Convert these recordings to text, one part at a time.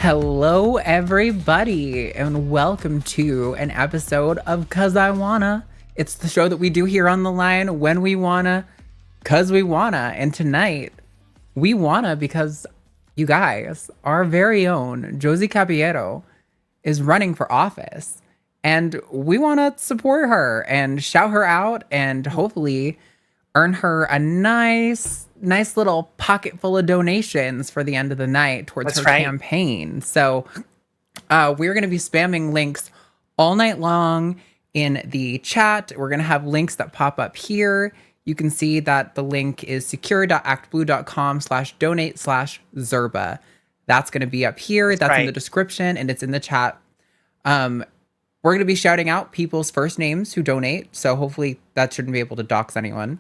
Hello, everybody, and welcome to an episode of Cus I Wanna. It's the show that we do here on the line when we wanna, cuz we wanna. And tonight, we wanna because you guys, our very own Josie Caballero is running for office. And we wanna support her and shout her out and hopefully earn her a nice little pocket full of donations for the end of the night towards her campaign. So we're going to be spamming links all night long in the chat. We're going to have links that pop up here. You can see that the link is secure.actblue.com/donate/Zerba. That's going to be up here. That's in the description and it's in the chat. We're going to be shouting out people's first names who donate. So hopefully that shouldn't be able to dox anyone.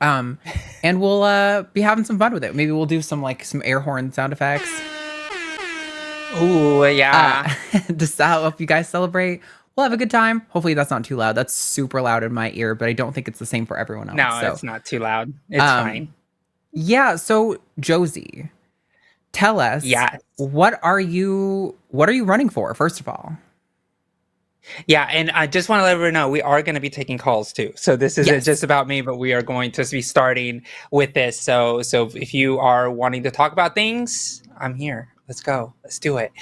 And we'll be having some fun with it. Maybe we'll do some air horn sound effects. Ooh, yeah. Just to help you guys celebrate. We'll have a good time. Hopefully that's not too loud. That's super loud in my ear, but I don't think it's the same for everyone else. No, it's not too loud. It's fine. Yeah, so Josie, tell us, what are you running for, first of all? Yeah, and I just want to let everyone know we are going to be taking calls too. So this isn't just about me, but we are going to be starting with this. So if you are wanting to talk about things, I'm here. Let's go. Let's do it.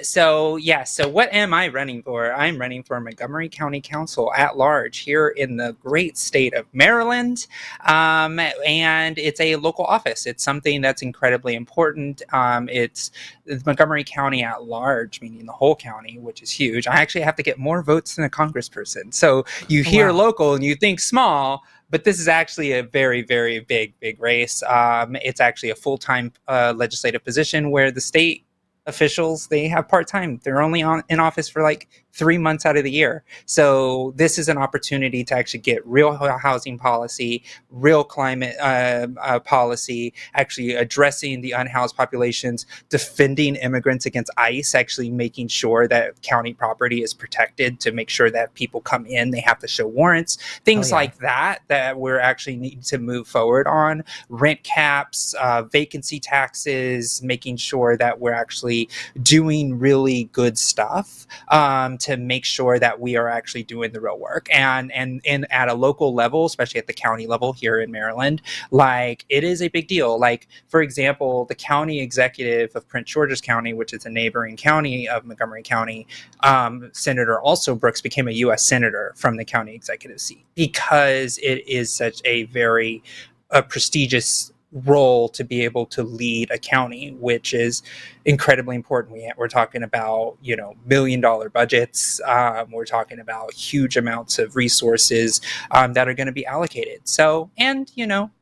So what am I running for? I'm running for Montgomery County Council at large here in the great state of Maryland. And it's a local office. It's something that's incredibly important. It's Montgomery County at large, meaning the whole county, which is huge. I actually have to get more votes than a congressperson. So you hear local and you think small, but this is actually a very, very big race. It's actually a full-time legislative position where the state officials, they have part-time. They're only in office for 3 months out of the year. So this is an opportunity to actually get real housing policy, real climate policy, actually addressing the unhoused populations, defending immigrants against ICE, actually making sure that county property is protected to make sure that people come in, they have to show warrants, things like that we're actually need to move forward on. Rent caps, vacancy taxes, making sure that we're actually doing really good stuff to make sure that we are actually doing the real work. And at a local level, especially at the county level here in Maryland, it is a big deal. For example, the county executive of Prince George's County, which is a neighboring county of Montgomery County, Senator also Brooks became a U.S. Senator from the county executive seat because it is such a very prestigious role to be able to lead a county, which is incredibly important. We're talking about, $1 million budgets. We're talking about huge amounts of resources that are going to be allocated. So, and,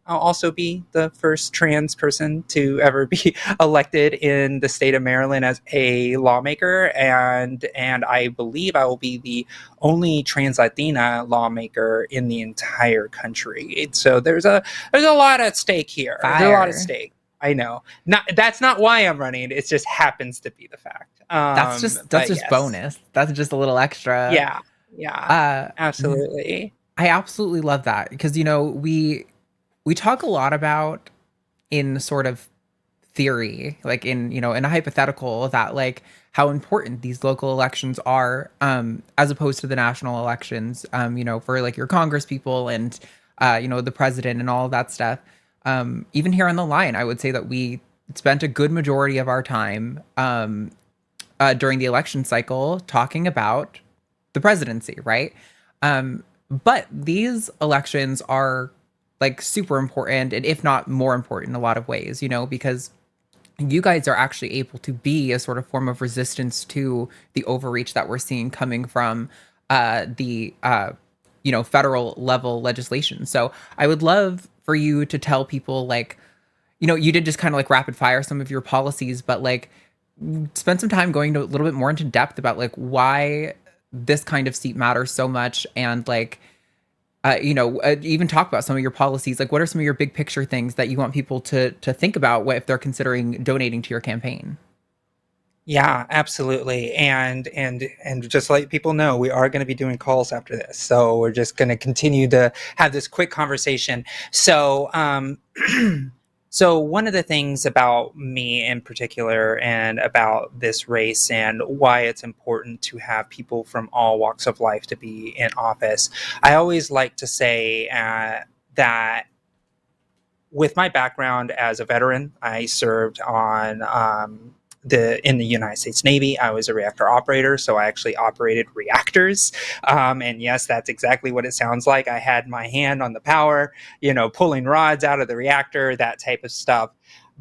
I'll also be the first trans person to ever be elected in the state of Maryland as a lawmaker. And I believe I will be the only trans Latina lawmaker in the entire country. So there's a lot at stake here. Fire. There's a lot at stake. I know. That's not why I'm running. It just happens to be the fact. That's just bonus. That's just a little extra. Yeah. Absolutely. I absolutely love that because we talk a lot about in sort of theory, in a hypothetical, that how important these local elections are as opposed to the national elections, for your Congress people and the president and all of that stuff. Even here on the line, I would say that we spent a good majority of our time during the election cycle talking about the presidency, right? But these elections are super important, and if not more important in a lot of ways, because you guys are actually able to be a sort of form of resistance to the overreach that we're seeing coming from the federal level legislation. So I would love for you to tell people you did just kind of rapid fire some of your policies, but spend some time going to a little bit more into depth about why this kind of seat matters so much, and even talk about some of your policies. What are some of your big picture things that you want people to think about if they're considering donating to your campaign? Yeah, absolutely. And just let people know, we are going to be doing calls after this. So we're just going to continue to have this quick conversation. So, So one of the things about me in particular and about this race and why it's important to have people from all walks of life to be in office, I always like to say that with my background as a veteran, I served on in the United States Navy. I was a reactor operator, so I actually operated reactors. And yes, that's exactly what it sounds like. I had my hand on the power, pulling rods out of the reactor, that type of stuff.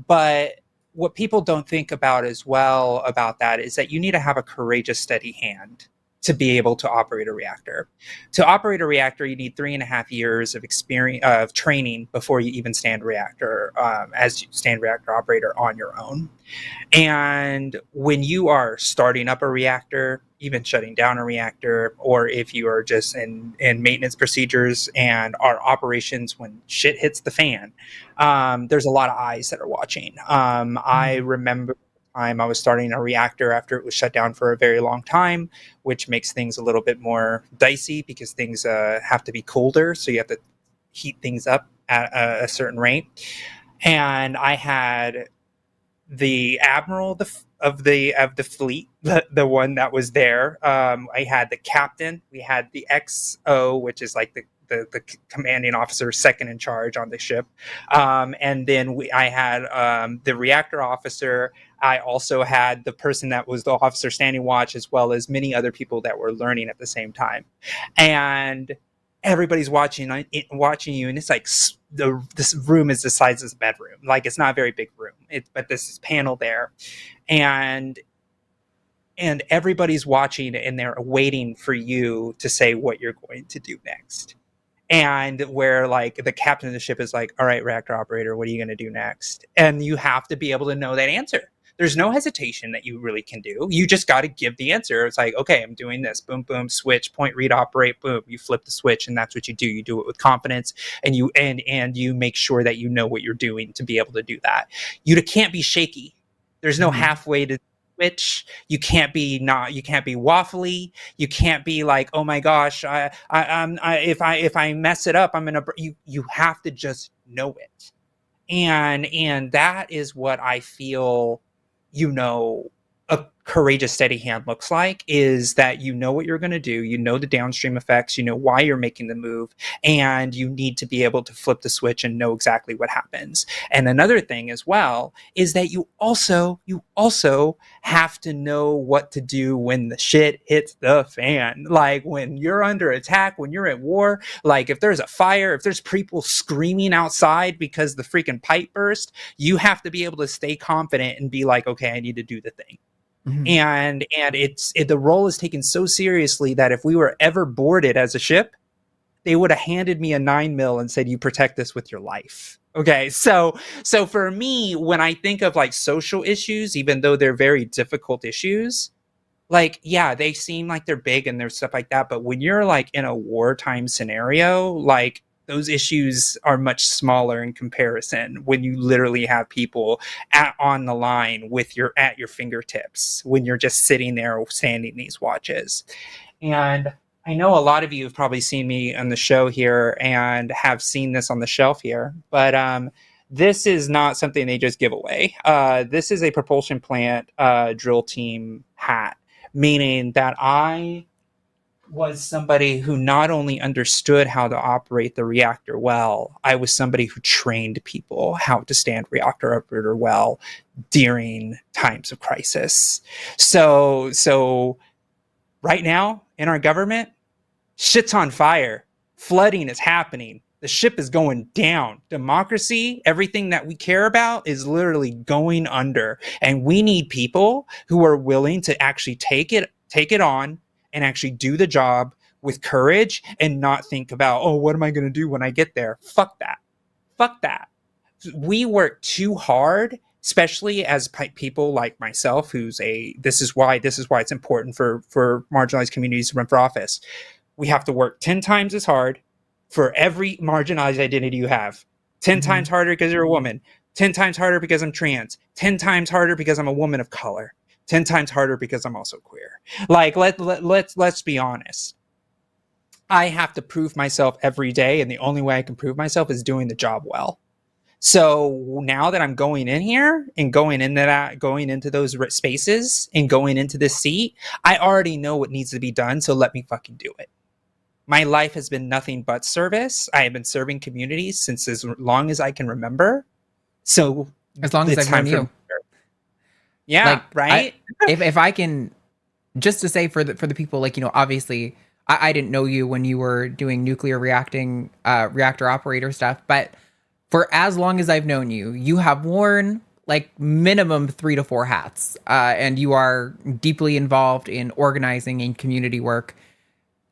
But what people don't think about as well about that is that you need to have a courageous, steady hand to be able to operate a reactor. To operate a reactor, you need 3.5 years of experience of training before you even stand reactor as stand reactor operator on your own. And when you are starting up a reactor, even shutting down a reactor, or if you are just in maintenance procedures and our operations when shit hits the fan, there's a lot of eyes that are watching. I remember the time I was starting a reactor after it was shut down for a very long time, which makes things a little bit more dicey because things have to be colder. So you have to heat things up at a certain rate. And I had the admiral of the fleet, the one that was there. I had the captain. We had the XO, which is like the commanding officer, second in charge on the ship. And then I had the reactor officer. I also had the person that was the officer standing watch, as well as many other people that were learning at the same time. And everybody's watching you, and it's like this room is the size of the bedroom. Like, it's not a very big room, but this is panel there, and everybody's watching, and they're waiting for you to say what you're going to do next. And where like the captain of the ship is like, all right, reactor operator, what are you going to do next? And you have to be able to know that answer. There's no hesitation that you really can do. You just got to give the answer. It's like, okay, I'm doing this. Boom, boom, switch, point, read, operate, boom. You flip the switch, and that's what you do. You do it with confidence, and you make sure that you know what you're doing to be able to do that. You can't be shaky. There's no halfway to switch. You can't be waffly. You can't be like, oh my gosh, if I mess it up, I'm gonna. You have to just know it, and that is what I feel. A courageous, steady hand looks like is that you know what you're going to do, you know the downstream effects, you know why you're making the move, and you need to be able to flip the switch and know exactly what happens. And another thing as well is that you also have to know what to do when the shit hits the fan. Like when you're under attack, when you're at war, like if there's a fire, if there's people screaming outside because the freaking pipe burst, you have to be able to stay confident and be like, okay, I need to do the thing. Mm-hmm. And the role is taken so seriously that if we were ever boarded as a ship, they would have handed me a 9mm and said, you protect this with your life. Okay. So for me, when I think of like social issues, even though they're very difficult issues, like, yeah, they seem like they're big and there's stuff like that. But when you're like in a wartime scenario, like those issues are much smaller in comparison when you literally have people on the line at your fingertips when you're just sitting there standing these watches. And I know a lot of you have probably seen me on the show here and have seen this on the shelf here, but this is not something they just give away. This is a propulsion plant drill team hat, meaning that I was somebody who not only understood how to operate the reactor well, I was somebody who trained people how to stand reactor operator well during times of crisis. So right now in our government, shit's on fire. Flooding is happening. The ship is going down. Democracy, everything that we care about is literally going under. And we need people who are willing to actually take it on and actually do the job with courage and not think about, oh, what am I going to do when I get there? Fuck that. Fuck that. We work too hard, especially as people like myself, this is why it's important for marginalized communities to run for office. We have to work 10 times as hard for every marginalized identity you have. 10 times harder because you're a woman, 10 times harder because I'm trans, 10 times harder because I'm a woman of color, 10 times harder because I'm also queer. Like, let's be honest. I have to prove myself every day, and the only way I can prove myself is doing the job well. So now that I'm going in here and going into those spaces and going into this seat, I already know what needs to be done. So let me fucking do it. My life has been nothing but service. I have been serving communities since as long as I can remember. So as long as I've known you. Yeah, like, right. If I can, just to say for the people, like, you know, obviously I didn't know you when you were doing nuclear reactor operator stuff, but for as long as I've known you, you have worn like minimum 3 to 4 hats, and you are deeply involved in organizing and community work.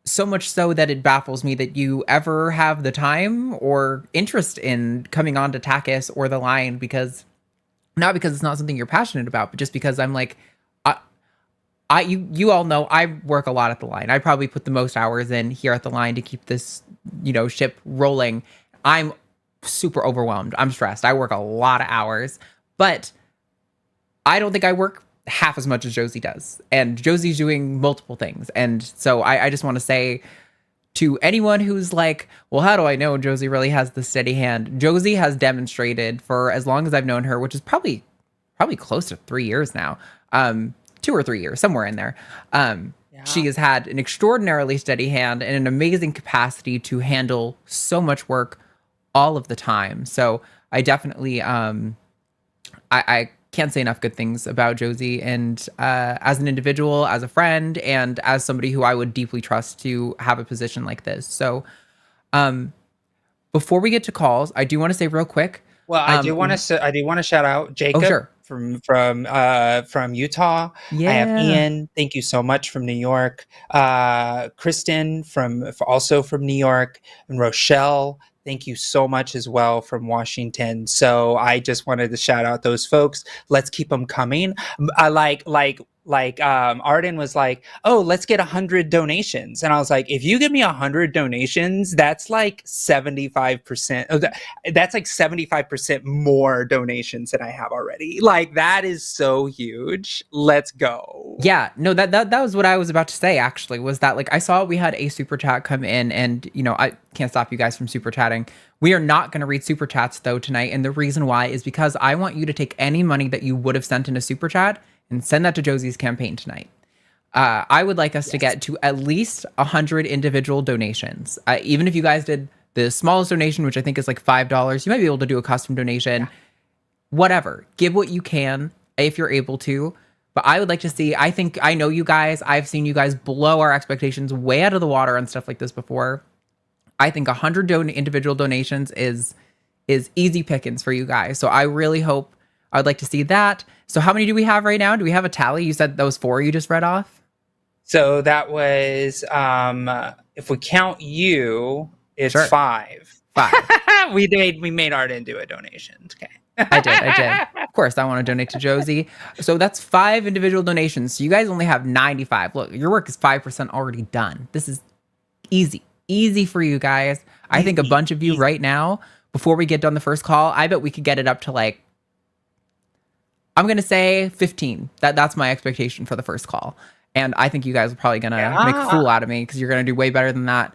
So much so that it baffles me that you ever have the time or interest in coming on to TACIS or the line, because not because it's not something you're passionate about, but just because I'm like, you all know I work a lot at the line. I probably put the most hours in here at the line to keep this, you know, ship rolling. I'm super overwhelmed. I'm stressed. I work a lot of hours, but I don't think I work half as much as Josie does. And Josie's doing multiple things. And so I just want to say to anyone who's like, well, how do I know Josie really has the steady hand? Josie has demonstrated for as long as I've known her, which is probably close to 3 years now. 2 or 3 years, somewhere in there. She has had an extraordinarily steady hand and an amazing capacity to handle so much work all of the time. So I definitely, I can't say enough good things about Josie, and as an individual, as a friend, and as somebody who I would deeply trust to have a position like this. So before we get to calls, I do want to say real quick. Well, I do want to shout out Jacob. Oh, sure. From Utah. Yeah. I have Ian. Thank you so much from New York. Kristen also from New York, and Rochelle. Thank you so much as well from Washington. So I just wanted to shout out those folks. Let's keep them coming. Arden was like, oh, let's get 100 donations. And I was like, if you give me 100 donations, that's like 75%. That's like 75% more donations than I have already. Like, that is so huge. Let's go. Yeah, no, that was what I was about to say, actually, was that, like, I saw we had a super chat come in, and, you know, I can't stop you guys from super chatting. We are not going to read super chats though tonight. And the reason why is because I want you to take any money that you would have sent in a super chat and send that to Josie's campaign tonight. I would like us to get to at least 100 individual donations. Even if you guys did the smallest donation, which I think is like $5, you might be able to do a custom donation. Whatever. Give what you can if you're able to. But I would like to see, I know you guys. I've seen you guys blow our expectations way out of the water on stuff like this before. I think 100 individual donations is easy pickings for you guys. So I really hope, I would like to see that. So how many do we have right now? Do we have a tally? You said those 4 you just read off? So that was, if we count you, it's Sure. 5. 5. We made Arden do a donation. Okay. I did. Of course, I want to donate to Josie. So that's 5 individual donations. So you guys only have 95. Look, your work is 5% already done. This is easy for you guys. I think a bunch of you right now, before we get done the first call, I bet we could get it up to like, I'm going to say 15. That's my expectation for the first call. And I think you guys are probably going to make a fool out of me because you're going to do way better than that.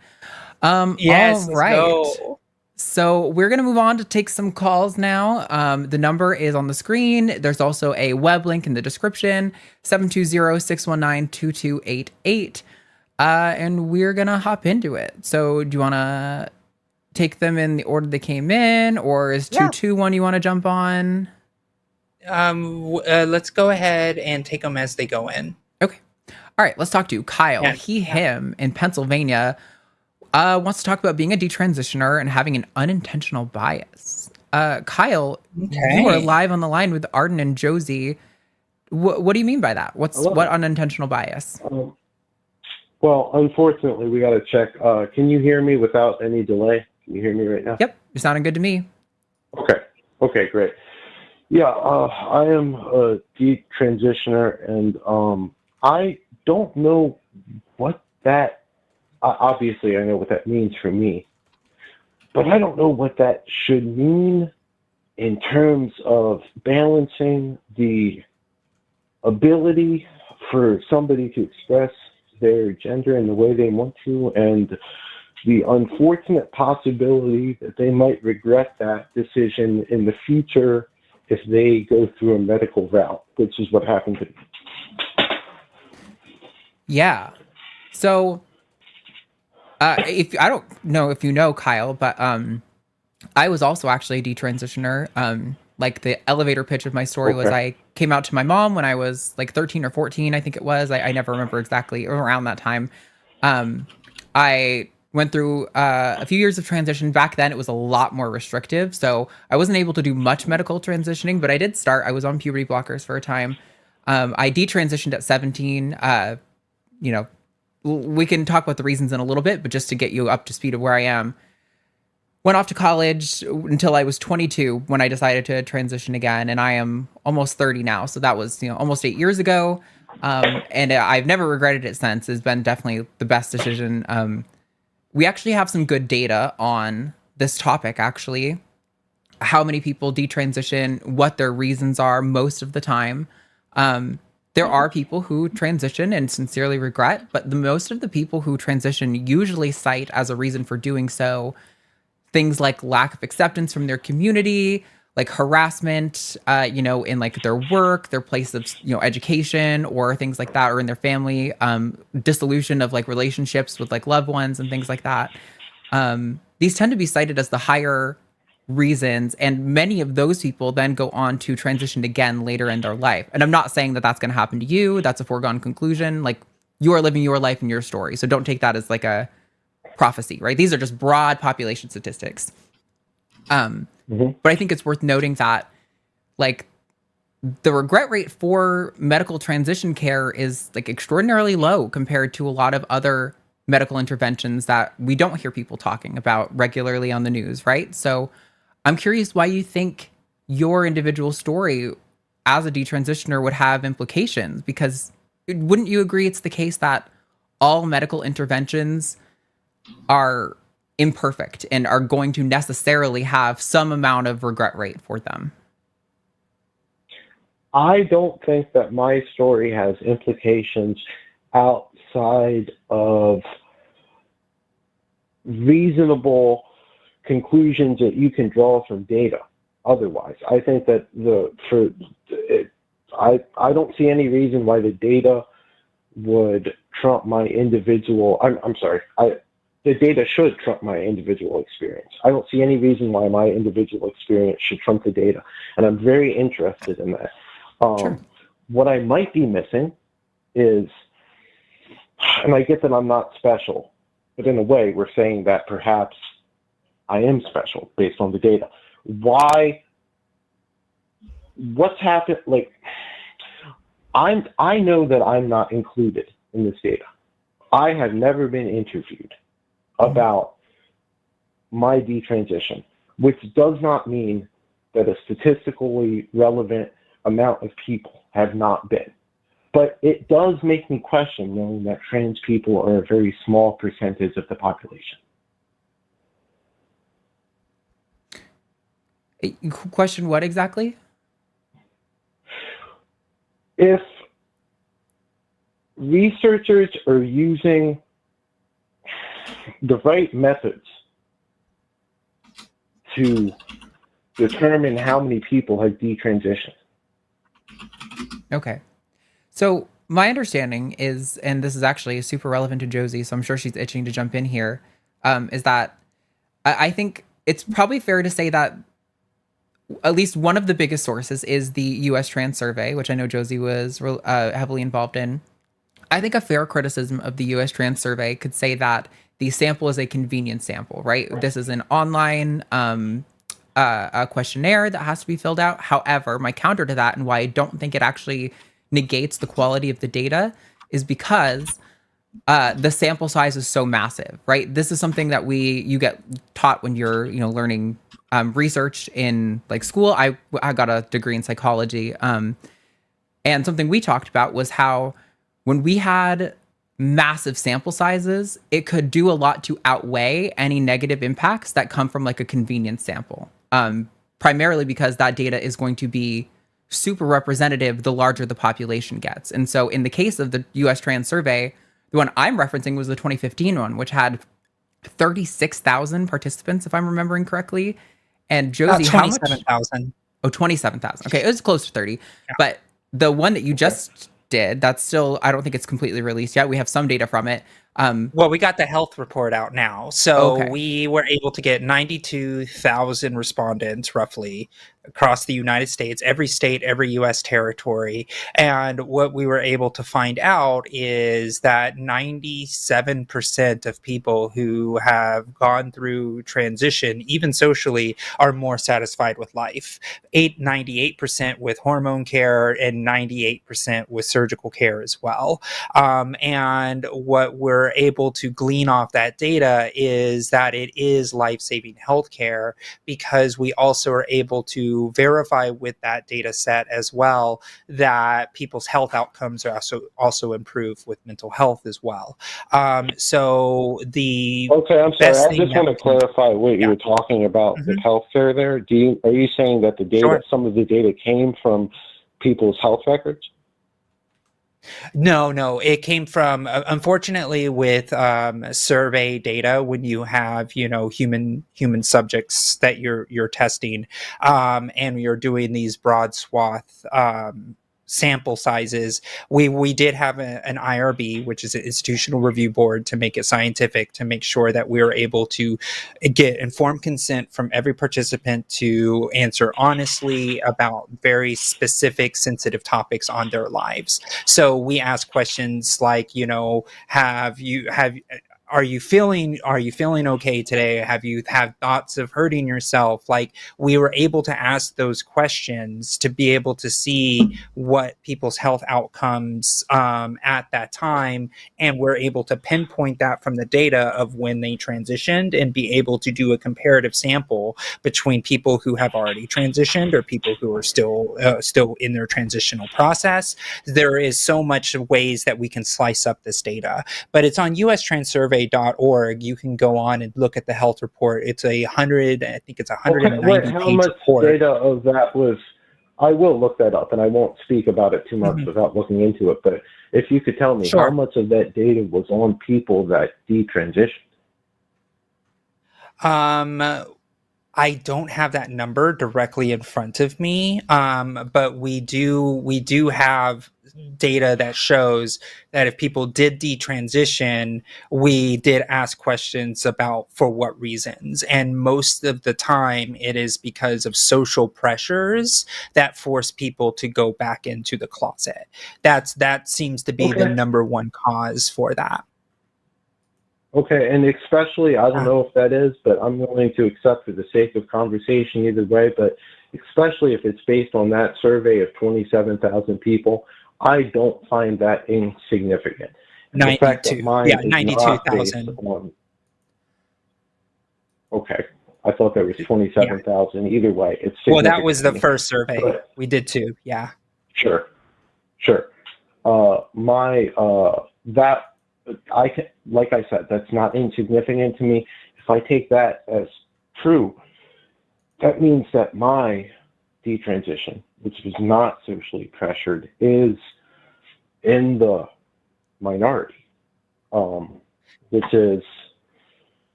Yes, all right. let's go. So we're going to move on to take some calls now. The number is on the screen. There's also a web link in the description, 720-619-2288. And we're going to hop into it. So do you want to take them in the order they came in, or is 221 you want to jump on? Let's go ahead and take them as they go in. Okay. All right. Let's talk to Kyle. Him in Pennsylvania wants to talk about being a detransitioner and having an unintentional bias. Kyle, you are live on the line with Arden and Josie. What do you mean by that? What unintentional bias? Well, unfortunately, we got to check. Can you hear me without any delay? Can you hear me right now? Yep. You're sounding good to me. Okay, great. Yeah, I am a detransitioner, and I don't know what that, obviously I know what that means for me, but I don't know what that should mean in terms of balancing the ability for somebody to express their gender in the way they want to, and the unfortunate possibility that they might regret that decision in the future if they go through a medical route, which is what happened to me. Yeah. So, if I don't know if you know Kyle, but I was also actually a detransitioner. Like the elevator pitch of my story was I came out to my mom when I was like 13 or 14, I think it was. I never remember exactly, around that time. I went through a few years of transition. Back then, it was a lot more restrictive. So I wasn't able to do much medical transitioning, but I did start. I was on puberty blockers for a time. I detransitioned at 17. You know, we can talk about the reasons in a little bit, but just to get you up to speed of where I am. Went off to college until I was 22 when I decided to transition again, and I am almost 30 now. So that was, almost 8 years ago, and I've never regretted it since. It's been definitely the best decision. We actually have some good data on this topic, actually, how many people detransition, what their reasons are most of the time. There are people who transition and sincerely regret, but the most of the people who transition usually cite as a reason for doing so things like lack of acceptance from their community, like harassment, in like their work, their place of, education, or things like that, or in their family, dissolution of like relationships with like loved ones and things like that. These tend to be cited as the higher reasons, and many of those people then go on to transition again later in their life. And I'm not saying that that's going to happen to you. That's a foregone conclusion. Like, you are living your life and your story. So don't take that as like a prophecy, right? These are just broad population statistics. But I think it's worth noting that like the regret rate for medical transition care is like extraordinarily low compared to a lot of other medical interventions that we don't hear people talking about regularly on the news, right? So I'm curious why you think your individual story as a detransitioner would have implications, because wouldn't you agree it's the case that all medical interventions are imperfect and are going to necessarily have some amount of regret rate for them? I don't think that my story has implications outside of reasonable conclusions that you can draw from data. Otherwise, I think that I don't see any reason why the data would trump my individual. I'm sorry. The data should trump my individual experience. I don't see any reason why my individual experience should trump the data, and I'm very interested in that. Sure. What I might be missing is, and I get that I'm not special, but in a way, we're saying that perhaps I am special based on the data. Why? What's happened? Like, I know that I'm not included in this data. I have never been interviewed about my detransition, which does not mean that a statistically relevant amount of people have not been. But it does make me question knowing that trans people are a very small percentage of the population. Question what exactly? If researchers are using the right methods to determine how many people have detransitioned. Okay. So my understanding is, and this is actually super relevant to Josie, so I'm sure she's itching to jump in here, is that I think it's probably fair to say that at least one of the biggest sources is the U.S. Trans Survey, which I know Josie was heavily involved in. I think a fair criticism of the U.S. Trans Survey could say that the sample is a convenience sample, right? This is an online a questionnaire that has to be filled out. However, my counter to that, and why I don't think it actually negates the quality of the data, is because the sample size is so massive, right? This is something that you get taught when you're learning research in like school. I got a degree in psychology, and something we talked about was how when we had massive sample sizes, it could do a lot to outweigh any negative impacts that come from like a convenience sample. Primarily because that data is going to be super representative the larger the population gets. And so in the case of the US Trans Survey, the one I'm referencing was the 2015 one, which had 36,000 participants, if I'm remembering correctly. And Josie, how much? 27,000. Oh, 27,000. Okay, it was close to 30. Yeah. But the one that you just did, that's still, I don't think it's completely released yet. We have some data from it. Well, we got the health report out now. So Okay. we were able to get 92,000 respondents roughly across the United States, every state, every US territory. And what we were able to find out is that 97% of people who have gone through transition, even socially, are more satisfied with life. 98% with hormone care and 98% with surgical care as well. And what we're able to glean off that data is that it is life-saving healthcare, because we also are able to verify with that data set as well that people's health outcomes are also improve with mental health as well. So the Okay, I'm sorry. I just want to that clarify what you were talking about with healthcare there. Are you saying that the data, Sure. some of the data came from people's health records? No, it came from, unfortunately, with survey data, when you have, human subjects that you're testing, and you're doing these broad swath sample sizes. We did have an IRB, which is an institutional review board, to make it scientific, to make sure that we were able to get informed consent from every participant to answer honestly about very specific, sensitive topics on their lives. So we ask questions like, are you feeling okay today? Have you had thoughts of hurting yourself? Like, we were able to ask those questions to be able to see what people's health outcomes at that time, and we're able to pinpoint that from the data of when they transitioned, and be able to do a comparative sample between people who have already transitioned or people who are still in their transitional process. There is so much ways that we can slice up this data, but it's on ustranssurvey.org. You can go on and look at the health report. It's I think it's 190 how page much report. data of that was? I will look that up, and I won't speak about it too much without looking into it. But if you could tell me, Sure. how much of that data was on people that detransitioned? I don't have that number directly in front of me, but we do have data that shows that if people did detransition, we did ask questions about for what reasons, and most of the time it is because of social pressures that force people to go back into the closet. That seems to be the number one cause for that. Okay, and especially, I don't know if that is, but I'm willing to accept for the sake of conversation either way, but especially if it's based on that survey of 27,000 people, I don't find that insignificant. 92, 92,000. Okay, I thought there was 27,000. Either way, it's well, that was the first survey. But we did too, yeah. Sure. I can, like I said, that's not insignificant to me. If I take that as true, that means that my detransition, which was not socially pressured, is in the minority, which is,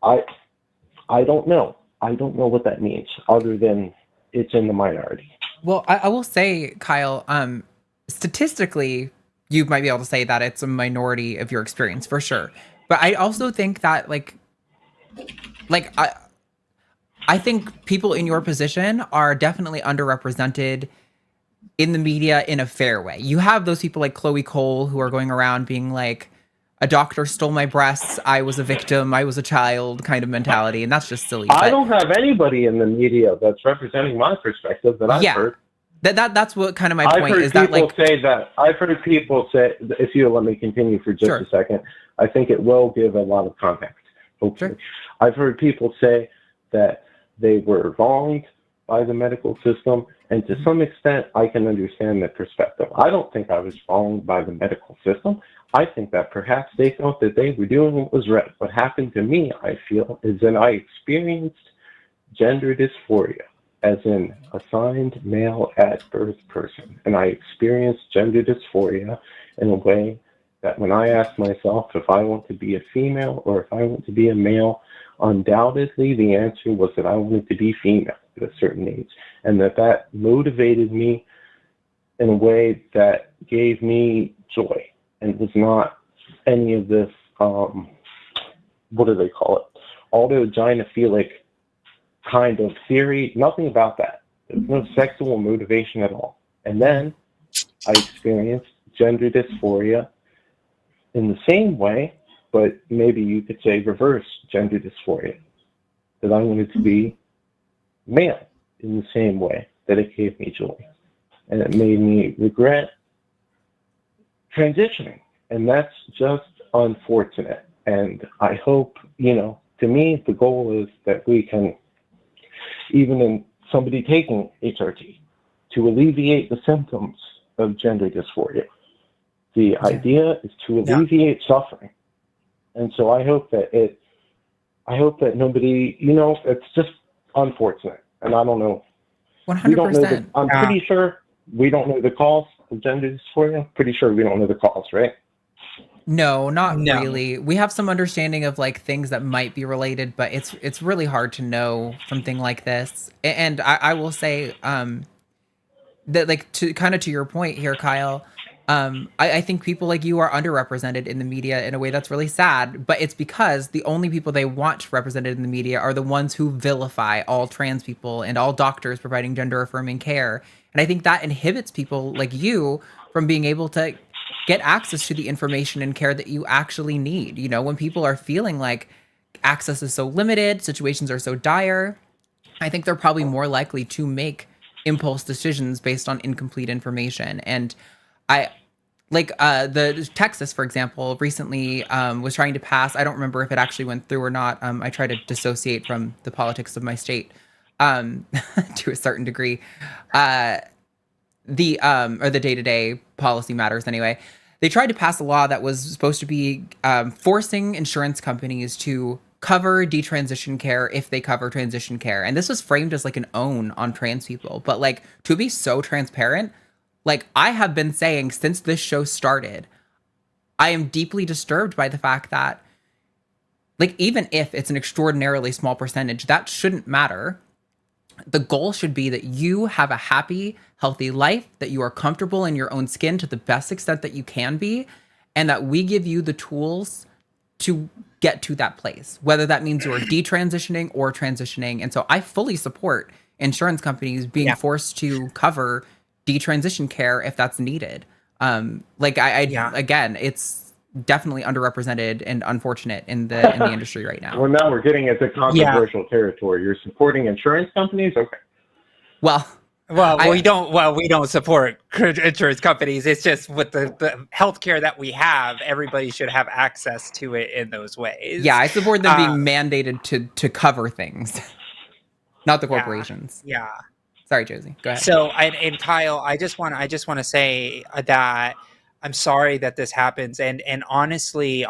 I don't know. I don't know what that means, other than it's in the minority. Well, I will say, Kyle, statistically, you might be able to say that it's a minority of your experience for sure. But I also think that I think people in your position are definitely underrepresented in the media in a fair way. You have those people like Chloe Cole who are going around being like, a doctor stole my breasts, I was a victim, I was a child kind of mentality, and that's just silly. I don't have anybody in the media that's representing my perspective that I've heard. That's what kind of my point is. I've heard people say, if you let me continue for just a second, I think it will give a lot of context, hopefully. Sure. I've heard people say that they were wronged by the medical system, and to some extent, I can understand that perspective. I don't think I was wronged by the medical system. I think that perhaps they thought that they were doing what was right. What happened to me, I feel, is that I experienced gender dysphoria, as in assigned male at birth person. And I experienced gender dysphoria in a way that when I ask myself if I want to be a female or if I want to be a male, undoubtedly the answer was that I wanted to be female at a certain age, and that motivated me in a way that gave me joy and was not any of this, what do they call it, autogynephilic kind of theory. Nothing about that. There's no sexual motivation at all. And then I experienced gender dysphoria in the same way, but maybe you could say reverse gender dysphoria, that I wanted to be male in the same way that it gave me joy. And it made me regret transitioning. And that's just unfortunate. And I hope, to me, the goal is that we can, even in somebody taking HRT, to alleviate the symptoms of gender dysphoria. The idea is to alleviate suffering. And so I hope that nobody, it's just unfortunate. And I don't know. 100%. I'm pretty sure we don't know the cause of gender dysphoria. Pretty sure we don't know the cause, right? No, not really. We have some understanding of like things that might be related, but it's really hard to know something like this. And I will say that, like, to your point here, Kyle, I think people like you are underrepresented in the media in a way that's really sad, but it's because the only people they want represented in the media are the ones who vilify all trans people and all doctors providing gender affirming care. And I think that inhibits people like you from being able to get access to the information and care that you actually need. When people are feeling like access is so limited, situations are so dire, I think they're probably more likely to make impulse decisions based on incomplete information. And the Texas, for example, recently was trying to pass, I don't remember if it actually went through or not. I try to dissociate from the politics of my state to a certain degree. Or the day-to-day policy matters anyway. They tried to pass a law that was supposed to be forcing insurance companies to cover detransition care if they cover transition care. And this was framed as like an own on trans people. But like, to be so transparent, like I have been saying since this show started, I am deeply disturbed by the fact that, like, even if it's an extraordinarily small percentage, that shouldn't matter. The goal should be that you have a happy, healthy life, that you are comfortable in your own skin to the best extent that you can be, and that we give you the tools to get to that place, whether that means you are detransitioning or transitioning. And so I fully support insurance companies being forced to cover detransition care if that's needed. Again, it's definitely underrepresented and unfortunate in the industry right now. Well, now we're getting into controversial territory. You're supporting insurance companies? Okay. Well, we don't support insurance companies. It's just with the healthcare that we have, everybody should have access to it in those ways. Yeah, I support them being mandated to cover things, not the corporations. Yeah. Sorry, Josie. Go ahead. So, and Kyle, I just want to say that I'm sorry that this happens. And honestly,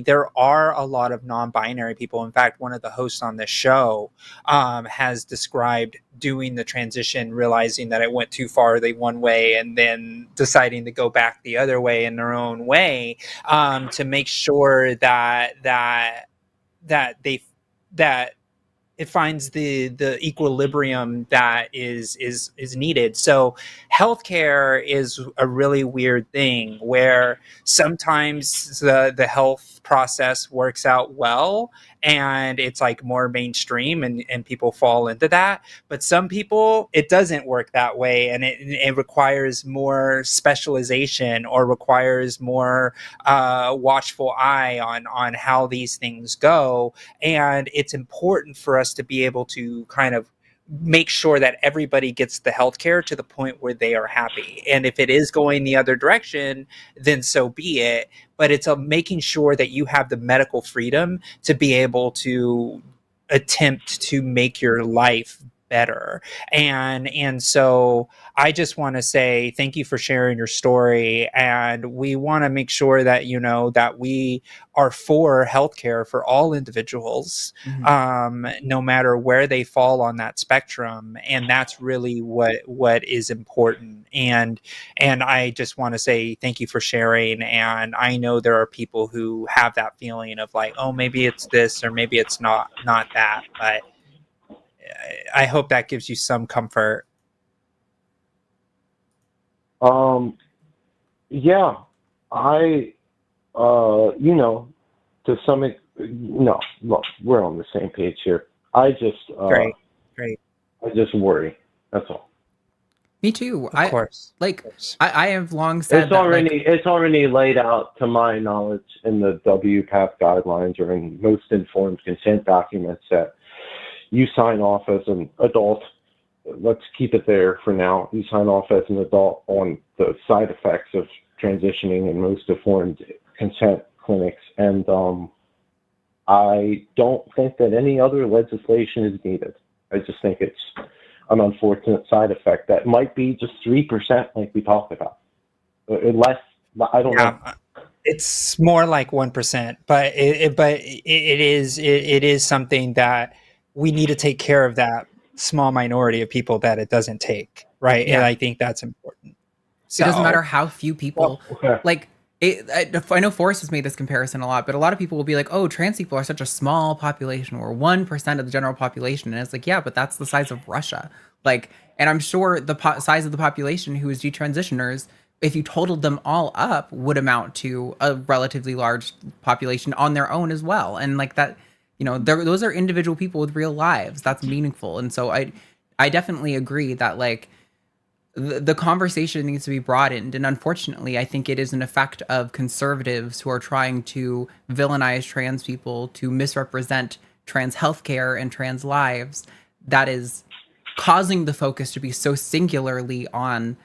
there are a lot of non-binary people. In fact, one of the hosts on this show has described doing the transition, realizing that it went too far one way, and then deciding to go back the other way in their own way to make sure that it finds the equilibrium that is needed. So healthcare is a really weird thing where sometimes the health process works out well and it's like more mainstream and people fall into that. But some people, it doesn't work that way, and it requires more specialization or requires more watchful eye on how these things go. And it's important for us to be able to kind of make sure that everybody gets the healthcare to the point where they are happy. And if it is going the other direction, then so be it. But it's making sure that you have the medical freedom to be able to attempt to make your life better. And so I just want to say thank you for sharing your story, and we want to make sure that you know that we are for healthcare for all individuals, no matter where they fall on that spectrum, and that's really what is important. And I just want to say thank you for sharing. And I know there are people who have that feeling of like, oh, maybe it's this or maybe it's not that, but I hope that gives you some comfort. Yeah, I, you know, to some, no, look, we're on the same page here. I just, Great. I just worry. That's all. Me too. Of course. I have long said it's already laid out, to my knowledge, in the WPATH guidelines or in most informed consent documents that you sign off as an adult. Let's keep it there for now. You sign off as an adult on the side effects of transitioning in most informed consent clinics. And I don't think that any other legislation is needed. I just think it's an unfortunate side effect that might be just 3%, like we talked about. Unless, I don't know. It's more like 1%, but it is something that we need to take care of, that small minority of people that it doesn't take, right? Yeah. And I think that's important. So, it doesn't matter how few people, I know Forrest has made this comparison a lot, but a lot of people will be like, oh, trans people are such a small population, or 1% of the general population. And it's like, yeah, but that's the size of Russia. Like, and I'm sure the size of the population who is detransitioners, if you totaled them all up, would amount to a relatively large population on their own as well. And like that, you know, those are individual people with real lives. That's meaningful. And so I definitely agree that like the conversation needs to be broadened. And unfortunately, I think it is an effect of conservatives who are trying to villainize trans people, to misrepresent trans healthcare and trans lives, that is causing the focus to be so singularly on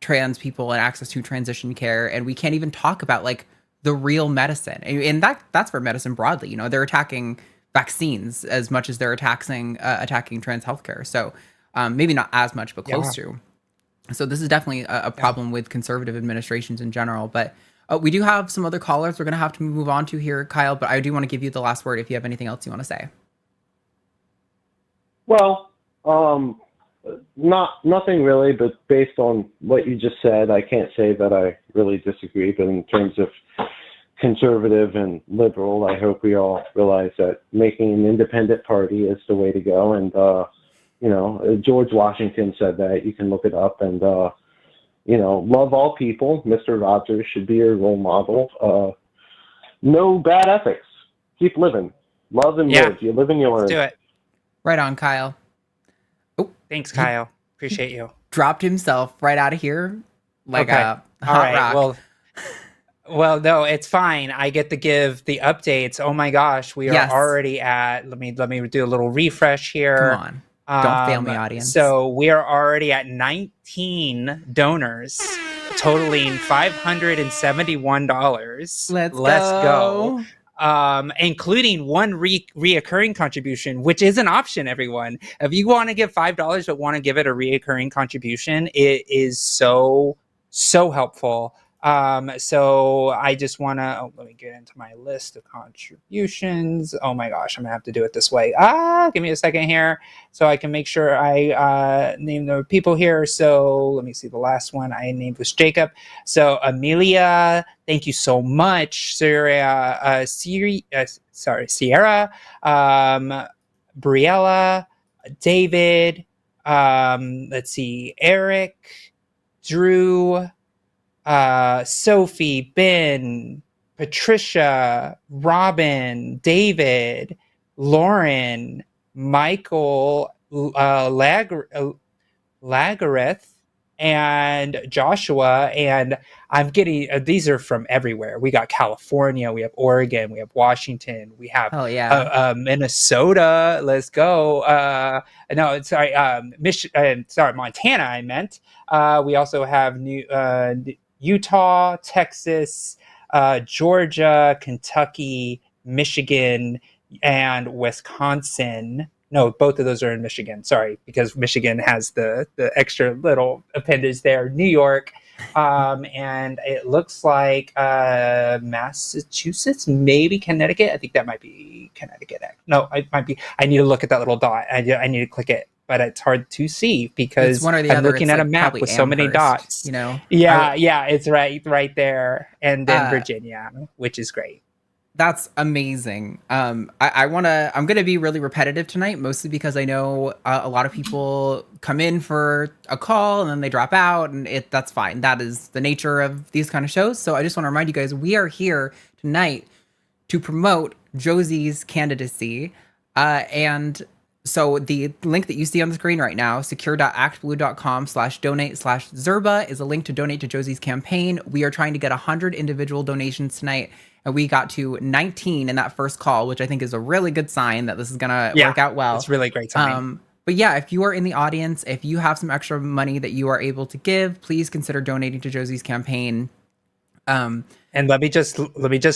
trans people and access to transition care. And we can't even talk about like the real medicine. And that's for medicine broadly. You know, they're attacking vaccines as much as they're attacking trans healthcare. So maybe not as much, but close to. So this is definitely a problem with conservative administrations in general. But we do have some other callers we're going to have to move on to here, Kyle. But I do want to give you the last word if you have anything else you want to say. Well, nothing really, but based on what you just said, I can't say that I really disagree. But in terms of conservative and liberal, I hope we all realize that making an independent party is the way to go. And you know, George Washington said that. You can look it up. And, you know, love all people. Mr. Rogers should be your role model. No bad ethics. Keep living. Love and live. You live and you learn. Let's do it. Right on, Kyle. Oh, thanks, Kyle. Appreciate you. Dropped himself right out of here like a hot rock. Well, no, it's fine. I get to give the updates. Oh my gosh, we are already at. Let me do a little refresh here. Come on. Don't fail me, audience. So we are already at 19 donors, totaling $571. Let's go. Including one reoccurring contribution, which is an option, everyone. If you want to give $5 but want to give it a reoccurring contribution, it is so helpful. So I just want to, let me get into my list of contributions. Oh my gosh, I'm gonna have to do it this way. Give me a second here so I can make sure I name the people here. So let me see, the last one I named was Jacob. So Amelia, thank you so much. Sierra, Briella, David, let's see, Eric, Drew, Sophie, Ben, Patricia, Robin, David, Lauren, Michael, Lagareth, and Joshua. And I'm getting, these are from everywhere. We got California, we have Oregon, we have Washington, we have Minnesota. Let's go. No, sorry, Montana, I meant. We also have Utah, Texas, Georgia, Kentucky, Michigan, and Wisconsin. No, both of those are in Michigan. Sorry, because Michigan has the extra little appendage there. New York, and it looks like Massachusetts, maybe Connecticut. I think that might be Connecticut. No, it might be. I need to look at that little dot. I need to click it, but it's hard to see because It's one or the I'm other. looking It's at a like map probably with so many Amherst, dots. you know? Yeah, it's right there, and then Virginia, which is great. That's amazing. I'm gonna be really repetitive tonight, mostly because I know a lot of people come in for a call and then they drop out, and that's fine. That is the nature of these kind of shows. So I just want to remind you guys, we are here tonight to promote Josie's candidacy, and so the link that you see on the screen right now, secure.actblue.com/donate/Zerba, is a link to donate to Josie's campaign. We are trying to get 100 individual donations tonight, and we got to 19 in that first call, which I think is a really good sign that this is gonna work out well. It's really great sign. But yeah, if you are in the audience, if you have some extra money that you are able to give, please consider donating to Josie's campaign. And let me just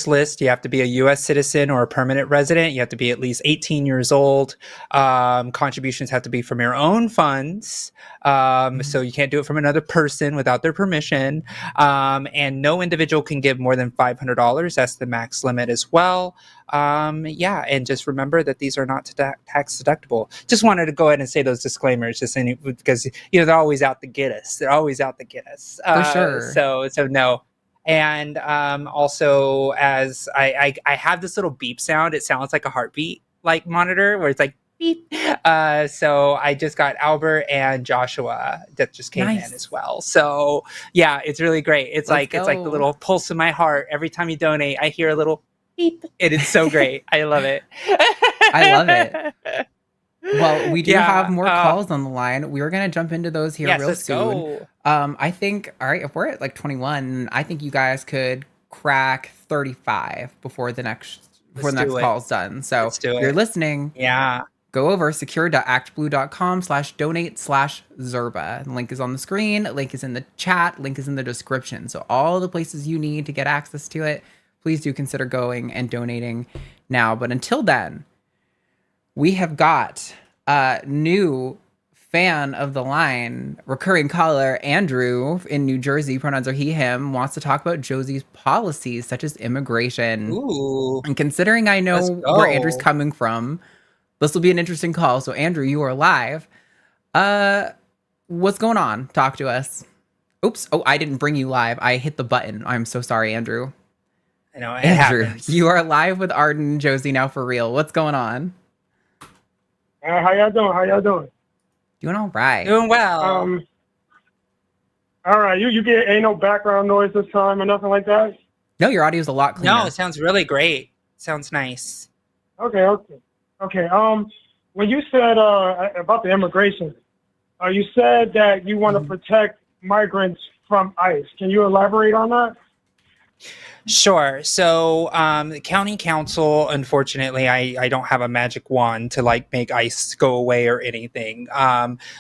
list, you have to be a U.S. citizen or a permanent resident. You have to be at least 18 years old. Contributions have to be from your own funds. So you can't do it from another person without their permission. And no individual can give more than $500. That's the max limit as well. And just remember that these are not tax deductible. Just wanted to go ahead and say those disclaimers, because they're always out to get us. For sure. So no. And also, as I have this little beep sound, it sounds like a heartbeat like monitor where it's like beep. So I just got Albert and Joshua that just came in as well. So yeah, it's really great. It's like the little pulse in my heart. Every time you donate, I hear a little beep, and it's so great. I love it. I love it. Well, we do have more calls on the line. We were going to jump into those here real soon. Go. I think, all right, if we're at like 21, I think you guys could crack 35 before the next call's done. So if you're listening, go over secure.actblue.com/donate/Zerba. The link is on the screen. Link is in the chat. Link is in the description. So all the places you need to get access to it, please do consider going and donating now. But until then, we have got a new fan of the line, recurring caller Andrew in New Jersey, pronouns are he, him, wants to talk about Josie's policies such as immigration. Ooh. And considering I know where Andrew's coming from, this will be an interesting call. So Andrew, you are live. What's going on? Talk to us. Oops. Oh, I didn't bring you live. I hit the button. I'm so sorry, Andrew. I know, it Andrew, happens. You are live with Arden and Josie now for real. What's going on? How y'all doing? Doing all right. Doing well. All right. You ain't no background noise this time or nothing like that? No, your audio's a lot cleaner. No, it sounds really great. Sounds nice. Okay. When you said about the immigration, you said that you want to protect migrants from ICE. Can you elaborate on that? Sure. So the county council, unfortunately, I don't have a magic wand to like make ICE go away or anything.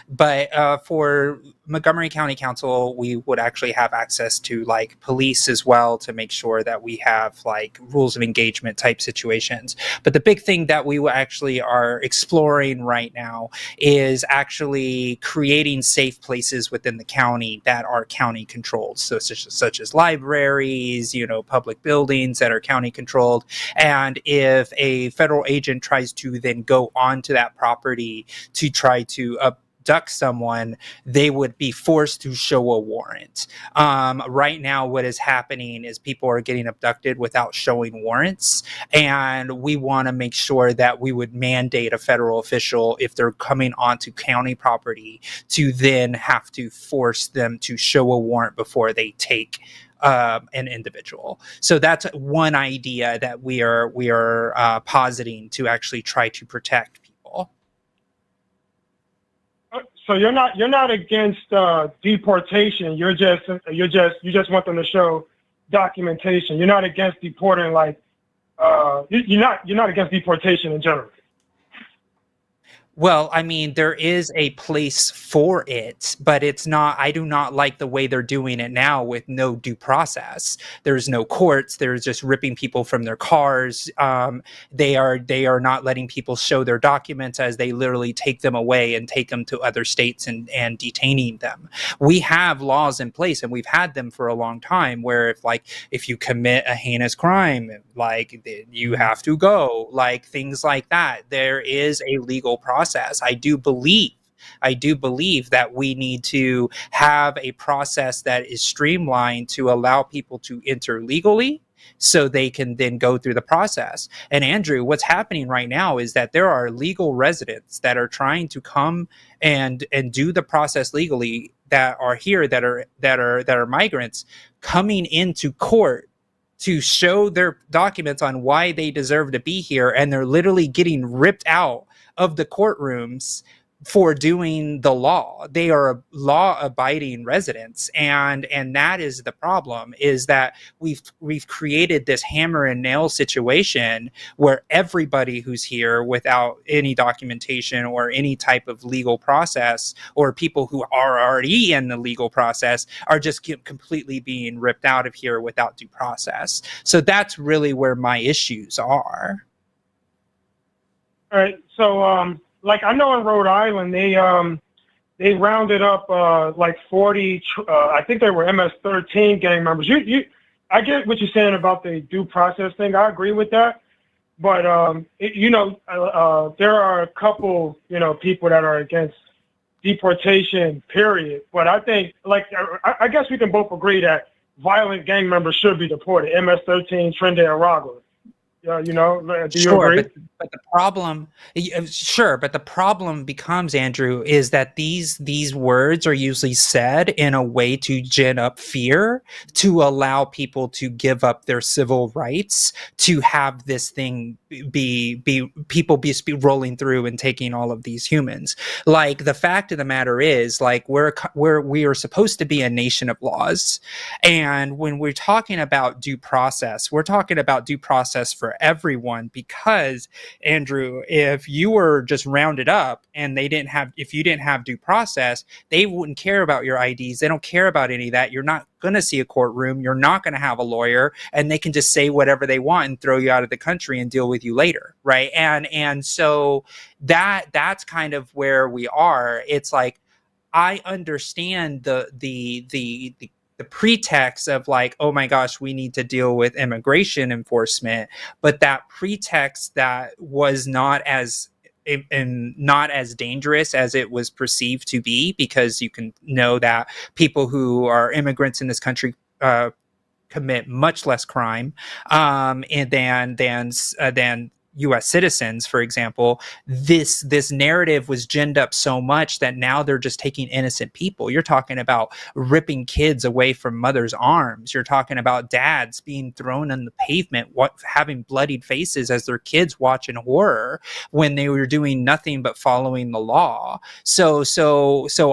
But for Montgomery County Council, we would actually have access to like police as well to make sure that we have like rules of engagement type situations. But the big thing that we actually are exploring right now is actually creating safe places within the county that are county controlled. So such as libraries, public buildings that are county controlled. And if a federal agent tries to then go onto that property to try to abduct someone, they would be forced to show a warrant. Right now, what is happening is people are getting abducted without showing warrants. And we want to make sure that we would mandate a federal official, if they're coming onto county property, to then have to force them to show a warrant before they take an individual. So that's one idea that we are positing to actually try to protect people. So you're not against deportation. You just want them to show documentation. You're not against deporting, like you're not against deportation in general. Well, I mean, there is a place for it, but it's not. I do not like the way they're doing it now with no due process. There's no courts. They're just ripping people from their cars. They are not letting people show their documents, as they literally take them away and take them to other states and detaining them. We have laws in place, and we've had them for a long time, where if you commit a heinous crime, like you have to go, like things like that. There is a legal process. I do believe that we need to have a process that is streamlined to allow people to enter legally, so they can then go through the process. And Andrew, what's happening right now is that there are legal residents that are trying to come and do the process legally, that are here, that are migrants, coming into court to show their documents on why they deserve to be here, and they're literally getting ripped out of the courtrooms for doing the law. They are law-abiding residents, and that is the problem, is that we've created this hammer and nail situation where everybody who's here without any documentation or any type of legal process, or people who are already in the legal process, are just completely being ripped out of here without due process. So that's really where my issues are. All right. So, like I know in Rhode Island, they rounded up like 40. I think they were MS-13 gang members. I get what you're saying about the due process thing. I agree with that. But there are a couple people that are against deportation. Period. But I think I guess we can both agree that violent gang members should be deported. MS-13, Trinidad, Rogler. Do you agree? But the problem, but the problem becomes, Andrew, is that these words are usually said in a way to gin up fear, to allow people to give up their civil rights, to have this thing be rolling through and taking all of these humans. Like, the fact of the matter is, like, we are supposed to be a nation of laws, and when we're talking about due process, we're talking about due process for everyone. Because, Andrew, if you were just rounded up and if you didn't have due process, they wouldn't care about your IDs. They don't care about any of that. You're not going to see a courtroom. You're not going to have a lawyer, and they can just say whatever they want and throw you out of the country and deal with you later, right? And so that's kind of where we are. It's like, I understand the pretext of like, oh my gosh, we need to deal with immigration enforcement, but that pretext that was not as dangerous as it was perceived to be, because you can know that people who are immigrants in this country commit much less crime than U.S. citizens, for example. This narrative was ginned up so much that now they're just taking innocent people. You're talking about ripping kids away from mothers' arms. You're talking about dads being thrown on the pavement, having bloodied faces as their kids watch in horror when they were doing nothing but following the law. So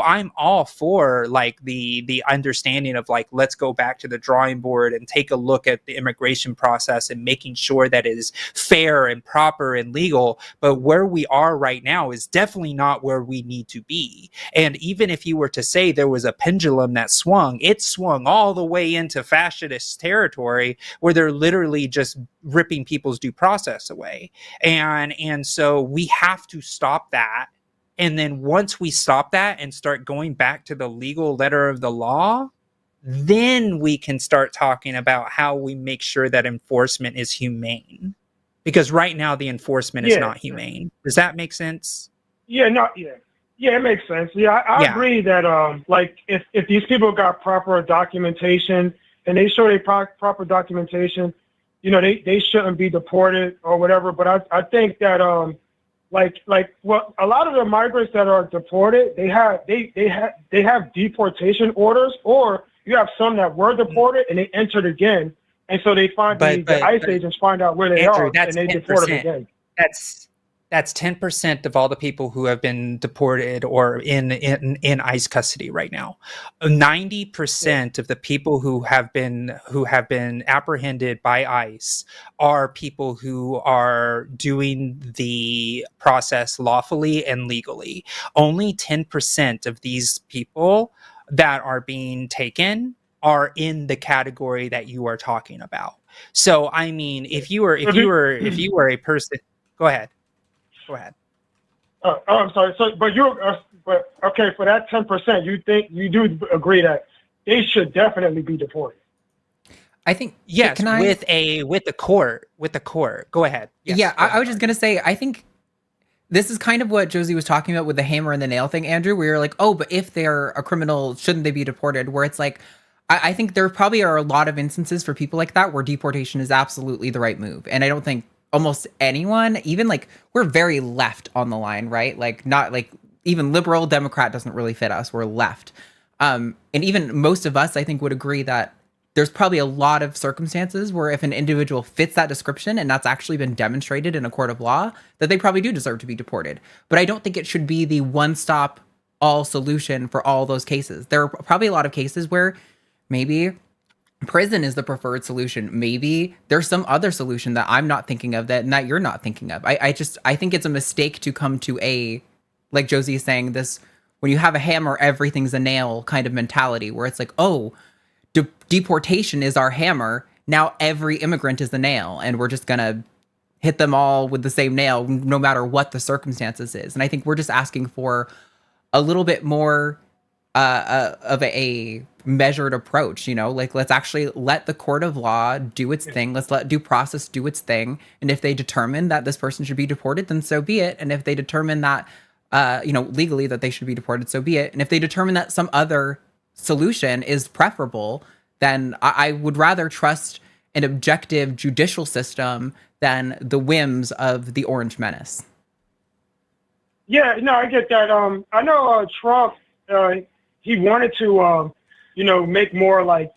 I'm all for like the understanding of like, let's go back to the drawing board and take a look at the immigration process and making sure that it is fair and proper and legal. But where we are right now is definitely not where we need to be. And even if you were to say there was a pendulum that swung, it swung all the way into fascist territory, where they're literally just ripping people's due process away. And so we have to stop that. And then once we stop that and start going back to the legal letter of the law, then we can start talking about how we make sure that enforcement is humane. Because right now the enforcement is not humane. Does that make sense? Yeah, it makes sense. Yeah, I agree that like if these people got proper documentation and they show their proper documentation, they shouldn't be deported or whatever. But I think that like what a lot of the migrants that are deported, they have deportation orders, or you have some that were deported and they entered again. And so they find the ICE agents find out where they Andrew, are, and they deport them again. That's 10% of all the people who have been deported or in ICE custody right now. 90% of the people who have been apprehended by ICE are people who are doing the process lawfully and legally. Only 10% of these people that are being taken are in the category that you are talking about. So, I mean, if you were a person, go ahead. Go ahead. I'm sorry. So, but okay, for that 10%, you do agree that they should definitely be deported? I think yes, with the court. Go ahead. Yes, yeah, go ahead. I was just gonna say, I think this is kind of what Josie was talking about with the hammer and the nail thing, Andrew, where you're like, oh, but if they're a criminal, shouldn't they be deported? Where it's like, I think there probably are a lot of instances for people like that where deportation is absolutely the right move, and I don't think almost anyone, even like we're very left on the line, right? Like not like even liberal Democrat doesn't really fit us. We're left. And even most of us, I think, would agree that there's probably a lot of circumstances where if an individual fits that description and that's actually been demonstrated in a court of law, that they probably do deserve to be deported. But I don't think it should be the one-stop all solution for all those cases. There are probably a lot of cases where maybe prison is the preferred solution. Maybe there's some other solution that I'm not thinking of that you're not thinking of. I think it's a mistake to come to like Josie is saying, this, when you have a hammer, everything's a nail kind of mentality where it's like, oh, deportation is our hammer. Now every immigrant is the nail and we're just going to hit them all with the same nail, no matter what the circumstances is. And I think we're just asking for a little bit more of a measured approach, like let's actually let the court of law do its thing. Let's let due process do its thing. And if they determine that this person should be deported, then so be it. And if they determine that, legally that they should be deported, so be it. And if they determine that some other solution is preferable, then I would rather trust an objective judicial system than the whims of the Orange Menace. Yeah, no, I get that. I know Trump, he wanted to, make more like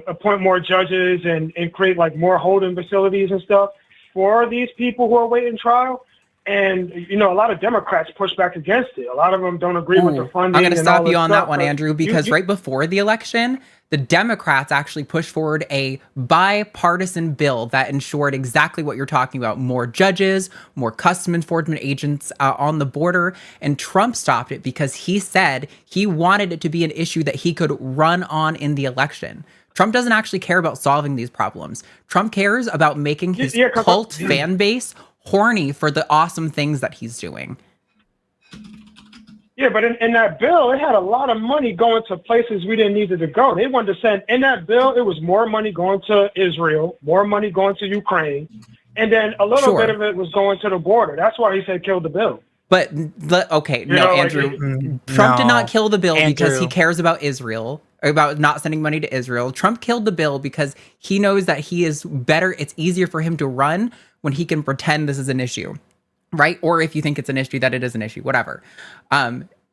appoint more judges and create like more holding facilities and stuff for these people who are waiting trial. And, a lot of Democrats push back against it. A lot of them don't agree with the funding. I'm going to stop you on stuff, that one, Andrew, because right before the election, the Democrats actually pushed forward a bipartisan bill that ensured exactly what you're talking about: more judges, more custom enforcement agents on the border. And Trump stopped it because he said he wanted it to be an issue that he could run on in the election. Trump doesn't actually care about solving these problems. Trump cares about making his cult fan base horny for the awesome things that he's doing. Yeah, but in that bill, it had a lot of money going to places we didn't need it to go. They wanted to send, in that bill, it was more money going to Israel, more money going to Ukraine, and then a little bit of it was going to the border. That's why he said kill the bill. But, okay, Andrew, Trump did not kill the bill because he cares about Israel, about not sending money to Israel. Trump killed the bill because he knows that he is better. It's easier for him to run when he can pretend this is an issue, right? Or if you think it's an issue, that it is an issue, whatever.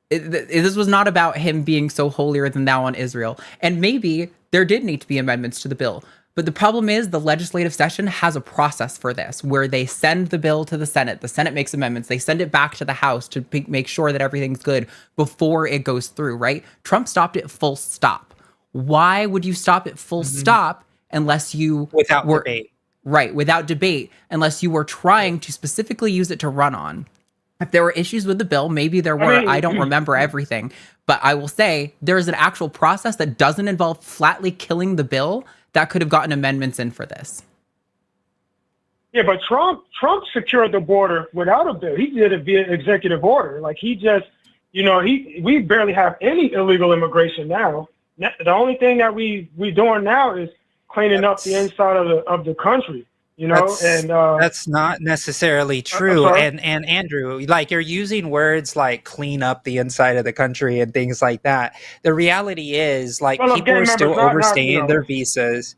This was not about him being so holier than thou on Israel. And maybe there did need to be amendments to the bill. But the problem is the legislative session has a process for this, where they send the bill to the Senate makes amendments, they send it back to the House to make sure that everything's good before it goes through, right? Trump stopped it full stop. Why would you stop it full stop unless you without debate? Right, without debate, unless you were trying to specifically use it to run on. If there were issues with the bill, maybe there were. I don't remember everything. But I will say there's an actual process that doesn't involve flatly killing the bill that could have gotten amendments in for this. Yeah, but Trump secured the border without a bill. He did it via executive order. Like he just, we barely have any illegal immigration now. The only thing that we doing now is cleaning up the inside of the country. That's not necessarily true. And Andrew, like you're using words like clean up the inside of the country and things like that. The reality is, like, people are still overstaying their visas.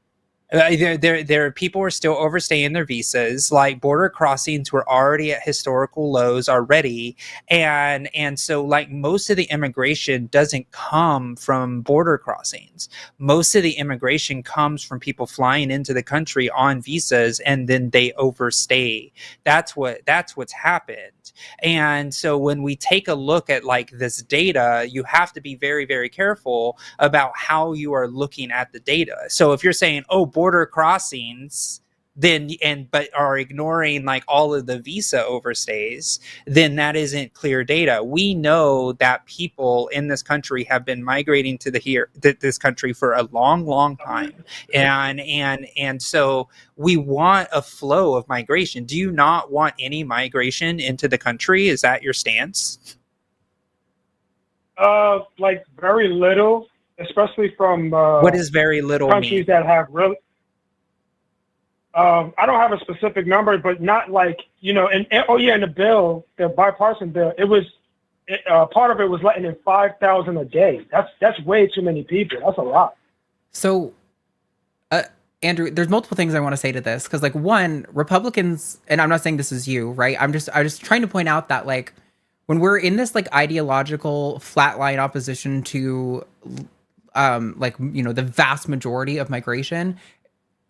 There people are still overstaying their visas. Like border crossings were already at historical lows already, and so like most of the immigration doesn't come from border crossings. Most of the immigration comes from people flying into the country on visas, and then they overstay. That's what's happened. And so when we take a look at like this data, you have to be very, very careful about how you are looking at the data. So if you're saying, oh, border crossings, but are ignoring like all of the visa overstays, then that isn't clear data. We know that people in this country have been migrating to this country for a long, long time, and so we want a flow of migration. Do you not want any migration into the country? Is that your stance? Like very little, especially from what does very little countries mean? that have really. I don't have a specific number, but not like, in the bill, the bipartisan bill, it was part of it was letting in 5,000 a day. That's way too many people. That's a lot. So, Andrew, there's multiple things I want to say to this because, like, one, Republicans, and I'm not saying this is you, right? I'm just trying to point out that, like, when we're in this like ideological flatline opposition to, the vast majority of migration.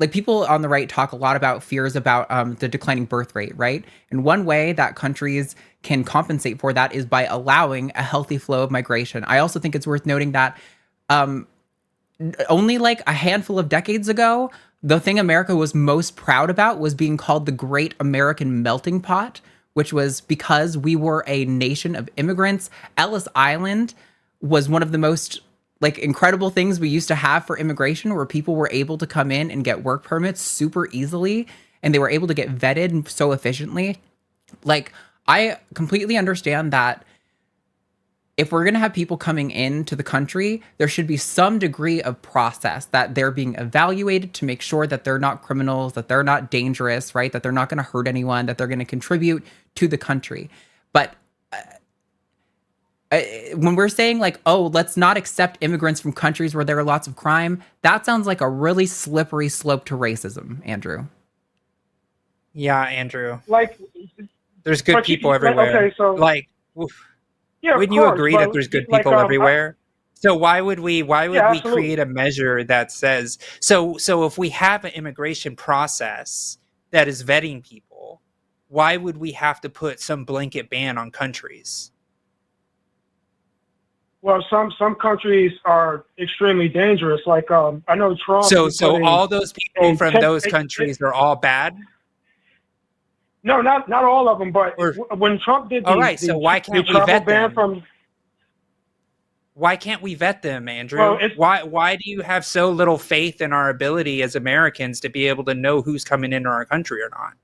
Like people on the right talk a lot about fears about the declining birth rate, right? And one way that countries can compensate for that is by allowing a healthy flow of migration. I also think it's worth noting that only like a handful of decades ago, the thing America was most proud about was being called the Great American Melting Pot, which was because we were a nation of immigrants. Ellis Island was one of the most like incredible things we used to have for immigration, where people were able to come in and get work permits super easily, and they were able to get vetted so efficiently. Like, I completely understand that if we're going to have people coming into the country, there should be some degree of process that they're being evaluated to make sure that they're not criminals, that they're not dangerous, right? That they're not going to hurt anyone, that they're going to contribute to the country. But when we're saying like, oh, let's not accept immigrants from countries where there are lots of crime, that sounds like a really slippery slope to racism, Andrew. Yeah, Andrew. Like, there's good people everywhere. Okay, so like, yeah, wouldn't you agree that there's good people everywhere? So why would we create a measure that says so if we have an immigration process that is vetting people, why would we have to put some blanket ban on countries? Well, some countries are extremely dangerous. Like I know Trump. So all those people from those countries are all bad? No, not all of them. But when Trump did, so why can't we vet them? Why can't we vet them, Andrew? Well, why do you have so little faith in our ability as Americans to be able to know who's coming into our country or not?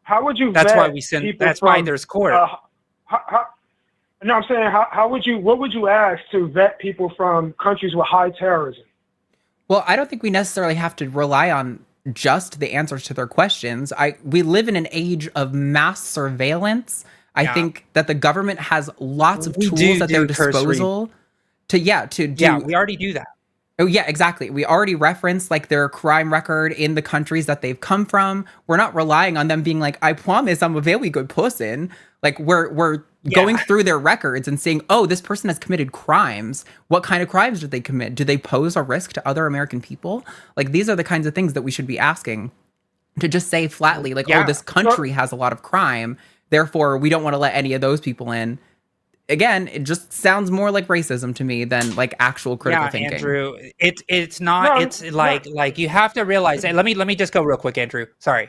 How would you? That's why we send. That's why there's court. No, I'm saying, what would you ask to vet people from countries with high terrorism? Well, I don't think we necessarily have to rely on just the answers to their questions. We live in an age of mass surveillance. I think that the government has lots of tools at their disposal to do. Yeah, we already do that. Oh, yeah, exactly. We already referenced like their crime record in the countries that they've come from. We're not relying on them being like, I promise I'm a very good person. Like we're going through their records and saying, oh, this person has committed crimes. What kind of crimes did they commit? Do they pose a risk to other American people? Like, these are the kinds of things that we should be asking. To just say flatly, like, oh, this country has a lot of crime, therefore we don't want to let any of those people in. Again, it just sounds more like racism to me than like actual critical thinking. Andrew, it's not. Like you have to realize. And let me just go real quick, Andrew. Sorry.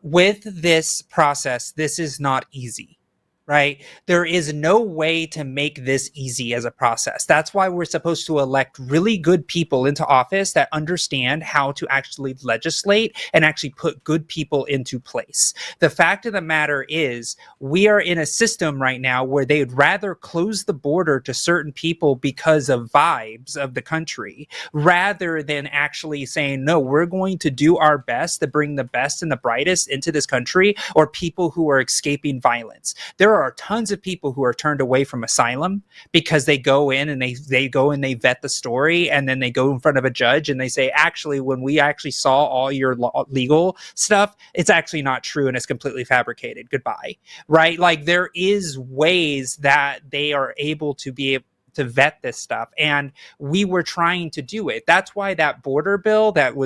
With this process, this is not easy. Right? There is no way to make this easy as a process. That's why we're supposed to elect really good people into office that understand how to actually legislate and actually put good people into place. The fact of the matter is, we are in a system right now where they'd rather close the border to certain people because of vibes of the country, rather than actually saying, no, we're going to do our best to bring the best and the brightest into this country, or people who are escaping violence. There are tons of people who are turned away from asylum because they go in and they vet the story, and then they go in front of a judge and they say, actually, when we actually saw all your legal stuff, it's actually not true and it's completely fabricated. Goodbye. Right? Like, there is ways that they are able to be able to vet this stuff, and we were trying to do it. That's why that border bill, that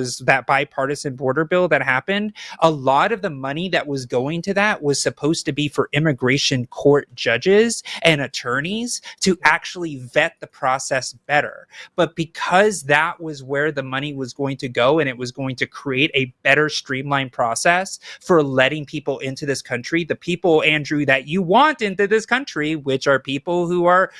bipartisan border bill that happened, a lot of the money that was going to that was supposed to be for immigration court judges and attorneys to actually vet the process better. But because that was where the money was going to go, and it was going to create a better streamlined process for letting people into this country, the people, Andrew, that you want into this country, which are people who are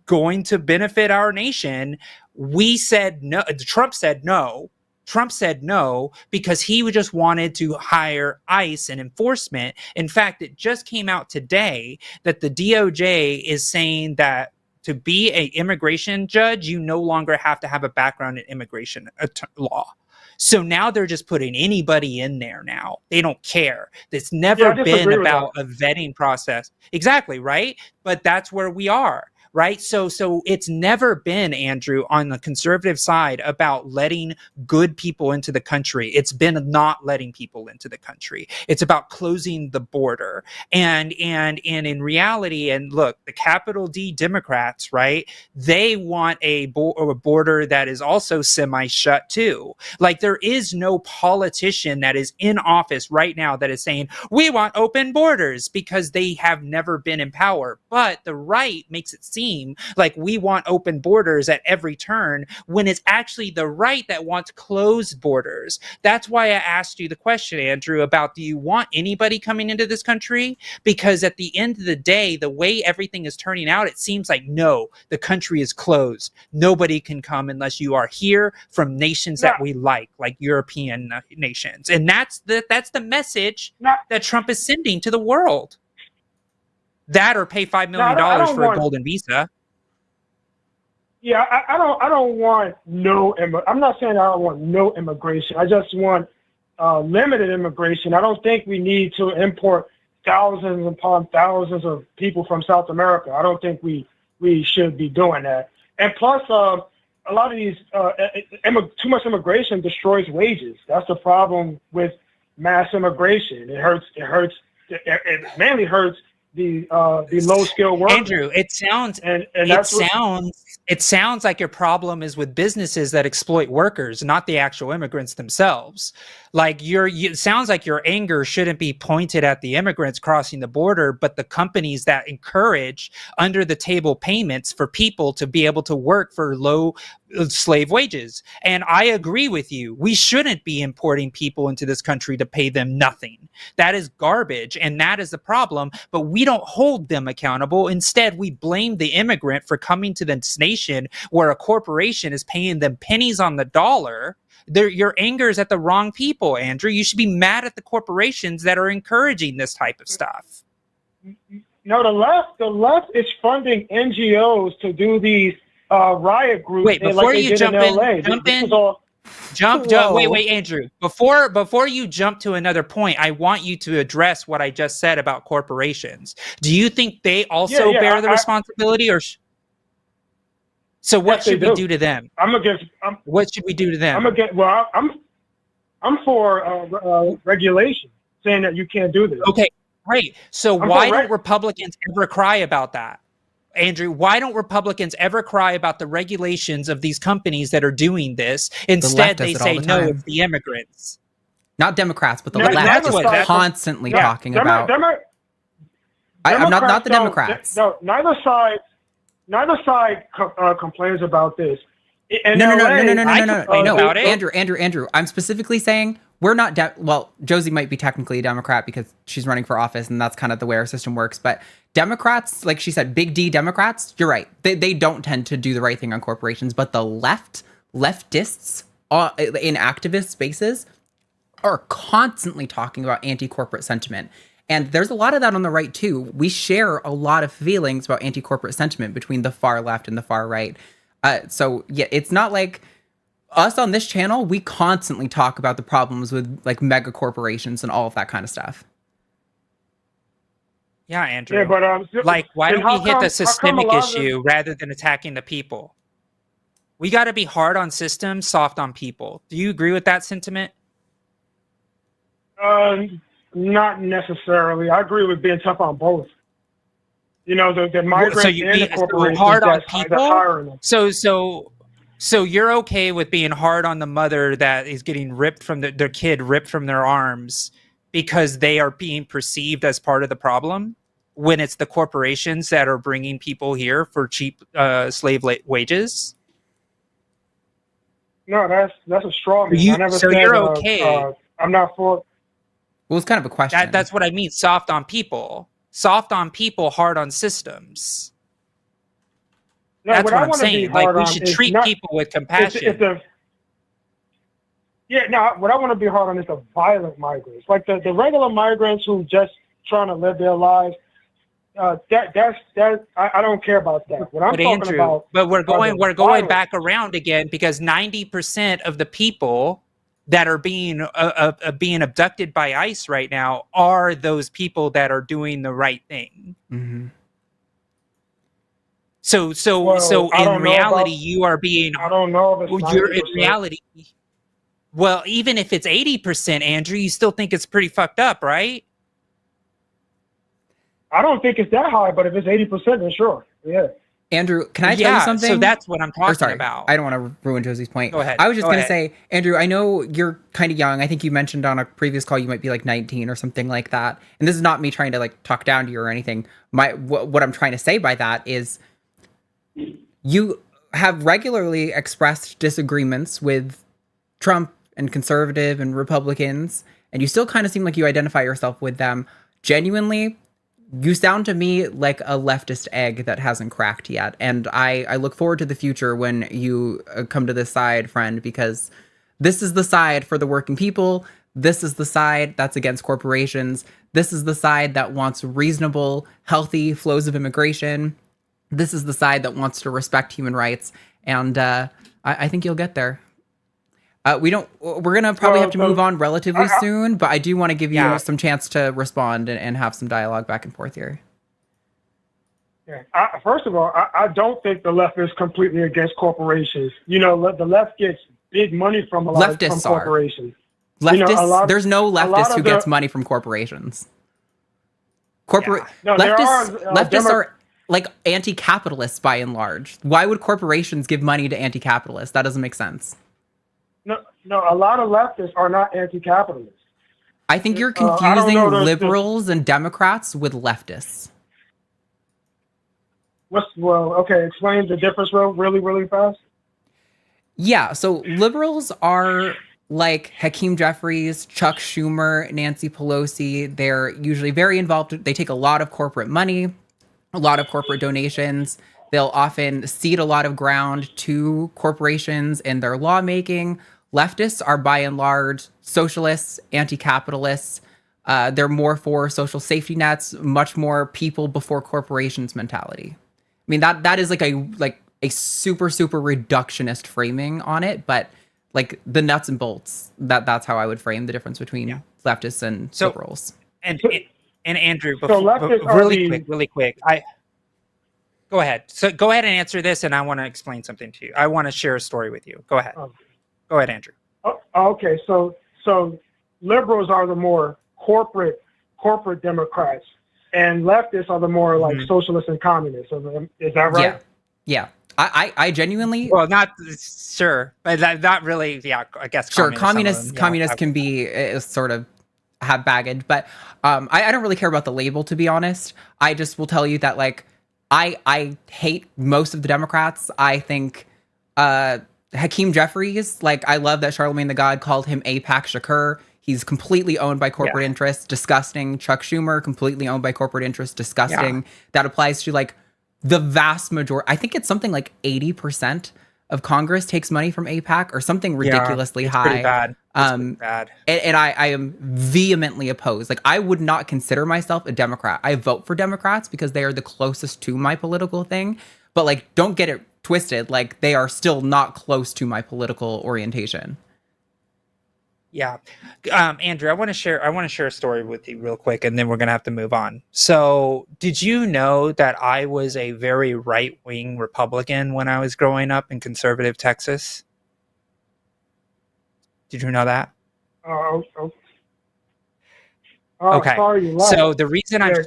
going to benefit our nation, we said no. Trump said no. Trump said no because he just wanted to hire ICE and enforcement. In fact, it just came out today that the DOJ is saying that to be an immigration judge, you no longer have to have a background in immigration law. So now they're just putting anybody in there now. They don't care. It's never been about a vetting process. Exactly, right? But that's where we are. Right. So it's never been, Andrew, on the conservative side about letting good people into the country. It's been not letting people into the country. It's about closing the border. And in reality, and look, the capital D Democrats, right, they want a border that is also semi-shut too. Like, there is no politician that is in office right now that is saying, we want open borders, because they have never been in power. But the right makes it seem like we want open borders at every turn, when it's actually the right that wants closed borders. That's why I asked you the question, Andrew, about, do you want anybody coming into this country? Because at the end of the day, the way everything is turning out, it seems like, no, the country is closed. Nobody can come unless you are here from nations that we like European nations. And that's the message that Trump is sending to the world. That, or pay $5 million for a golden visa. Yeah, I don't want I'm not saying I don't want no immigration. I just want limited immigration. I don't think we need to import thousands upon thousands of people from South America. I don't think we should be doing that. And plus, a lot of these too much immigration destroys wages. That's the problem with mass immigration. It mainly hurts the low skilled workers. Andrew, it sounds like your problem is with businesses that exploit workers, not the actual immigrants themselves. Like, it sounds like your anger shouldn't be pointed at the immigrants crossing the border, but the companies that encourage under the table payments for people to be able to work for low slave wages. And I agree with you. We shouldn't be importing people into this country to pay them nothing. That is garbage, and that is the problem. But we don't hold them accountable. Instead, we blame the immigrant for coming to this nation where a corporation is paying them pennies on the dollar. Your anger is at the wrong people, Andrew. You should be mad at the corporations that are encouraging this type of stuff. No, the left is funding NGOs to do these riot groups. Wait, before you jump in, wait, Andrew. Before you jump to another point, I want you to address what I just said about corporations. Do you think they also bear the responsibility, or? So what should we do to them? What should we do to them? I'm for regulation, saying that you can't do this. Okay, great. So why don't Republicans ever cry about that? Andrew, why don't Republicans ever cry about the regulations of these companies that are doing this? Instead, they say, no, it's the immigrants. Not Democrats, but the left is constantly talking about. I'm not the Democrats. No, neither side complains about this. No. Andrew, I'm specifically saying we're not, Josie might be technically a Democrat because she's running for office, and that's kind of the way our system works. But Democrats, like she said, big D Democrats, you're right. They don't tend to do the right thing on corporations, but the leftists in activist spaces are constantly talking about anti-corporate sentiment. And there's a lot of that on the right too. We share a lot of feelings about anti-corporate sentiment between the far left and the far right. So yeah, it's not like us on this channel. We constantly talk about the problems with like mega corporations and all of that kind of stuff. Yeah, Andrew. Yeah, but like, why don't we hit the how come systemic issue rather than attacking the people? We got to be hard on systems, soft on people. Do you agree with that sentiment? Not necessarily. I agree with being tough on both. You know, the migrants So and the corporations hard on that's people. hiring them. So you're okay with being hard on the mother that is getting ripped from their kid ripped from their arms because they are being perceived as part of the problem, when it's the corporations that are bringing people here for cheap slave wages? No, that's a straw man. I never so said, you're okay. I'm not for. Well, it's kind of a question. That's what I mean. Soft on people, hard on systems. No, that's what I'm wanna saying. Like, we should treat people with compassion. What I want to be hard on is the violent migrants, like the regular migrants who just trying to live their lives. I don't care about that. What I'm talking about. But we're going back around again, because 90% of the people that are being abducted by ICE right now are those people that are doing the right thing. Mm-hmm. So in reality, you are being. I don't know if it's 90%. You're in reality. Well, even if it's 80%, Andrew, you still think it's pretty fucked up, right? I don't think it's that high, but if it's 80%, then sure, yeah. Andrew, can I tell you something? So that's what I'm talking about. I don't want to ruin Josie's point. Go ahead. I was just going to say, Andrew, I know you're kind of young. I think you mentioned on a previous call you might be like 19 or something like that. And this is not me trying to like talk down to you or anything. What I'm trying to say by that is you have regularly expressed disagreements with Trump and conservative and Republicans, and you still kind of seem like you identify yourself with them. Genuinely, you sound to me like a leftist egg that hasn't cracked yet. And I look forward to the future when you come to this side, friend, because this is the side for the working people. This is the side that's against corporations. This is the side that wants reasonable, healthy flows of immigration. This is the side that wants to respect human rights. And I think you'll get there. We're going to probably have to move on relatively soon, but I do want to give you some chance to respond and have some dialogue back and forth here. Yeah. First of all, I don't think the left is completely against corporations. You know, the left gets big money from from corporations. Leftists, there's no leftist who gets money from corporations. Leftists are like anti-capitalists by and large. Why would corporations give money to anti-capitalists? That doesn't make sense. No, a lot of leftists are not anti-capitalists. I think you're confusing liberals and Democrats with leftists. Explain the difference really, really fast. Yeah, so liberals are like Hakeem Jeffries, Chuck Schumer, Nancy Pelosi. They're usually very involved. They take a lot of corporate money, a lot of corporate donations. They'll often cede a lot of ground to corporations in their lawmaking. Leftists are by and large socialists, anti-capitalists. They're more for social safety nets, much more people before corporations mentality. I mean, that is like a super, super reductionist framing on it, but like the nuts and bolts, that's how I would frame the difference between leftists and liberals. And Andrew, really quick, go ahead. So go ahead and answer this, and I want to explain something to you. I want to share a story with you. Go ahead. Go ahead, Andrew. Okay, so liberals are the more corporate Democrats, and leftists are the more like socialists and communists. Is that right? Yeah. I genuinely. Well, not sure, but not really. Yeah, I guess. Sure, communists can be sort of have baggage, but I don't really care about the label, to be honest. I just will tell you that like I hate most of the Democrats. I think Hakeem Jeffries, like I love that Charlemagne the God called him AIPAC Shakur. He's completely owned by corporate interests. Disgusting. Chuck Schumer, completely owned by corporate interests. Disgusting. Yeah. That applies to like the vast majority. I think it's something like 80% of Congress takes money from AIPAC or something ridiculously high. Pretty bad. Pretty bad. And I am vehemently opposed. Like I would not consider myself a Democrat. I vote for Democrats because they are the closest to my political thing. But like, don't get it twisted. Like they are still not close to my political orientation. Yeah. Andrew, I want to share a story with you real quick, and then we're going to have to move on. So did you know that I was a very right-wing Republican when I was growing up in conservative Texas? Did you know that? Okay. Sorry you left. So the reason Yeah.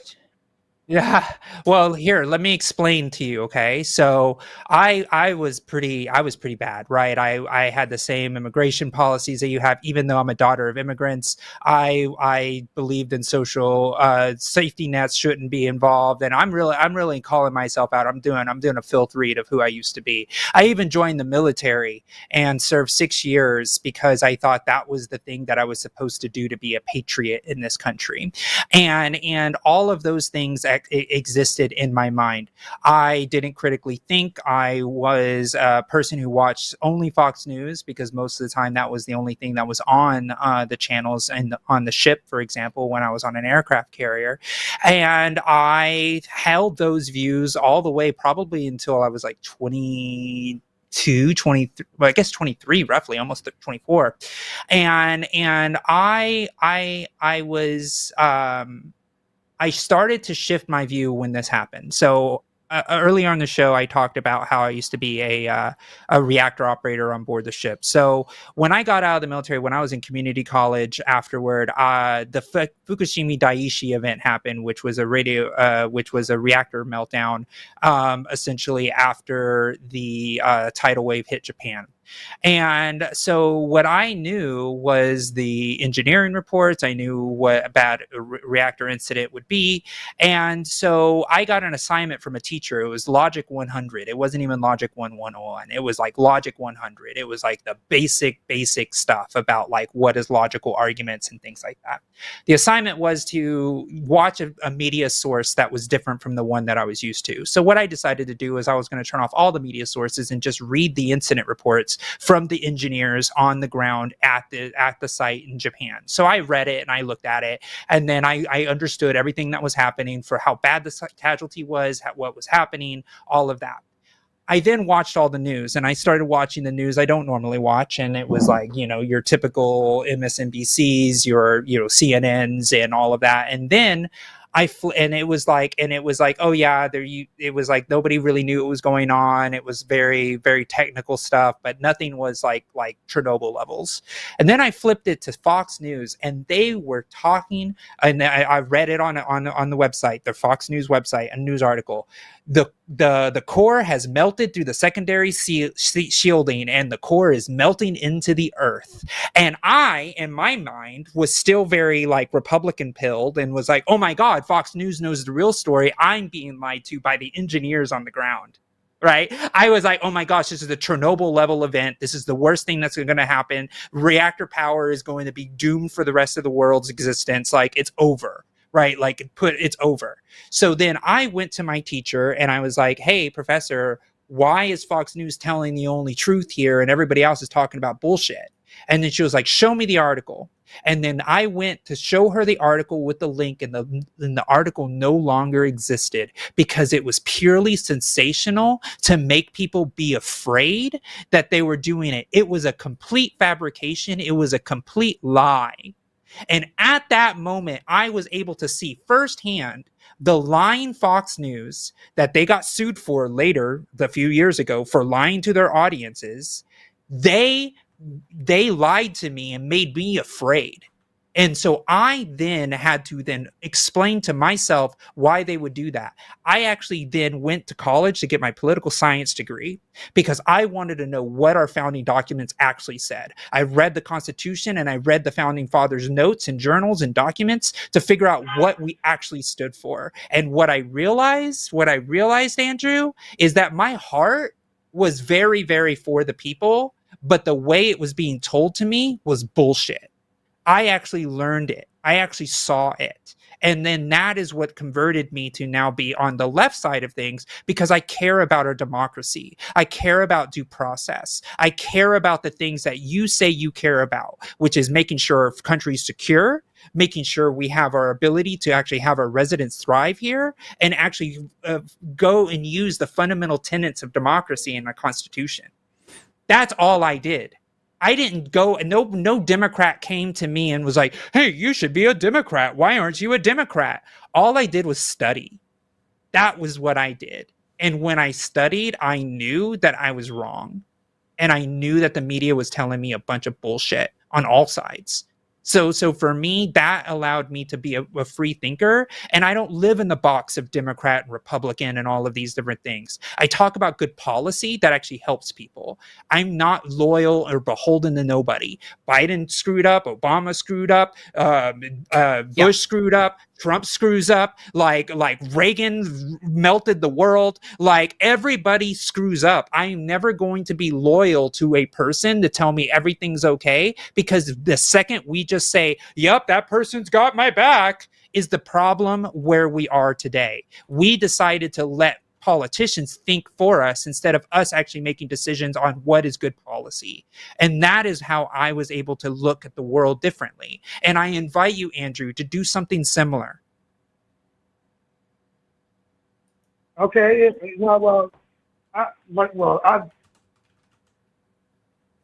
Yeah. Well, here, let me explain to you, okay? So I was pretty bad, right? I had the same immigration policies that you have, even though I'm a daughter of immigrants. I believed in social safety nets shouldn't be involved, and I'm really calling myself out. I'm doing a filth read of who I used to be. I even joined the military and served 6 years because I thought that was the thing that I was supposed to do to be a patriot in this country. And all of those things existed in my mind. I didn't critically think. I was a person who watched only Fox News because most of the time that was the only thing that was on the channels and on the ship, for example, when I was on an aircraft carrier. And I held those views all the way probably until I was like 22, 23, well, I guess 23, roughly, almost 24. And I was I started to shift my view when this happened. So earlier on the show, I talked about how I used to be a reactor operator on board the ship. So when I got out of the military, when I was in community college afterward, the Fukushima Daiichi event happened, which was a reactor meltdown, essentially after the tidal wave hit Japan. And so what I knew was the engineering reports. I knew what a bad reactor incident would be. And so I got an assignment from a teacher. It was Logic 100. It wasn't even Logic 101. It was like Logic 100. It was like the basic stuff about like what is logical arguments and things like that. The assignment was to watch a media source that was different from the one that I was used to. So what I decided to do is I was going to turn off all the media sources and just read the incident reports from the engineers on the ground at the site in Japan. So I read it and I looked at it, and then I understood everything that was happening, for how bad the casualty was, what was happening, all of that. I then watched all the news, and I started watching the news I don't normally watch, and it was like, your typical MSNBCs, your CNNs and all of that. And then and it was like, oh yeah, it was like nobody really knew what was going on. It was very, very technical stuff, but nothing was like Chernobyl levels. And then I flipped it to Fox News, and they were talking, and I read it on the website, the Fox News website, a news article. The core has melted through the secondary shielding, and the core is melting into the earth. And I, in my mind, was still very like Republican pilled, and was like, oh my God, Fox News knows the real story. I'm being lied to by the engineers on the ground. Right? I was like, oh my gosh, this is a Chernobyl level event. This is the worst thing that's going to happen. Reactor power is going to be doomed for the rest of the world's existence. Like, it's over. Right? Like, it's over. So then I went to my teacher and I was like, hey, professor, why is Fox News telling the only truth here and everybody else is talking about bullshit? And then she was like, show me the article. And then I went to show her the article with the link, and the article no longer existed because it was purely sensational to make people be afraid that they were doing it. It was a complete fabrication. It was a complete lie. And at that moment, I was able to see firsthand the lying Fox News that they got sued for later, a few years ago, for lying to their audiences. They lied to me and made me afraid. And so I then had to explain to myself why they would do that. I actually then went to college to get my political science degree because I wanted to know what our founding documents actually said. I read the Constitution and I read the founding fathers' notes and journals and documents to figure out what we actually stood for. And what I realized, Andrew, is that my heart was very, very for the people, but the way it was being told to me was bullshit. I actually learned it. I actually saw it. And then that is what converted me to now be on the left side of things, because I care about our democracy. I care about due process. I care about the things that you say you care about, which is making sure our country is secure, making sure we have our ability to actually have our residents thrive here, and actually go and use the fundamental tenets of democracy in our Constitution. That's all I did. I didn't go, no Democrat came to me and was like, hey, you should be a Democrat. Why aren't you a Democrat? All I did was study. That was what I did. And when I studied, I knew that I was wrong. And I knew that the media was telling me a bunch of bullshit on all sides. So for me, that allowed me to be a free thinker. And I don't live in the box of Democrat and Republican and all of these different things. I talk about good policy that actually helps people. I'm not loyal or beholden to nobody. Biden screwed up. Obama screwed up. Bush screwed up. Trump screws up. Like Reagan melted the world. Like everybody screws up. I'm never going to be loyal to a person to tell me everything's okay, because the second we just say, yep, that person's got my back, is the problem where we are today. We decided to let politicians think for us instead of us actually making decisions on what is good policy. And that is how I was able to look at the world differently. And I invite you, Andrew, to do something similar. Okay.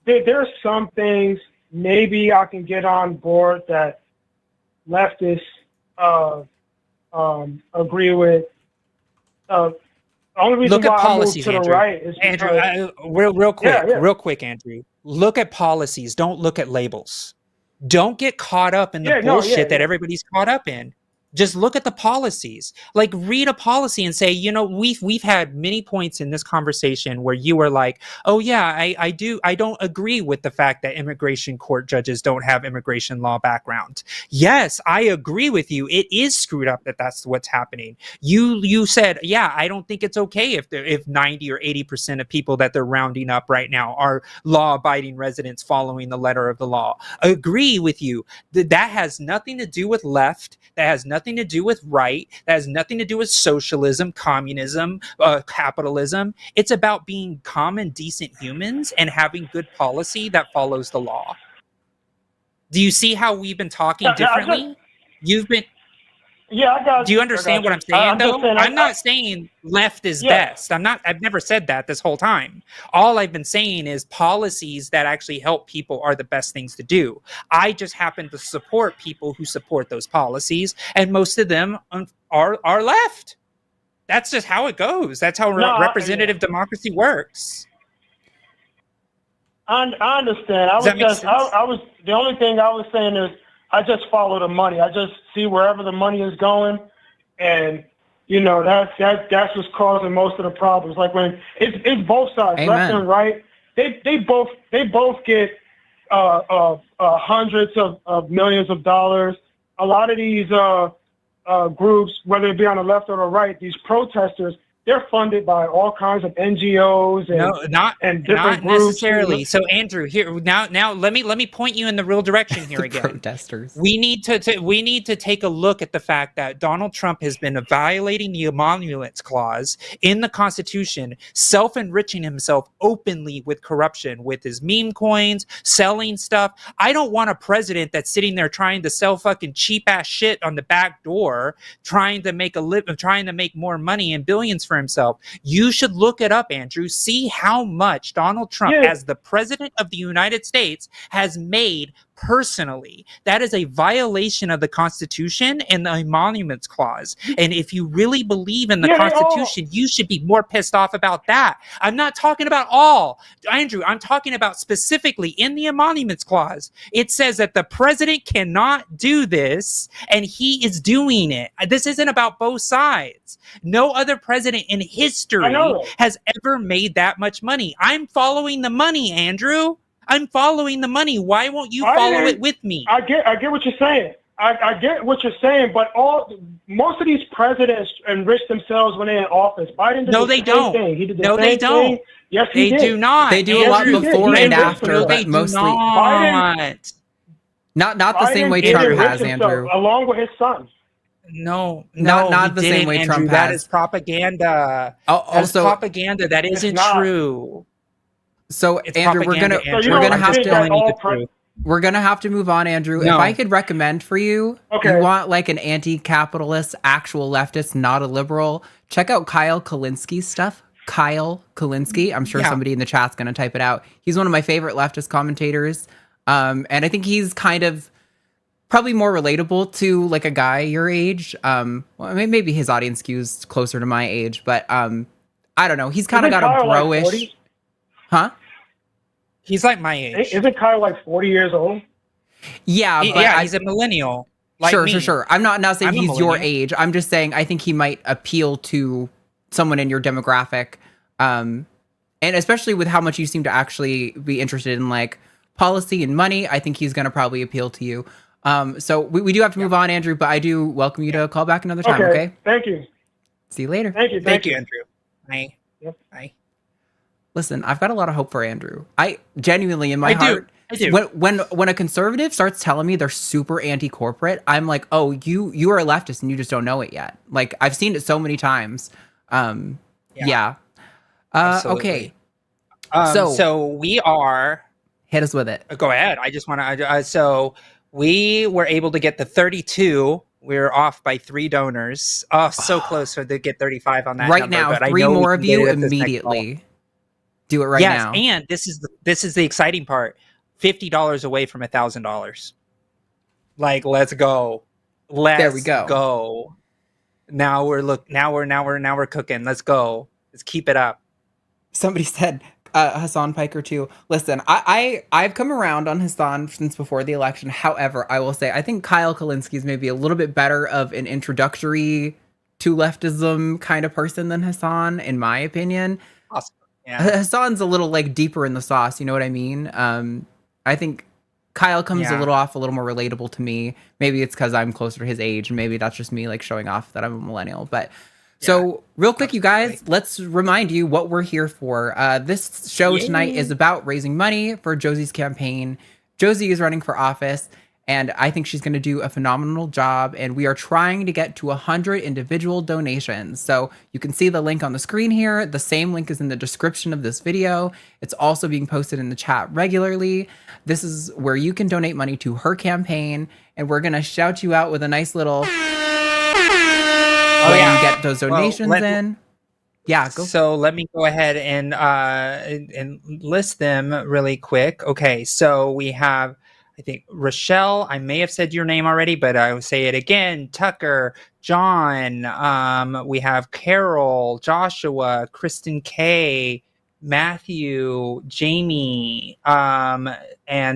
There's some things maybe I can get on board that leftists agree with. Only reason look why at policies, I moved to Andrew. the right is Andrew, real quick, Andrew. Look at policies. Don't look at labels. Don't get caught up in the bullshit that everybody's caught up in. Just look at the policies. Like, read a policy and say, you know, we've had many points in this conversation where you were like, oh yeah, I don't agree with the fact that immigration court judges don't have immigration law background. Yes, I agree with you. It is screwed up that that's what's happening. You said, yeah, I don't think it's okay if 90 or 80% of people that they're rounding up right now are law-abiding residents following the letter of the law. Agree with you. That has nothing to do with left. That has nothing to do with right. That has nothing to do with socialism, communism, capitalism. It's about being common, decent humans and having good policy that follows the law. Do you see how we've been talking differently? You've been... Yeah, I got. Do you understand what I'm saying, though? I'm not saying left is best. I've never said that this whole time. All I've been saying is policies that actually help people are the best things to do. I just happen to support people who support those policies, and most of them are left. That's just how it goes. That's how representative democracy works. I understand. I was the only thing I was saying is, I just follow the money. I just see wherever the money is going, and you know that's what's causing most of the problems. Like when it's both sides, Amen. Left and right. They both get hundreds of millions of dollars. A lot of these groups, whether it be on the left or the right, these protesters, they're funded by all kinds of NGOs and different groups. Necessarily. So Andrew, here now let me point you in the real direction here again. Protesters. We need to take a look at the fact that Donald Trump has been violating the emoluments clause in the Constitution, self-enriching himself openly with corruption, with his meme coins, selling stuff. I don't want a president that's sitting there trying to sell fucking cheap ass shit on the back door, trying to make more money and billions for himself. You should look it up, Andrew. See how much Donald Trump, as the president of the United States, has made personally. That is a violation of the Constitution and the emoluments clause. And if you really believe in the Constitution, you should be more pissed off about that. I'm not talking about all, Andrew. I'm talking about specifically in the emoluments clause. It says that the president cannot do this, and he is doing it. This isn't about both sides. No other president in history has ever made that much money. I'm following the money, Andrew. I'm following the money. Why won't you follow it with me? I get what you're saying. I get what you're saying, but most of these presidents enrich themselves when they're in office. Biden did the same thing. He did the same thing. Yes, he did. They do not. They do a lot before and after, but mostly not. Not the same way Trump has, Andrew. Along with his son. No, not the same way Trump has. That is propaganda. Also, propaganda. That isn't true. So it's Andrew, we're gonna have to move on, Andrew. No. If I could recommend for you, you want like an anti-capitalist, actual leftist, not a liberal, check out Kyle Kalinski's stuff. Kyle Kalinske. I'm sure somebody in the chat's going to type it out. He's one of my favorite leftist commentators. And I think he's kind of probably more relatable to like a guy your age. Well, maybe his audience skews closer to my age, but I don't know. He's kind of got a bro-ish. Like huh? He's like my age. Isn't Kyle like 40 years old? Yeah, he's a millennial. Like sure. I'm not saying he's your age. I'm just saying I think he might appeal to someone in your demographic, and especially with how much you seem to actually be interested in like policy and money. I think he's going to probably appeal to you. So we do have to move on, Andrew, but I do welcome you to call back another time. Okay. Thank you. See you later. Thank you, Andrew. Bye. Yep. Bye. Listen, I've got a lot of hope for Andrew. I genuinely, in my heart, I do. When a conservative starts telling me they're super anti-corporate, I'm like, oh, you are a leftist and you just don't know it yet. Like, I've seen it so many times. Yeah. Okay. So we are. Hit us with it. Go ahead. I just want to. So we were able to get the 32. We're off by 3 donors. Oh, so close to get 35 on that. Right number, now, but 3 more of you immediately. Do it right now. Yes, and this is the exciting part. $50 away from $1,000. Like, let's go. There we go. Go. Now we're cooking. Let's go. Let's keep it up. Somebody said Hassan Piker too. Listen, I've come around on Hassan since before the election. However, I will say I think Kyle Kalinske is maybe a little bit better of an introductory to leftism kind of person than Hassan, in my opinion. Awesome. Yeah. Hassan's a little like deeper in the sauce. You know what I mean? I think Kyle comes a little more relatable to me. Maybe it's because I'm closer to his age. Maybe that's just me like showing off that I'm a millennial. But so real quick, you guys, let's remind you what we're here for. This show tonight is about raising money for Josie's campaign. Josie is running for office, and I think she's going to do a phenomenal job. And we are trying to get to 100 individual donations. So you can see the link on the screen here. The same link is in the description of this video. It's also being posted in the chat regularly. This is where you can donate money to her campaign. And we're going to shout you out with a nice little... when you get those donations in. Yeah, go. So let me go ahead and list them really quick. Okay, so we have... I think Rochelle, I may have said your name already, but I will say it again. Tucker, John, we have Carol, Joshua, Kristen K, Matthew, Jamie, and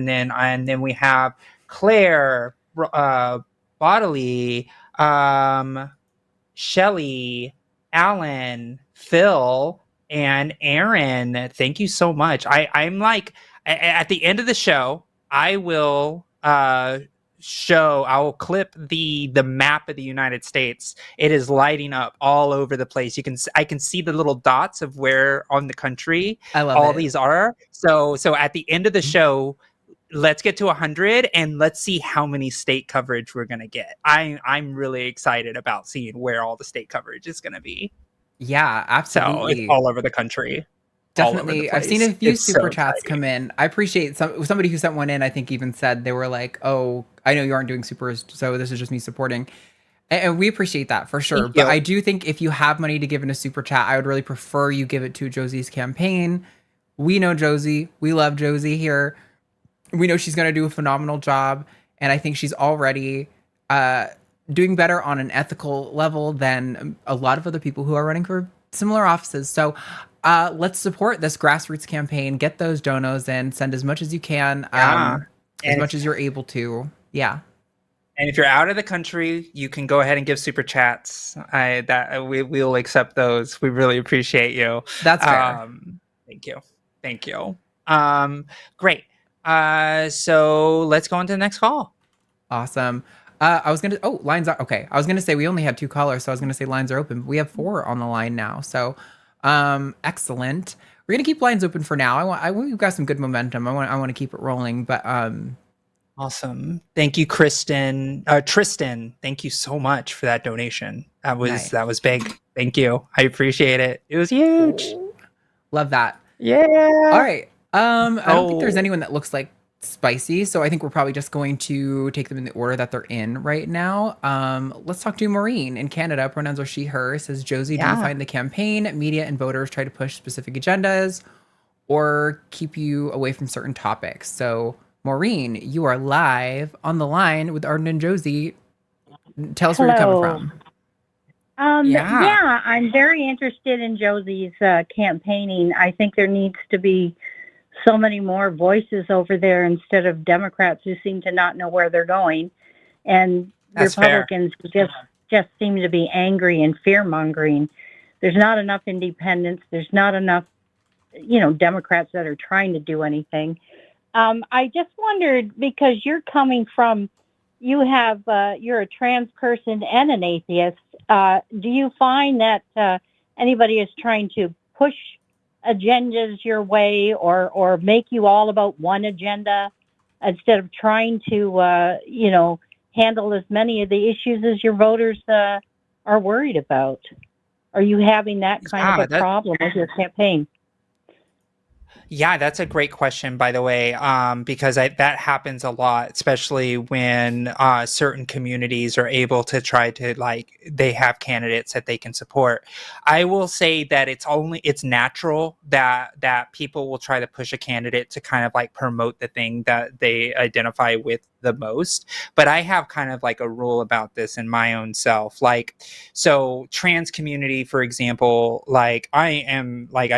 then we have Claire, Bodily, Shelly, Alan, Phil, and Aaron. Thank you so much. I'm like, at the end of the show, I will clip the map of the United States. It is lighting up all over the place. I can see the little dots of where on the country all these are. So at the end of the show, let's get to 100 and let's see how many state coverage we're gonna get. I'm really excited about seeing where all the state coverage is gonna be. Yeah, absolutely. So it's all over the country. Definitely. I've seen a few super chats come in. I appreciate somebody who sent one in, I think even said they were like, oh, I know you aren't doing supers, so this is just me supporting. And we appreciate that for sure. But I do think if you have money to give in a super chat, I would really prefer you give it to Josie's campaign. We know Josie. We love Josie here. We know she's going to do a phenomenal job. And I think she's already doing better on an ethical level than a lot of other people who are running for similar offices. So let's support this grassroots campaign. Get those donos in. Send as much as you can, as much as you're able to. Yeah. And if you're out of the country, you can go ahead and give super chats. We'll accept those. We really appreciate you. That's fair. Thank you. Great. So let's go on to the next call. Awesome. Lines are okay. I was gonna say we only had 2 callers, so I was gonna say lines are open. But we have 4 on the line now. So excellent. We're gonna keep lines open for now. We've got some good momentum. I want to keep it rolling. But awesome. Thank you, Tristan. Thank you so much for that donation. That was big. Thank you. I appreciate it. It was huge. Love that. Yeah. All right. I don't think there's anyone that looks like spicy. So I think we're probably just going to take them in the order that they're in right now. Let's talk to Maureen in Canada. Pronouns are she, her. Says, Josie, do you Yeah. find the campaign, media, and voters try to push specific agendas or keep you away from certain topics? So, Maureen, you are live on the line with Arden and Josie. Tell us where you're coming Hello. from. Yeah, I'm very interested in Josie's campaigning. I think there needs to be so many more voices over there instead of Democrats who seem to not know where they're going, and That's Republicans who just seem to be angry and fear mongering. There's not enough independents. There's not enough, Democrats that are trying to do anything. I just wondered, because you're coming from, you're a trans person and an atheist. Do you find that anybody is trying to push agendas your way or make you all about one agenda instead of trying to, handle as many of the issues as your voters are worried about? Are you having that kind of a problem with your campaign? Yeah, that's a great question, by the way, because that happens a lot, especially when certain communities are able to try to, they have candidates that they can support. I will say that it's natural that people will try to push a candidate to kind of promote the thing that they identify with the most. But I have kind of a rule about this in my own self. So trans community, for example, I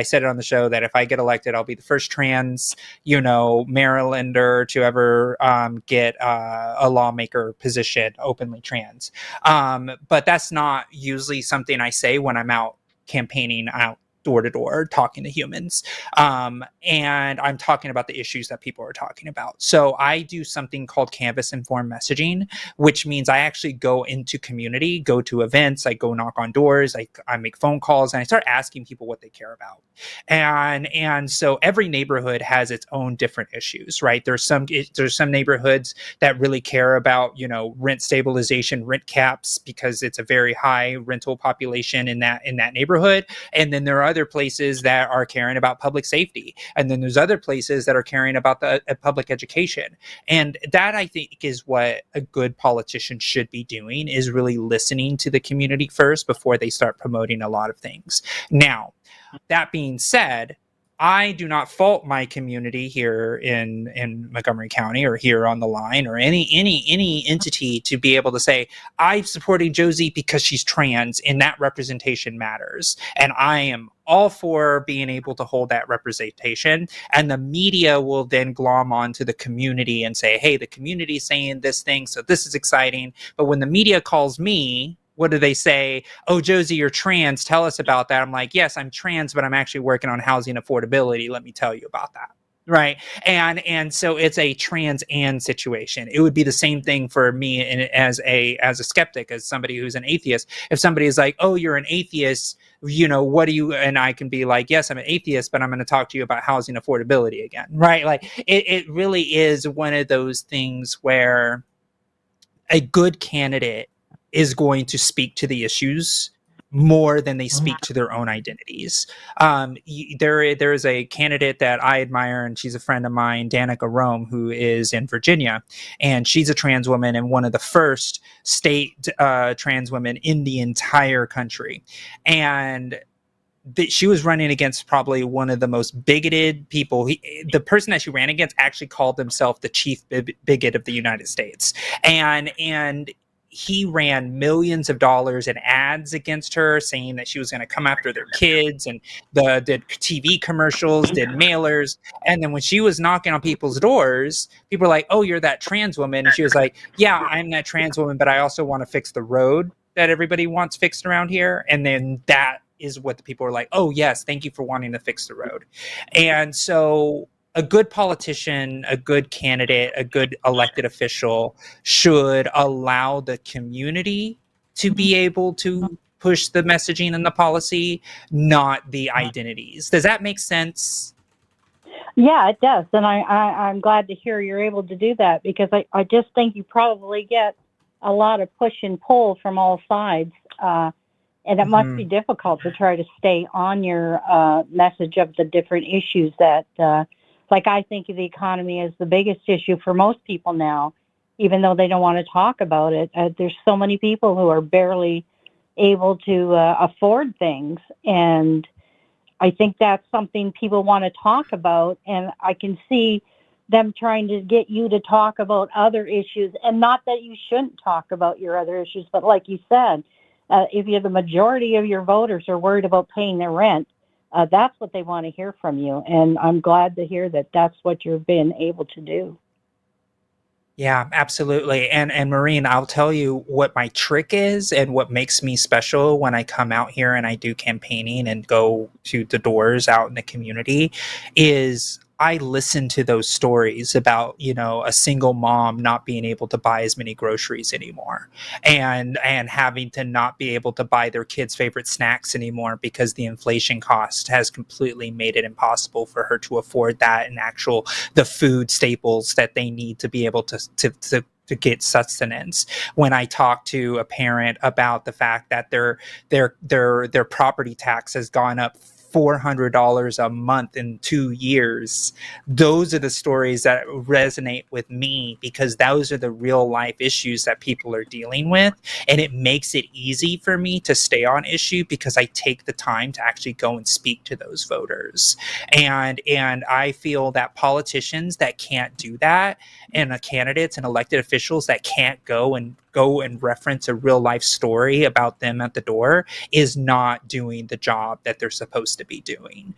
said it on the show that if I get elected, I'll be the first trans, Marylander to ever get a lawmaker position, openly trans. But that's not usually something I say when I'm out campaigning out door to door talking to humans. And I'm talking about the issues that people are talking about. So I do something called canvas informed messaging, which means I actually go into community, go to events, I go knock on doors, I make phone calls, and I start asking people what they care about. And so every neighborhood has its own different issues, right? There's some neighborhoods that really care about, rent stabilization, rent caps, because it's a very high rental population in that neighborhood. And then there are other places that are caring about public safety. And then there's other places that are caring about the public education. And that, I think, is what a good politician should be doing, is really listening to the community first before they start promoting a lot of things. Now, that being said, I do not fault my community here in Montgomery County or here on the line or any entity to be able to say, I'm supporting Josie because she's trans and that representation matters. And I am all for being able to hold that representation. And the media will then glom onto the community and say, hey, the community is saying this thing, so this is exciting. But when the media calls me, what do they say? Oh, Josie, you're trans. Tell us about that. I'm like, yes, I'm trans, but I'm actually working on housing affordability. Let me tell you about that. Right. And so it's a trans and situation. It would be the same thing for me as a skeptic, as somebody who's an atheist. If somebody is like, oh, you're an atheist, what do you, and I can be like, yes, I'm an atheist, but I'm going to talk to you about housing affordability again. Right. It really is one of those things where a good candidate is going to speak to the issues more than they speak to their own identities. There is a candidate that I admire, and she's a friend of mine, Danica Rome, who is in Virginia, and she's a trans woman and one of the first state trans women in the entire country. And she was running against probably one of the most bigoted people. The person that she ran against actually called himself the chief bigot of the United States. And he ran millions of dollars in ads against her, saying that she was going to come after their kids, and did TV commercials, did mailers. And then when she was knocking on people's doors, people were like, oh, you're that trans woman. And she was like, yeah, I'm that trans woman, but I also want to fix the road that everybody wants fixed around here. And then that is what the people are like, oh, yes, thank you for wanting to fix the road. And so a good politician, a good candidate, a good elected official should allow the community to be able to push the messaging and the policy, not the identities. Does that make sense? Yeah, it does. And I'm glad to hear you're able to do that, because I just think you probably get a lot of push and pull from all sides. And it must be difficult to try to stay on your message of the different issues that like I think of the economy as the biggest issue for most people now, even though they don't want to talk about it. There's so many people who are barely able to afford things. And I think that's something people want to talk about. And I can see them trying to get you to talk about other issues, and not that you shouldn't talk about your other issues, but like you said, if you're the majority of your voters are worried about paying their rent, that's what they want to hear from you. And I'm glad to hear that that's what you've been able to do. Yeah, absolutely. And Maureen, I'll tell you what my trick is and what makes me special when I come out here and I do campaigning and go to the doors out in the community is I listen to those stories about, a single mom not being able to buy as many groceries anymore, and having to not be able to buy their kids' favorite snacks anymore because the inflation cost has completely made it impossible for her to afford that and the food staples that they need to be able to get sustenance. When I talk to a parent about the fact that their property tax has gone up $400 a month in 2 years, those are the stories that resonate with me, because those are the real life issues that people are dealing with. And it makes it easy for me to stay on issue because I take the time to actually go and speak to those voters. And I feel that politicians that can't do that, and candidates and elected officials that can't go and reference a real life story about them at the door, is not doing the job that they're supposed to be doing.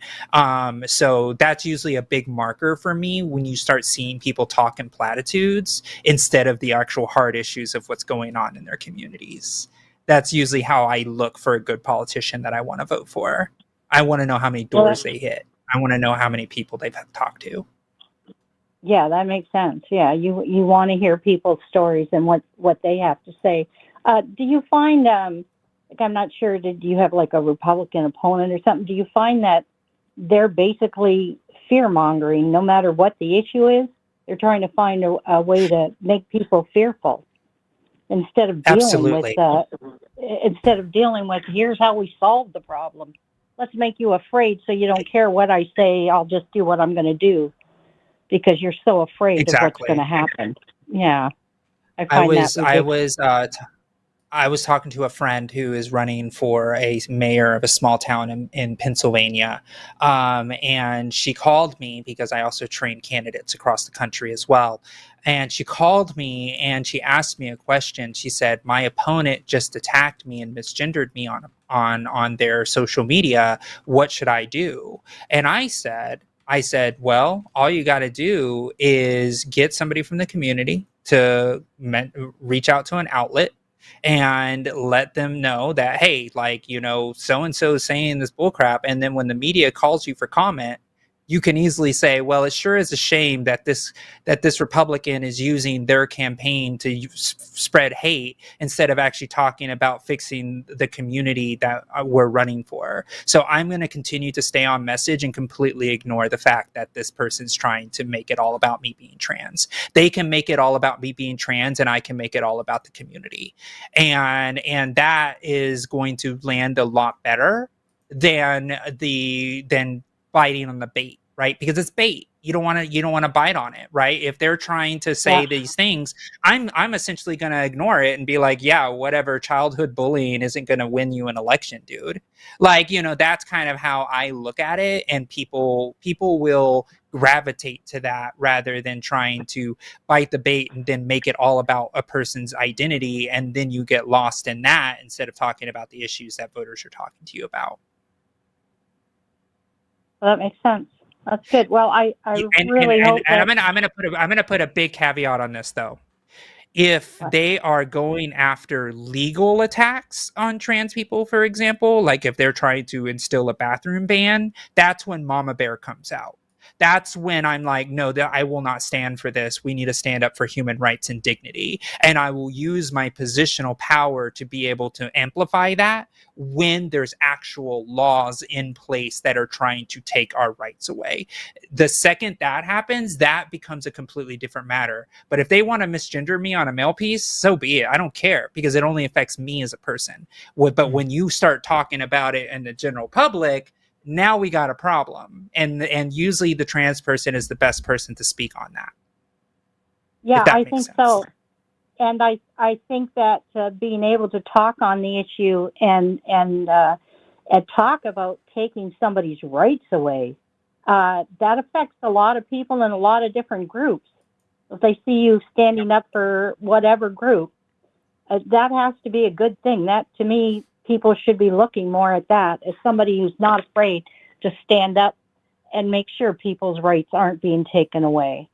So that's usually a big marker for me when you start seeing people talk in platitudes instead of the actual hard issues of what's going on in their communities. That's usually how I look for a good politician that I want to vote for. I want to know how many doors they hit. I want to know how many people they've talked to. Yeah, that makes sense. Yeah, you want to hear people's stories and what they have to say. Do you find, I'm not sure, do you have like a Republican opponent or something? Do you find that they're basically fear-mongering no matter what the issue is? They're trying to find a way to make people fearful instead of dealing with here's how we solve the problem. Let's make you afraid so you don't care what I say. I'll just do what I'm going to do, because you're so afraid of what's going to happen. Yeah. I was talking to a friend who is running for a mayor of a small town in Pennsylvania. And she called me because I also train candidates across the country as well. And she called me and she asked me a question. She said, my opponent just attacked me and misgendered me on their social media. What should I do? And I said, well, all you got to do is get somebody from the community to reach out to an outlet and let them know that, hey, so-and-so is saying this bullcrap. And then when the media calls you for comment, you can easily say, well, it sure is a shame that this Republican is using their campaign to spread hate instead of actually talking about fixing the community that we're running for. So I'm going to continue to stay on message and completely ignore the fact that this person's trying to make it all about me being trans. They can make it all about me being trans, and I can make it all about the community. And that is going to land a lot better than biting on the bait, right? Because it's bait. You don't want to bite on it, right? If they're trying to say these things, I'm essentially going to ignore it and be like, yeah, whatever. Childhood bullying isn't going to win you an election, dude. That's kind of how I look at it, and people will gravitate to that rather than trying to bite the bait and then make it all about a person's identity, and then you get lost in that instead of talking about the issues that voters are talking to you about. Well, that makes sense. That's good. Well, I really hope. And I'm gonna put a big caveat on this though. If they are going after legal attacks on trans people, for example, like if they're trying to instill a bathroom ban, that's when Mama Bear comes out. That's when I'm like, no, I will not stand for this. We need to stand up for human rights and dignity. And I will use my positional power to be able to amplify that when there's actual laws in place that are trying to take our rights away. The second that happens, that becomes a completely different matter. But if they want to misgender me on a mail piece, so be it. I don't care, because it only affects me as a person. But when you start talking about it in the general public, now we got a problem. And usually the trans person is the best person to speak on that. Yeah, I think so. And I think that being able to talk on the issue and talk about taking somebody's rights away, that affects a lot of people in a lot of different groups. If they see you standing up for whatever group, that has to be a good thing. That, to me, people should be looking more at that as somebody who's not afraid to stand up and make sure people's rights aren't being taken away.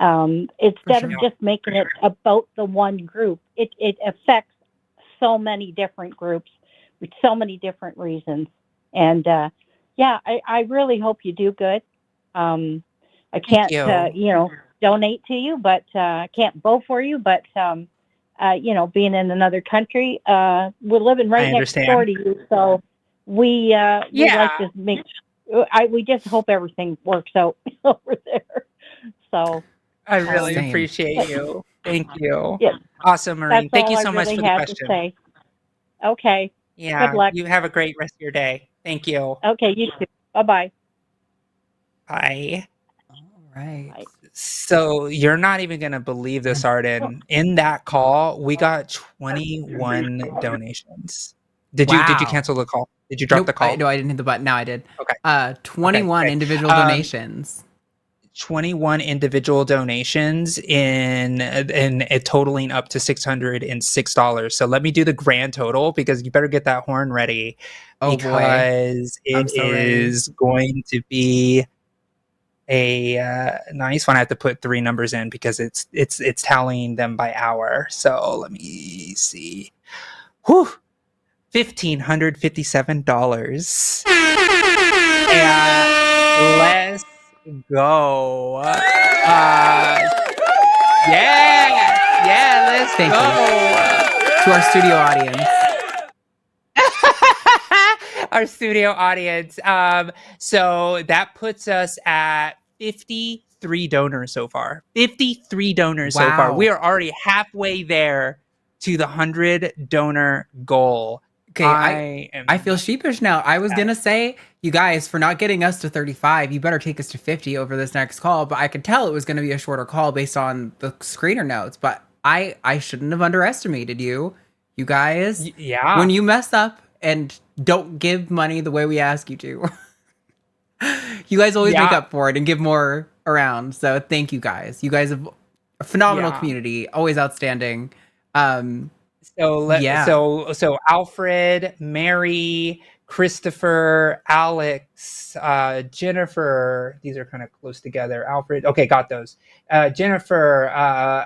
Instead of just making it about the one group, it affects so many different groups with so many different reasons. And I really hope you do good. I can't, donate to you, but I can't vote for you. But being in another country, we're living right next door to you, so we like to make. We just hope everything works out over there. So. I really appreciate you. Thank you. Yeah. Awesome, Maureen. Thank you so much for the question. Okay. Yeah. Good luck. You have a great rest of your day. Thank you. Okay, you too. Bye-bye. Bye. All right. Bye. So you're not even going to believe this, Arden. In that call, we got 21 donations. Did you cancel the call? Did you drop the call? No, I didn't hit the button. Now I did. Okay. 21 individual donations. 21 individual donations in totaling up to $606. So let me do the grand total, because you better get that horn ready, because it is going to be a nice one. I have to put 3 numbers in because it's tallying them by hour. So let me see. Whew. $1,557. And let's go. Let's Thank go. You. To our studio audience. Our studio audience. So that puts us at 53 donors so far. 53 donors so far. We are already halfway there to the 100 donor goal. Okay, I feel sheepish now. I was gonna say, you guys, for not getting us to 35, you better take us to 50 over this next call. But I could tell it was gonna be a shorter call based on the screener notes. But I shouldn't have underestimated you guys. Yeah. When you mess up and don't give money the way we ask you to, you guys always make up for it and give more around. So thank you guys. You guys have a phenomenal community, always outstanding. So Alfred, Mary, Christopher, Alex, Jennifer, these are kind of close together. Alfred, okay, got those. Jennifer,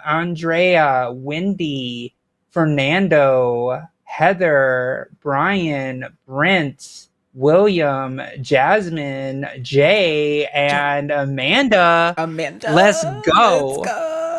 Andrea, Wendy, Fernando, Heather, Brian, Brent, William, Jasmine, Jay, and Amanda. Let's go.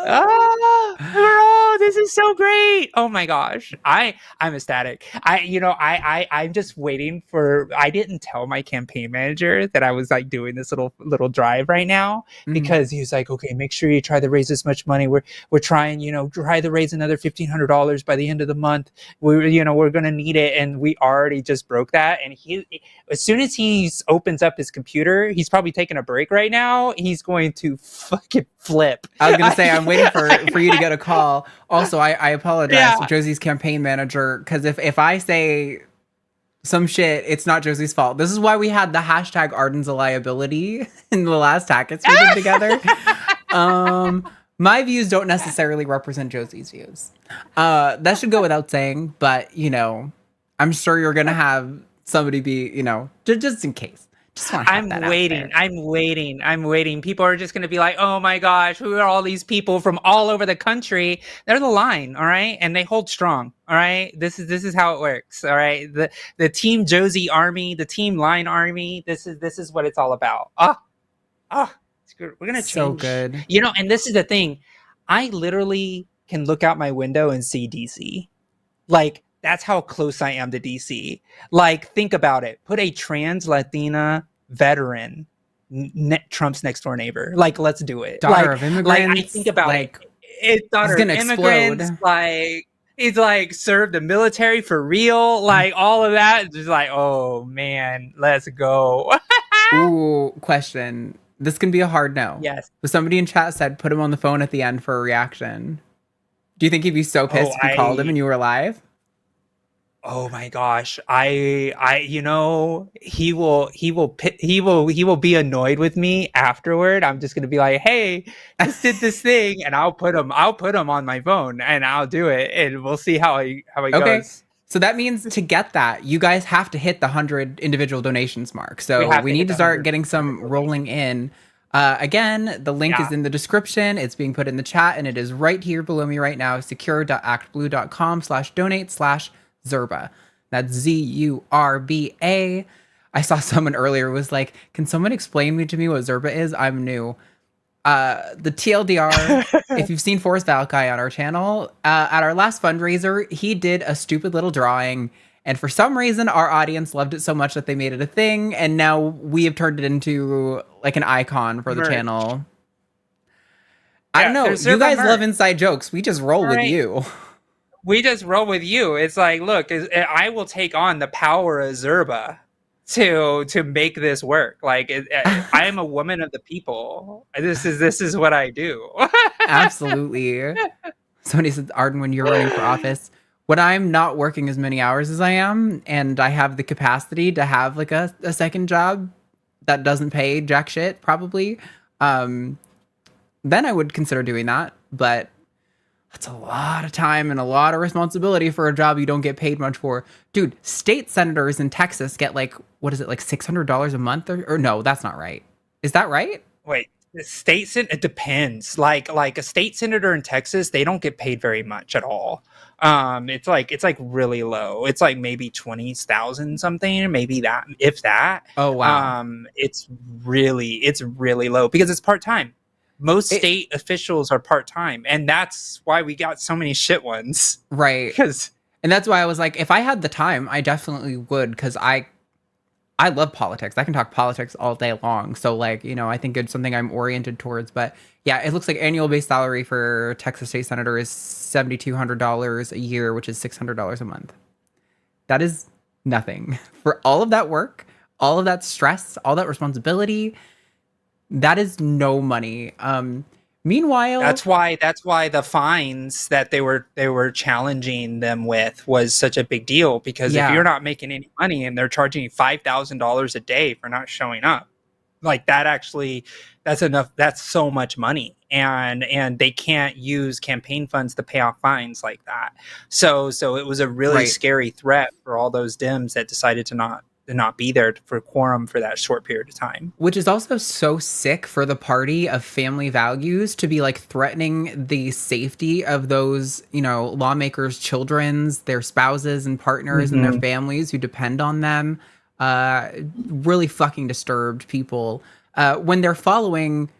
Oh, this is so great. Oh my gosh. I'm ecstatic. I'm just waiting for, I didn't tell my campaign manager that I was like doing this little drive right now, because he was like, okay, make sure you try to raise this much money. We're trying, try to raise another $1,500 by the end of the month. We're going to need it. And we already just broke that. And as soon as he opens up his computer, he's probably taking a break right now. He's going to fucking flip. I was going to say, I'm waiting for you to get a call. Also, I apologize to Josie's campaign manager, because if I say some shit, it's not Josie's fault. This is why we had the hashtag Arden's a liability in the last TACIS we did together. My views don't necessarily represent Josie's views. That should go without saying, but, I'm sure you're going to have somebody be, just in case. I'm waiting. People are just going to be like, oh my gosh, who are all these people from all over the country? They're the line, all right? And they hold strong, all right? This is how it works, all right? The Team Josie Army, the Team Line Army, this is what it's all about. We're going to change. So good. And this is the thing. I literally can look out my window and see DC. Like, that's how close I am to DC. Like, think about it. Put a trans Latina veteran, Trump's next door neighbor. Like, let's do it. Daughter of immigrants. Like, I think about it. It's daughter of immigrants. Explode. Like, He's like served the military for real, like all of that. Just like, oh man, let's go. Ooh, question. This can be a hard no. Yes. But somebody in chat said put him on the phone at the end for a reaction. Do you think he'd be so pissed if you called him and you were live? Oh my gosh. You know, he will be annoyed with me afterward. I'm just going to be like, "Hey, just did this thing," and I'll put him on my phone and I'll do it and we'll see how it goes. So that means to get that, you guys have to hit the 100 individual donations mark. So we need to start getting some rolling in. Again, the link is in the description. It's being put in the chat, and it is right here below me right now, secure.actblue.com/donate/Zerba. That's ZURBA. I saw someone earlier was like, can someone explain to me what Zerba is? I'm new. The TLDR, if you've seen Forrest Valkai on our channel, at our last fundraiser, he did a stupid little drawing. And for some reason, our audience loved it so much that they made it a thing. And now we have turned it into like an icon for the channel. I don't know. You guys love inside jokes. We just roll with you. We just roll with you. It's like, look, I will take on the power of Zerba to make this work. Like, I am a woman of the people. This is what I do. Absolutely. Somebody said, Arden, when you're running for office, when I'm not working as many hours as I am, and I have the capacity to have like a second job that doesn't pay jack shit, probably, then I would consider doing that. But that's a lot of time and a lot of responsibility for a job you don't get paid much for. Dude, state senators in Texas get like, what is it, like $600 a month? Or no, that's not right. Is that right? Wait, it depends. Like a state senator in Texas, they don't get paid very much at all. It's like really low. It's like maybe 20,000 something, maybe that, if that. Oh wow. It's really low because it's part-time. Most state officials are part-time, and that's why we got so many shit ones. Right. And that's why I was like, if I had the time, I definitely would, because I love politics. I can talk politics all day long. So like, you know, I think it's something I'm oriented towards. But yeah, it looks like annual base salary for Texas state senator is $7,200 a year, which is $600 a month. That is nothing for all of that work, all of that stress, all that responsibility. That is no money. Meanwhile, that's why the fines that they were challenging them with was such a big deal, because if you're not making any money and they're charging you $5,000 a day for not showing up, like that's enough. That's so much money, and they can't use campaign funds to pay off fines like that. So it was a really scary threat for all those Dems that decided to not be there for quorum for that short period of time. Which is also so sick for the party of family values to be like threatening the safety of those, you know, lawmakers' children's, their spouses and partners and their families who depend on them. Really fucking disturbed people when they're following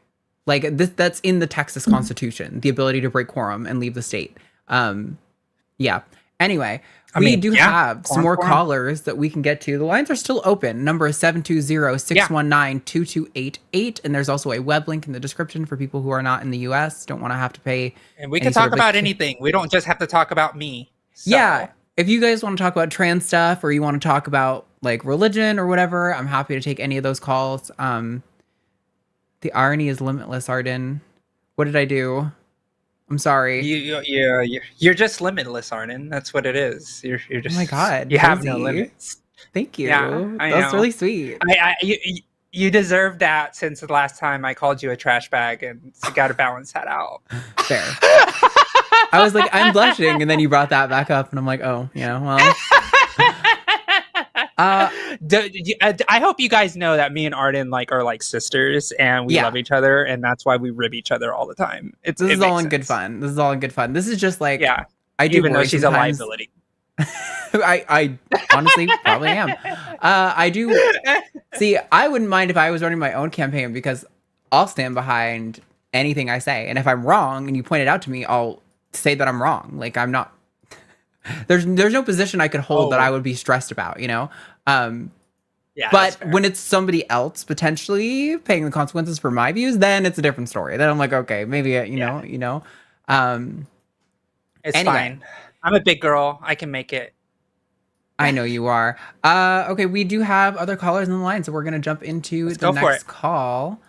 like this. That's in the Texas Constitution, the ability to break quorum and leave the state. Yeah. Anyway, we do have some more callers that we can get to. The lines are still open. Number is 720-619-2288. And there's also a web link in the description for people who are not in the US, don't want to have to pay. And we can talk about anything. We don't just have to talk about me. So. Yeah. If you guys want to talk about trans stuff, or you want to talk about like religion or whatever, I'm happy to take any of those calls. The irony is limitless, Arden. What did I do? I'm sorry. You're just limitless, Arden. That's what it is. You're just. Oh my god! You have no limits. Thank you. Yeah, that's really sweet. You deserve that since the last time I called you a trash bag, and you got to balance that out. Fair. I was like, I'm blushing, and then you brought that back up, and I'm like, oh, yeah, well. I hope you guys know that me and Arden are like sisters, and we love each other, and that's why we rib each other all the time. This is all in good fun. This is just like, I do even though she's sometimes. A liability. I honestly probably am. I do see. I wouldn't mind if I was running my own campaign, because I'll stand behind anything I say, and if I'm wrong and you point it out to me, I'll say that I'm wrong. Like, I'm not. There's no position I could hold that I would be stressed about, you know? But when it's somebody else potentially paying the consequences for my views, then it's a different story. Then I'm like, okay, maybe, you know. It's fine. I'm a big girl. I can make it. I know you are. Okay, we do have other callers on the line, so we're gonna jump into Let's the go for next it. call.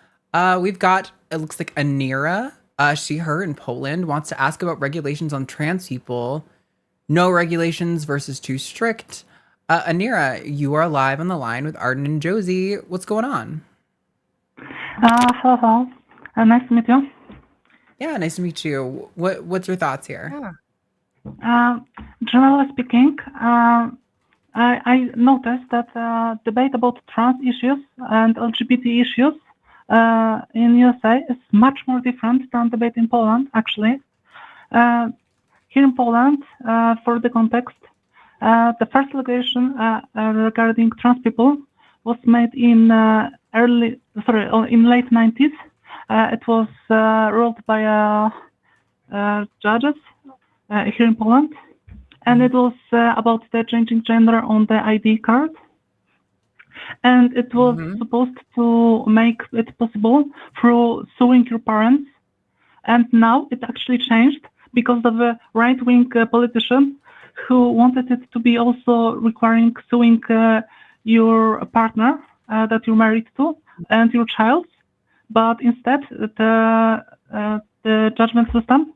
We've got, it looks like Anira. Her in Poland wants to ask about regulations on trans people. No regulations versus too strict. Anira, you are live on the line with Arden and Josie. What's going on? Hello. Nice to meet you. Yeah, nice to meet you. What's your thoughts here? Generally speaking, I noticed that debate about trans issues and LGBT issues in USA is much more different than debate in Poland, actually. Here in Poland, for the context, the first regulation regarding trans people was made in late 90s. It was ruled by judges here in Poland, and it was about the changing gender on the ID card. And it was supposed to make it possible through suing your parents. And now it actually changed because of a right-wing politician who wanted it to be also requiring suing your partner that you're married to and your child. But instead, the judgment system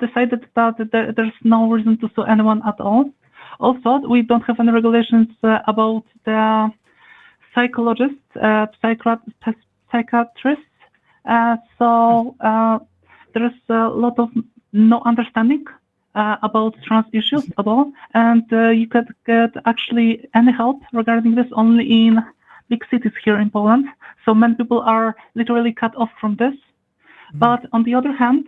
decided that there's no reason to sue anyone at all. Also, we don't have any regulations about the psychologists, psychiatrists. So there is a lot of no understanding about trans issues at all, and you could get actually any help regarding this only in big cities here in Poland. So many people are literally cut off from this. But on the other hand,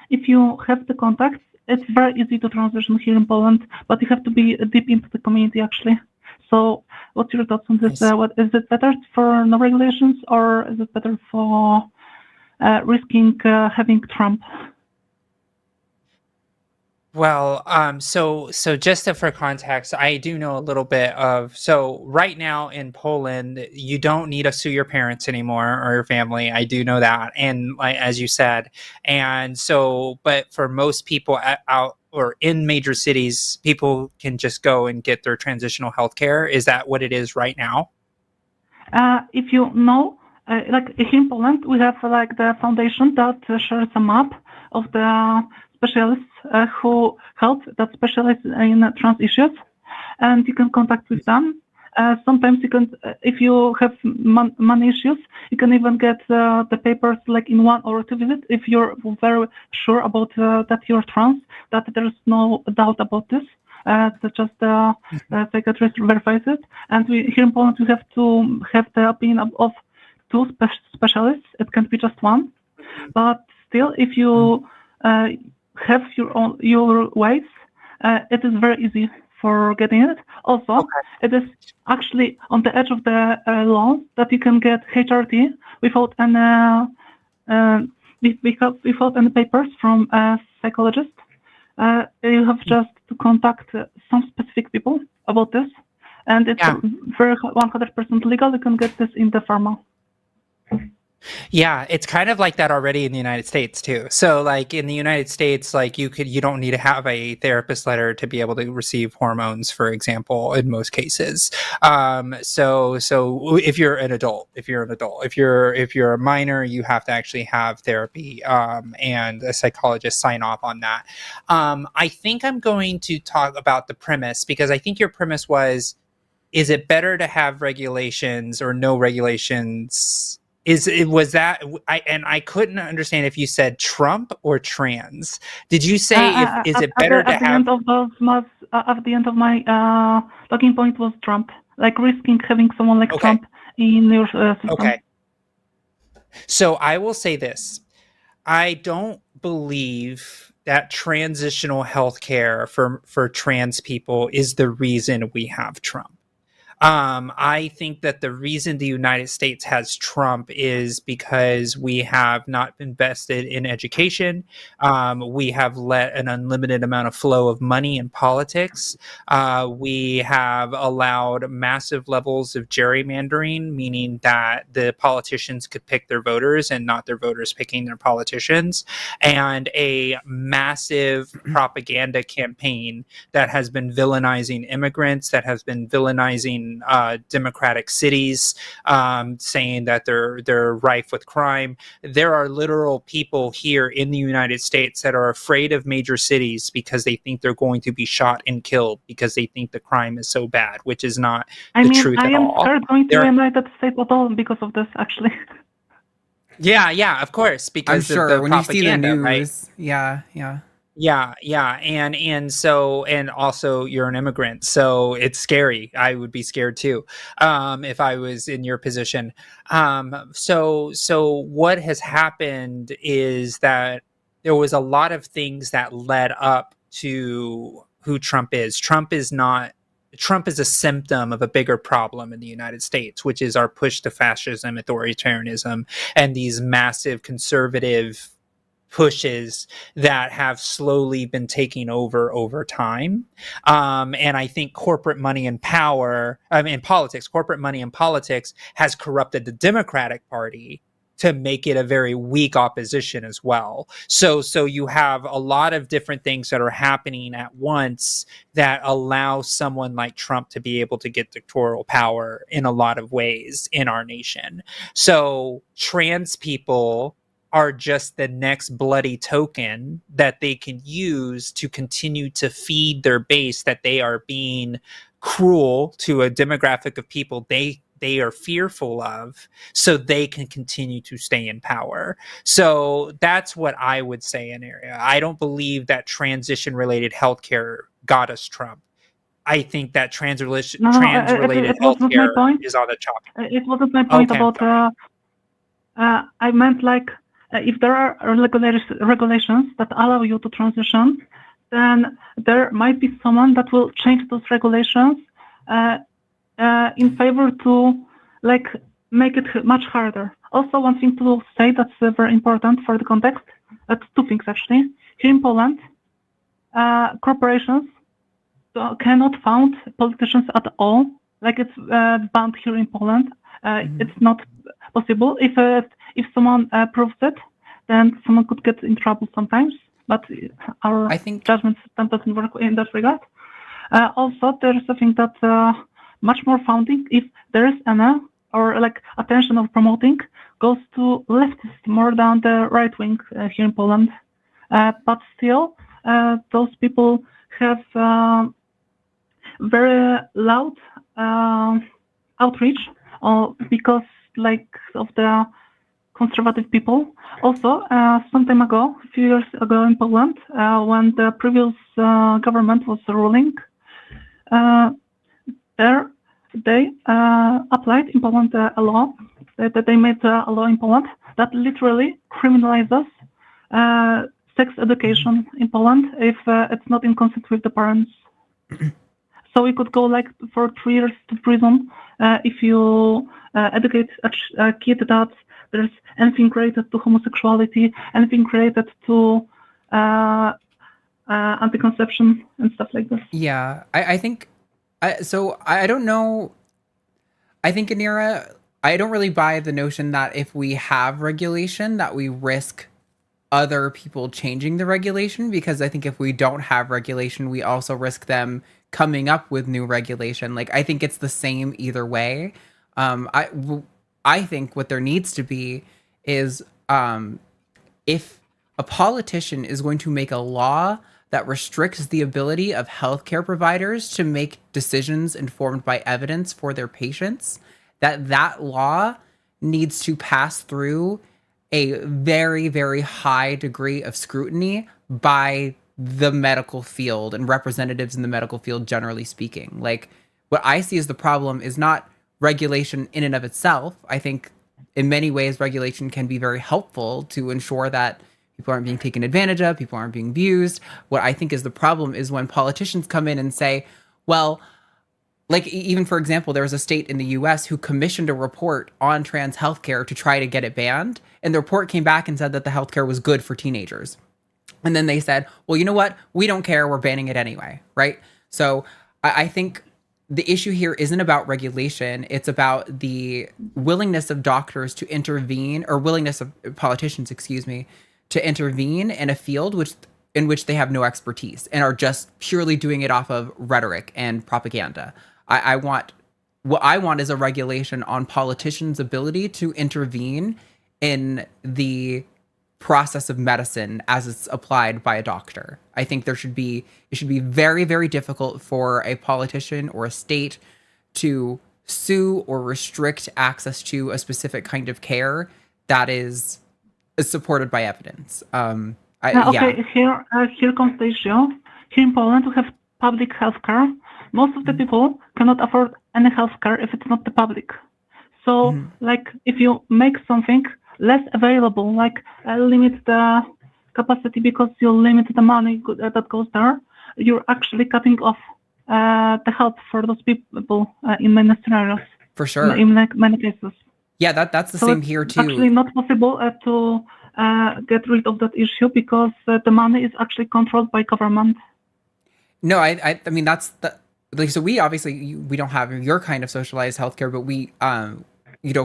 if you have the contacts, it's very easy to transition here in Poland, but you have to be deep into the community actually. So what's your thoughts on this? What is it better for no regulations, or is it better for risking having Trump? Well, so just for context, I do know a little bit of, so right now in Poland, you don't need to sue your parents anymore or your family. I do know that. And like, as you said, and so, but for most people out or in major cities, people can just go and get their transitional health care. Is that what it is right now? If you know, like here in Poland, we have like the foundation that shares a map of the specialists who help, that specialize in trans issues, and you can contact with them. Sometimes you can, if you have money issues, you can even get the papers like in 1 or 2 visits if you're very sure about that you're trans, that there's no doubt about this. That just the psychiatrist verifies it. And we here in Poland, we have to have the opinion of 2 specialists. It can't be just 1. But still, if you have your ways, it is very easy for getting it. Also, it is actually on the edge of the law that you can get HRT without any papers from a psychologist. You have just to contact some specific people about this, and it's very 100% legal. You can get this in the pharma. Yeah, it's kind of like that already in the United States too. So like in the United States, like you don't need to have a therapist letter to be able to receive hormones, for example, in most cases. So if you're an adult, if you're a minor, you have to actually have therapy, and a psychologist sign off on that. I think I'm going to talk about the premise, because I think your premise was, is it better to have regulations or no regulations? I couldn't understand if you said Trump or trans. Did you say is it better to have? At the end of my talking point was Trump, like risking having someone like Trump in your system. Okay. So I will say this: I don't believe that transitional healthcare for trans people is the reason we have Trump. I think that the reason the United States has Trump is because we have not invested in education. We have let an unlimited amount of flow of money in politics. We have allowed massive levels of gerrymandering, meaning that the politicians could pick their voters and not their voters picking their politicians, and a massive propaganda campaign that has been villainizing immigrants, that has been villainizing democratic cities, saying that they're rife with crime. There are literal people here in the United States that are afraid of major cities because they think they're going to be shot and killed because they think the crime is so bad, which is not the truth at all. I am scared going to the United States at all because of this, actually. Yeah, of course, because I'm sure of the when you see the news, right? Yeah, and so, and also you're an immigrant, so it's scary. I would be scared too, if I was in your position. So what has happened is that there was a lot of things that led up to who Trump is. Trump is a symptom of a bigger problem in the United States, which is our push to fascism, authoritarianism, and these massive conservative pushes that have slowly been taking over time. And I think corporate money and power, corporate money and politics has corrupted the Democratic Party to make it a very weak opposition as well. So you have a lot of different things that are happening at once that allow someone like Trump to be able to get dictatorial power in a lot of ways in our nation. So trans people are just the next bloody token that they can use to continue to feed their base that they are being cruel to a demographic of people they are fearful of, so they can continue to stay in power. So that's what I would say in area. I don't believe that transition-related healthcare got us Trump. I think that trans-related healthcare is on the chopping. It wasn't my point about... I meant like, if there are regulations that allow you to transition, then there might be someone that will change those regulations in favor to like make it much harder. Also, one thing to say that's very important for the context, two things actually. Here in Poland, corporations cannot fund politicians at all. Like it's banned here in Poland. It's not possible. If someone proves it, then someone could get in trouble sometimes. But our judgment system doesn't work in that regard. Also, there is something that much more funding, if there is any, or like attention of promoting, goes to leftists more than the right wing here in Poland. But still, those people have very loud outreach because like of the conservative people. Also, some time ago, a few years ago in Poland, when the previous government was ruling, they applied in Poland a law, that they made a law in Poland that literally criminalizes sex education in Poland if it's not in consent with the parents. So you could go like for 3 years to prison if you educate a kid that there's anything related to homosexuality, anything related to anti-conception and stuff like this. Yeah, I think, I don't know. I think, Anira, I don't really buy the notion that if we have regulation that we risk other people changing the regulation, because I think if we don't have regulation, we also risk them coming up with new regulation. Like, I think it's the same either way. I think what there needs to be is if a politician is going to make a law that restricts the ability of healthcare providers to make decisions informed by evidence for their patients, that law needs to pass through a very, very high degree of scrutiny by the medical field and representatives in the medical field, generally speaking. Like, what I see as the problem is not regulation in and of itself. I think in many ways, regulation can be very helpful to ensure that people aren't being taken advantage of, people aren't being abused. What I think is the problem is when politicians come in and say, well, like even for example, there was a state in the US who commissioned a report on trans healthcare to try to get it banned. And the report came back and said that the healthcare was good for teenagers. And then they said, well, you know what? We don't care. We're banning it anyway. Right. So I think the issue here isn't about regulation. It's about the willingness of doctors to intervene, or willingness of politicians, excuse me, to intervene in a field in which they have no expertise and are just purely doing it off of rhetoric and propaganda. What I want is a regulation on politicians' ability to intervene in the process of medicine as it's applied by a doctor. I think it should be very, very difficult for a politician or a state to sue or restrict access to a specific kind of care that is supported by evidence. Here comes the issue. Here in Poland, we have public healthcare. Most of the people cannot afford any healthcare if it's not the public. So, like, if you make something less available, like limit the capacity because you limit the money that goes there, you're actually cutting off the help for those people in many scenarios. For sure. In like many cases. Yeah, that's the same here too. It's actually not possible to get rid of that issue because the money is actually controlled by government. No, I mean that's like, so we don't have your kind of socialized healthcare, but we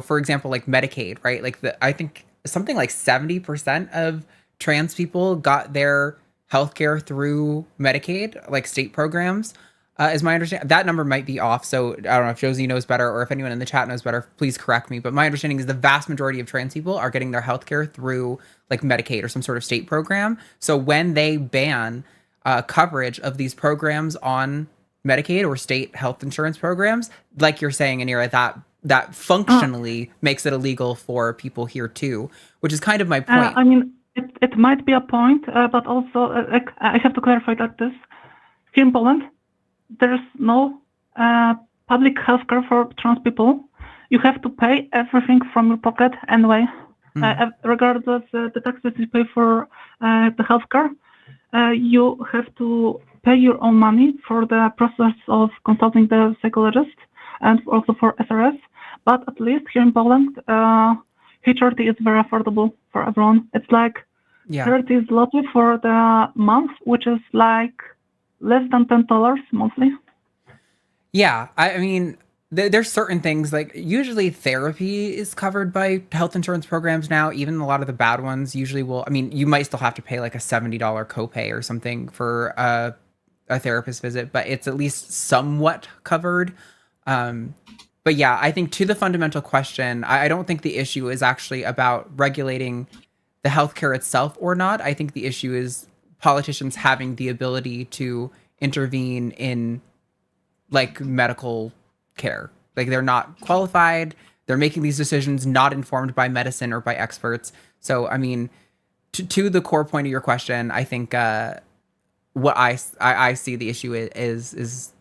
for example, like Medicaid, right? Like I think something like 70% of trans people got their healthcare through Medicaid, like state programs, is my understanding. That number might be off. So I don't know if Josie knows better or if anyone in the chat knows better, please correct me. But my understanding is the vast majority of trans people are getting their healthcare through like Medicaid or some sort of state program. So when they ban coverage of these programs on Medicaid or state health insurance programs, like you're saying, Anira, that functionally makes it illegal for people here too, which is kind of my point. I mean, it might be a point, but also I have to clarify that here in Poland, there's no public healthcare for trans people. You have to pay everything from your pocket anyway, regardless the taxes you pay for the healthcare. You have to pay your own money for the process of consulting the psychologist and also for SRS. But at least here in Poland, HRT is very affordable for everyone. It's like 30 zloty for the month, which is like less than $10 monthly. Yeah, I mean, there's certain things, like usually therapy is covered by health insurance programs now. Even a lot of the bad ones usually will. I mean, you might still have to pay like a $70 copay or something for a therapist visit, but it's at least somewhat covered. But yeah, I think to the fundamental question, I don't think the issue is actually about regulating the healthcare itself or not. I think the issue is politicians having the ability to intervene in like medical care. Like they're not qualified. They're making these decisions not informed by medicine or by experts. So, I mean, to the core point of your question, I think what I see the issue is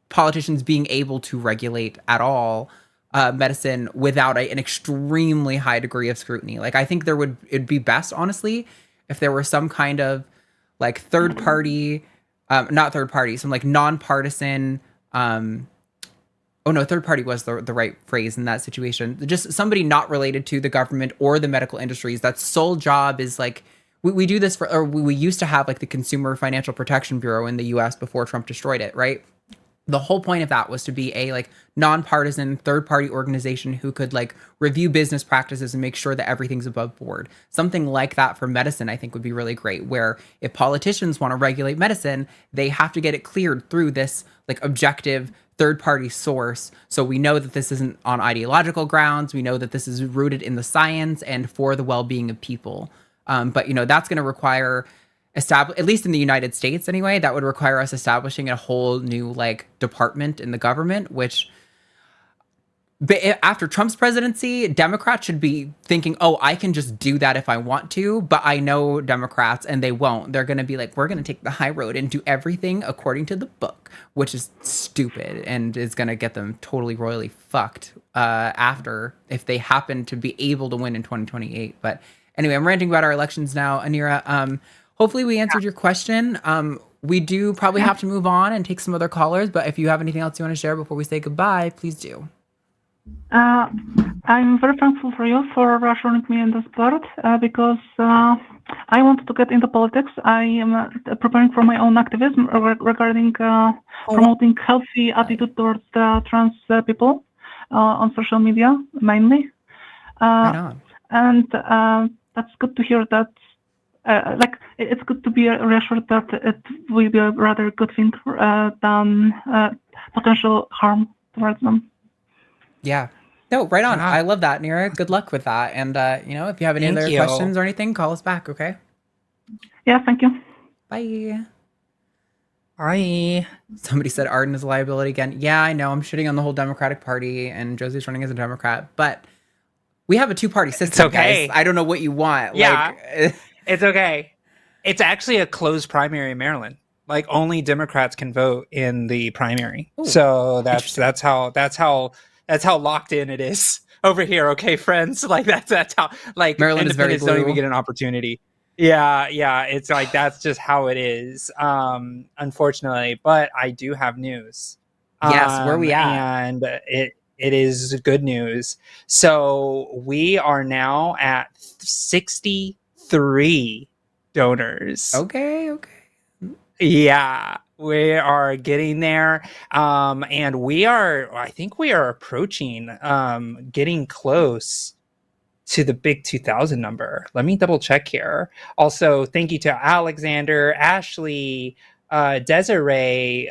politicians being able to regulate at all medicine without an extremely high degree of scrutiny. Like I think it'd be best, honestly, if there were some kind of like some like nonpartisan. Third party was the right phrase in that situation. Just somebody not related to the government or the medical industries. That sole job is like we do this we used to have like the Consumer Financial Protection Bureau in the U.S. before Trump destroyed it, right? The whole point of that was to be a like nonpartisan third-party organization who could like review business practices and make sure that everything's above board. Something like that for medicine, I think, would be really great, where if politicians want to regulate medicine, they have to get it cleared through this like objective third-party source. So we know that this isn't on ideological grounds. We know that this is rooted in the science and for the well-being of people. But that's going to require at least in the United States anyway, that would require us establishing a whole new like department in the government, which after Trump's presidency, Democrats should be thinking, oh, I can just do that if I want to. But I know Democrats, and they won't. They're going to be like, we're going to take the high road and do everything according to the book, which is stupid and is going to get them totally royally fucked after if they happen to be able to win in 2028. But anyway, I'm ranting about our elections now. Anira, hopefully we answered your question. we do probably have to move on and take some other callers, but if you have anything else you want to share before we say goodbye, please do. I'm very thankful for you for reassuring me in this part because I want to get into politics. I am preparing for my own activism regarding promoting healthy attitude towards trans people on social media mainly. Right on. And that's good to hear that. It's good to be reassured that it will be a rather good thing than potential harm towards them. Yeah. No, right on. I love that, Nira. Good luck with that. And, if you have any other questions or anything, call us back, okay? Yeah, thank you. Bye. Bye. Somebody said Arden is a liability again. Yeah, I know. I'm shitting on the whole Democratic Party, and Josie's running as a Democrat. But we have a two-party system, okay. guys. I don't know what you want. Yeah, it's okay. It's actually a closed primary in Maryland. Like, only Democrats can vote in the primary. Ooh, so that's how locked in it is over here. Okay, friends. Like that's how Maryland is very blue. Don't even get an opportunity. Yeah. It's like that's just how it is. Unfortunately, but I do have news. Yes, where we at? And it is good news. So we are now at 63 donors. Okay. Yeah, we are getting there. And I think we are approaching, getting close to the big 2000 number. Let me double check here. Also, thank you to Alexander, Ashley, Desiree,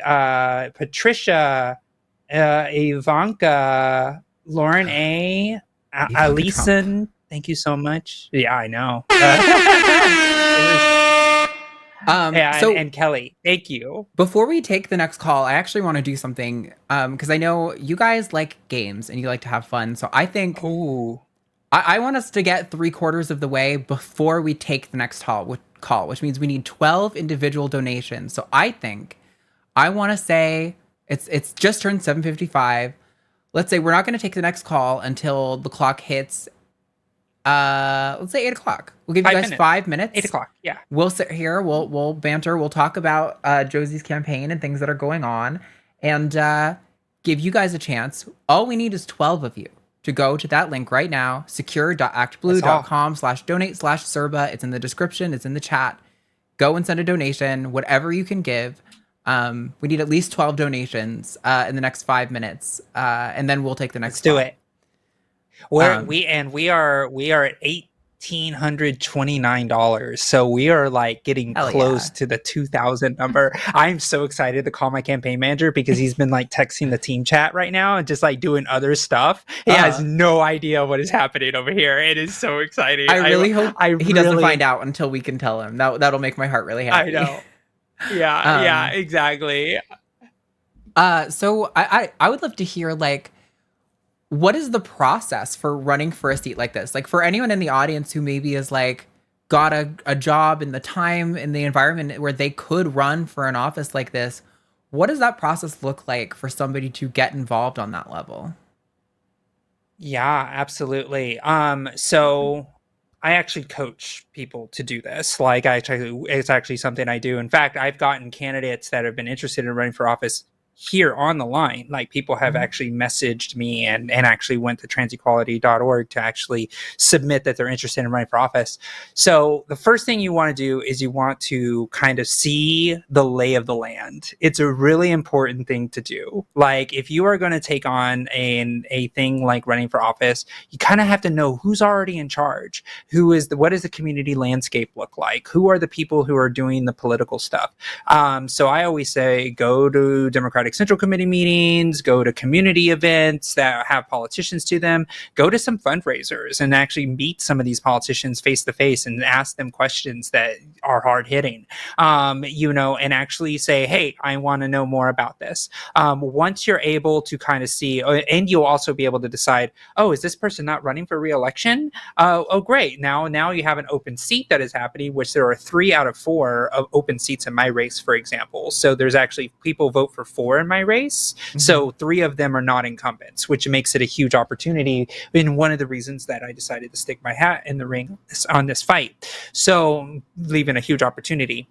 Patricia, Ivanka, Lauren A, Alison. Thank you so much. Yeah, I know. And Kelly, thank you. Before we take the next call, I actually want to do something because I know you guys like games and you like to have fun. So I think I want us to get 3/4 of the way before we take the next call, which means we need 12 individual donations. So I think I want to say it's just turned 7:55. Let's say we're not going to take the next call until the clock hits. Let's say 8 o'clock. We'll give you guys 5 minutes. 8 o'clock. Yeah. We'll sit here. We'll banter. We'll talk about Josie's campaign and things that are going on, and give you guys a chance. All we need is 12 of you to go to that link right now, secure.actblue.com/donate/Serba. It's in the description. It's in the chat. Go and send a donation, whatever you can give. We need at least 12 donations in the next 5 minutes, and then we'll take the next. Let's do it. We are at $1,829, so we are like getting close to the 2,000 number. I'm so excited to call my campaign manager because he's been like texting the team chat right now and just like doing other stuff. He has no idea what is happening over here. It is so exciting. I really hope he doesn't find out until we can tell him. That'll make my heart really happy. I know. Yeah, exactly. So I would love to hear like, what is the process for running for a seat like this? Like for anyone in the audience who maybe is like got a job in the time in the environment where they could run for an office like this, what does that process look like for somebody to get involved on that level? Yeah, absolutely. So I actually coach people to do this. Like it's actually something I do. In fact, I've gotten candidates that have been interested in running for office here on the line. Like people have actually messaged me and actually went to transequality.org to actually submit that they're interested in running for office. So the first thing you want to do is you want to kind of see the lay of the land. It's a really important thing to do. Like if you are going to take on a thing like running for office, you kind of have to know who's already in charge. What does the community landscape look like? Who are the people who are doing the political stuff? So I always say, go to Democratic Central Committee meetings, go to community events that have politicians to them, go to some fundraisers and actually meet some of these politicians face to face and ask them questions that are hard hitting, and actually say, hey, I want to know more about this. Once you're able to kind of see, and you'll also be able to decide, oh, is this person not running for re-election? Oh, great. Now you have an open seat that is happening, which there are 3 out of 4 of open seats in my race, for example. So there's actually people vote for 4 in my race. Mm-hmm. So 3 of them are not incumbents, which makes it a huge opportunity. And one of the reasons that I decided to stick my hat in the ring on this fight. So leaving a huge opportunity.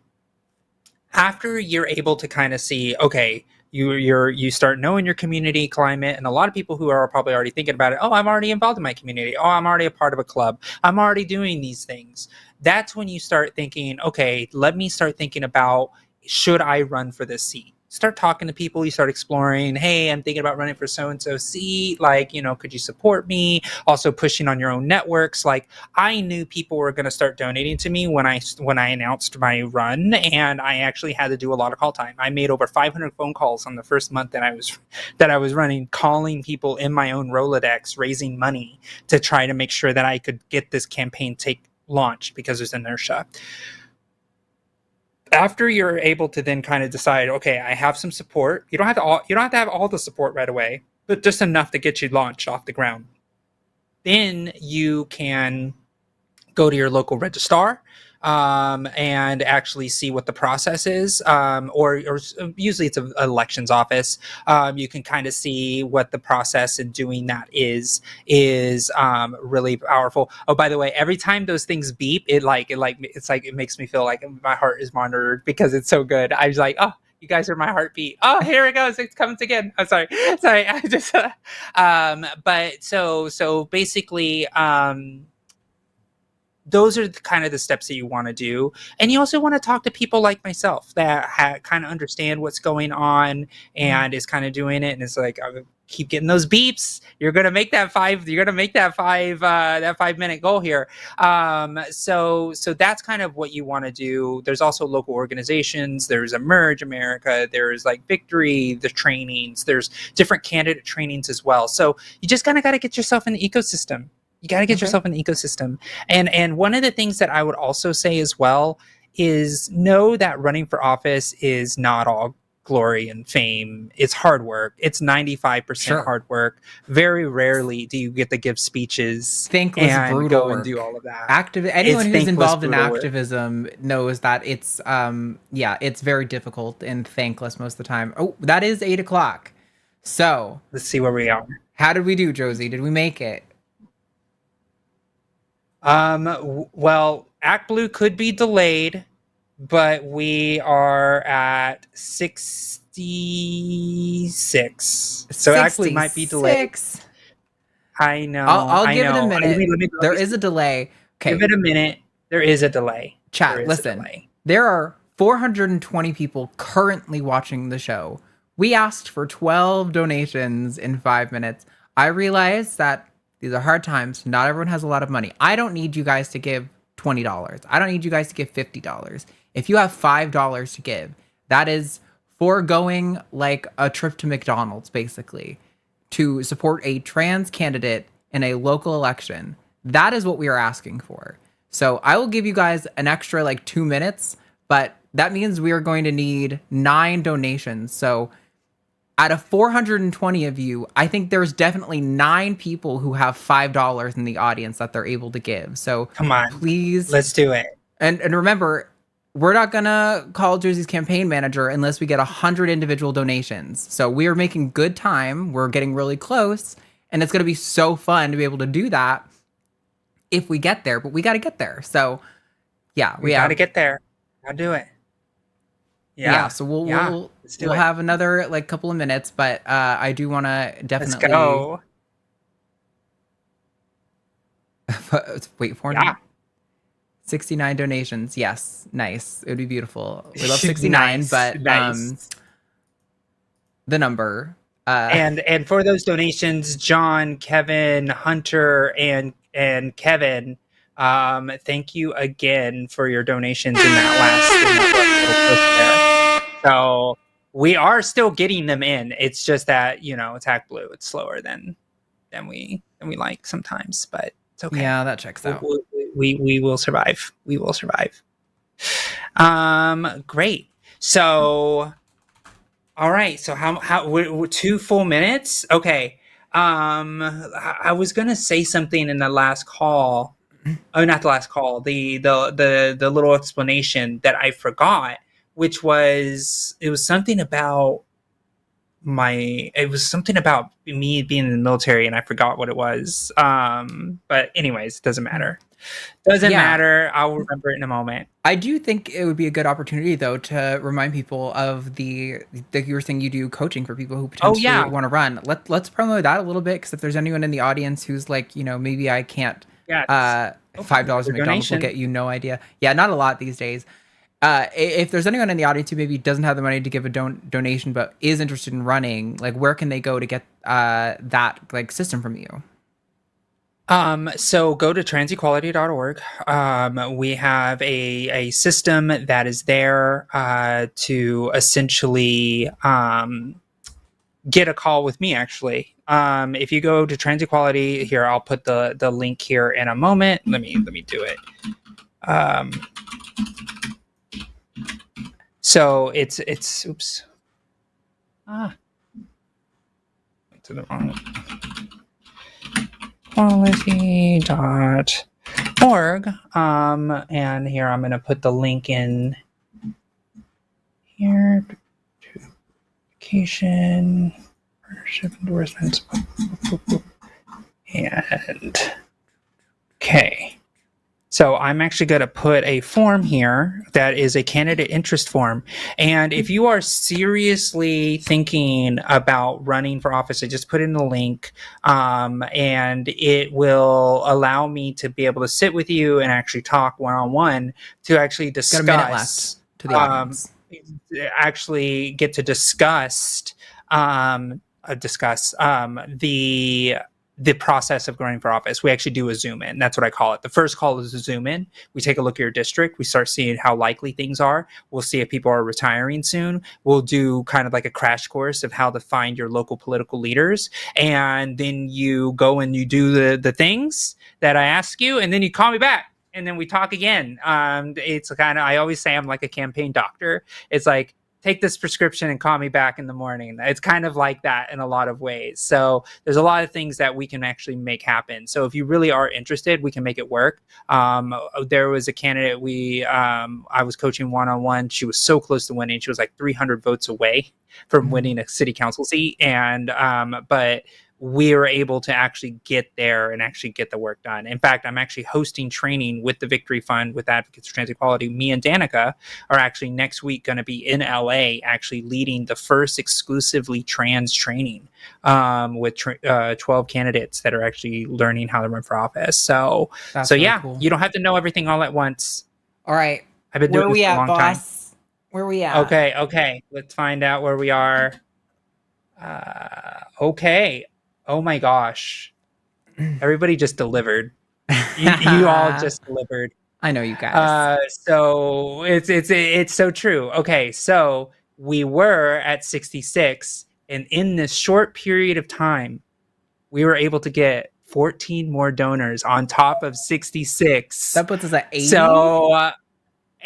after you're able to kind of see, okay, you start knowing your community climate, and a lot of people who are probably already thinking about it, oh, I'm already involved in my community, oh, I'm already a part of a club, I'm already doing these things. That's when you start thinking, okay, let me start thinking about, should I run for this seat? Start talking to people, you start exploring, hey, I'm thinking about running for so-and-so seat, like, could you support me? Also pushing on your own networks. Like, I knew people were going to start donating to me when I announced my run, and I actually had to do a lot of call time. I made over 500 phone calls on the first month that I was running, calling people in my own Rolodex, raising money to try to make sure that I could get this campaign launched, because there's inertia. After you're able to then kind of decide, okay, I have some support. You don't have to have all the support right away, but just enough to get you launched off the ground. Then you can go to your local registrar and actually see what the process is, or usually it's an elections office. You can kind of see what the process in doing that is really powerful. Oh, by the way, every time those things beep, it makes me feel like my heart is monitored, because it's so good. I was like, oh, you guys are my heartbeat. Oh, here it goes. It comes again. I'm sorry. I just, but so basically, those are kind of the steps that you want to do. And you also want to talk to people like myself that kind of understand what's going on and is kind of doing it. And it's like, I keep getting those beeps. You're going to make that 5-minute goal here. So that's kind of what you want to do. There's also local organizations. There's Emerge America. There's like Victory, the trainings. There's different candidate trainings as well. So you just kind of got to get yourself in the ecosystem. You got to get yourself in the ecosystem. And one of the things that I would also say as well is know that running for office is not all glory and fame. It's hard work. It's 95% hard work. Very rarely do you get to give speeches and brutal go work. And do all of that. Anyone who's involved in activism knows that it's it's very difficult and thankless most of the time. Oh, that is 8:00. So let's see where we are. How did we do, Josie? Did we make it? Well, Act Blue could be delayed, but we are at 66. So Act Blue might be delayed. I know. I'll give it a minute. There is a delay. Okay. Give it a minute. There is a delay. Chat, listen. There are 420 people currently watching the show. We asked for 12 donations in 5 minutes. I realize that these are hard times. Not everyone has a lot of money. I don't need you guys to give $20. I don't need you guys to give $50. If you have $5 to give, that is foregoing like a trip to McDonald's, basically, to support a trans candidate in a local election. That is what we are asking for. So I will give you guys an extra like 2 minutes, but that means we are going to need 9 donations. So out of 420 of you, I think there's definitely 9 people who have $5 in the audience that they're able to give. So come on, please, let's do it. And remember, we're not gonna call Josie's campaign manager unless we get 100 individual donations. So we are making good time. We're getting really close, and it's gonna be so fun to be able to do that if we get there. But we got to get there. So yeah, we got to get there. I'll do it. Yeah, so we'll have another like couple of minutes, but I do want to definitely go. Wait, 69 donations. Yes, nice. It would be beautiful. We love 69, nice, but the number. And for those donations, John, Kevin, Hunter, and Kevin, thank you again for your donations in that last. So we are still getting them in. It's just that, it's Act Blue. It's slower than we like sometimes, but it's okay. Yeah, that checks out. We will survive. We will survive. Great. So, all right. So how we're 2 full minutes? Okay. I was gonna say something in the last call. Oh, not the last call. The little explanation that I forgot, which was something about me being in the military, and I forgot what it was. But anyways, it doesn't matter. Doesn't matter. I'll remember it in a moment. I do think it would be a good opportunity, though, to remind people of the you were saying you do coaching for people who potentially want to run. Let's promote that a little bit, because if there's anyone in the audience who's like, maybe I can't, $5 at McDonald's will get you no idea. Yeah, not a lot these days. If there's anyone in the audience who maybe doesn't have the money to give a donation but is interested in running, like, where can they go to get that like system from you? So go to transequality.org. We have a system that is there to essentially get a call with me, actually. If you go to Transequality here, I'll put the link here in a moment. Let me do it. So it's oops. Went to the wrong quality.org. And here I'm going to put the link in here. Education, partnership endorsements. And okay. So I'm actually going to put a form here that is a candidate interest form. And if you are seriously thinking about running for office, I just put in the link, and it will allow me to be able to sit with you and actually talk one-on-one to actually discuss. Got a minute left to the audience. Actually get to discuss the process of running for office. We actually do a zoom in. That's what I call it. The first call is a zoom in. We take a look at your district. We start seeing how likely things are. We'll see if people are retiring soon. We'll do kind of like a crash course of how to find your local political leaders. And then you go and you do the things that I ask you, and then you call me back. And then we talk again. It's kind of, I always say I'm like a campaign doctor. It's like, take this prescription and call me back in the morning. It's kind of like that in a lot of ways. So there's a lot of things that we can actually make happen. So if you really are interested, we can make it work. There was a candidate I was coaching one-on-one. She was so close to winning. She was like 300 votes away from winning a city council seat. And, but we were able to actually get there and actually get the work done. In fact, I'm actually hosting training with the Victory Fund with Advocates for Trans Equality. Me and Danica are actually next week going to be in LA, actually leading the first exclusively trans training with 12 candidates that are actually learning how to run for office. So really cool. You don't have to know everything all at once. All right. I've been doing this for a long time. Where we at? Okay. Let's find out where we are. Okay. Oh my gosh. Everybody just delivered. You all just delivered. I know you guys. So it's so true. Okay, so we were at 66, and in this short period of time, we were able to get 14 more donors on top of 66. That puts us at 80. So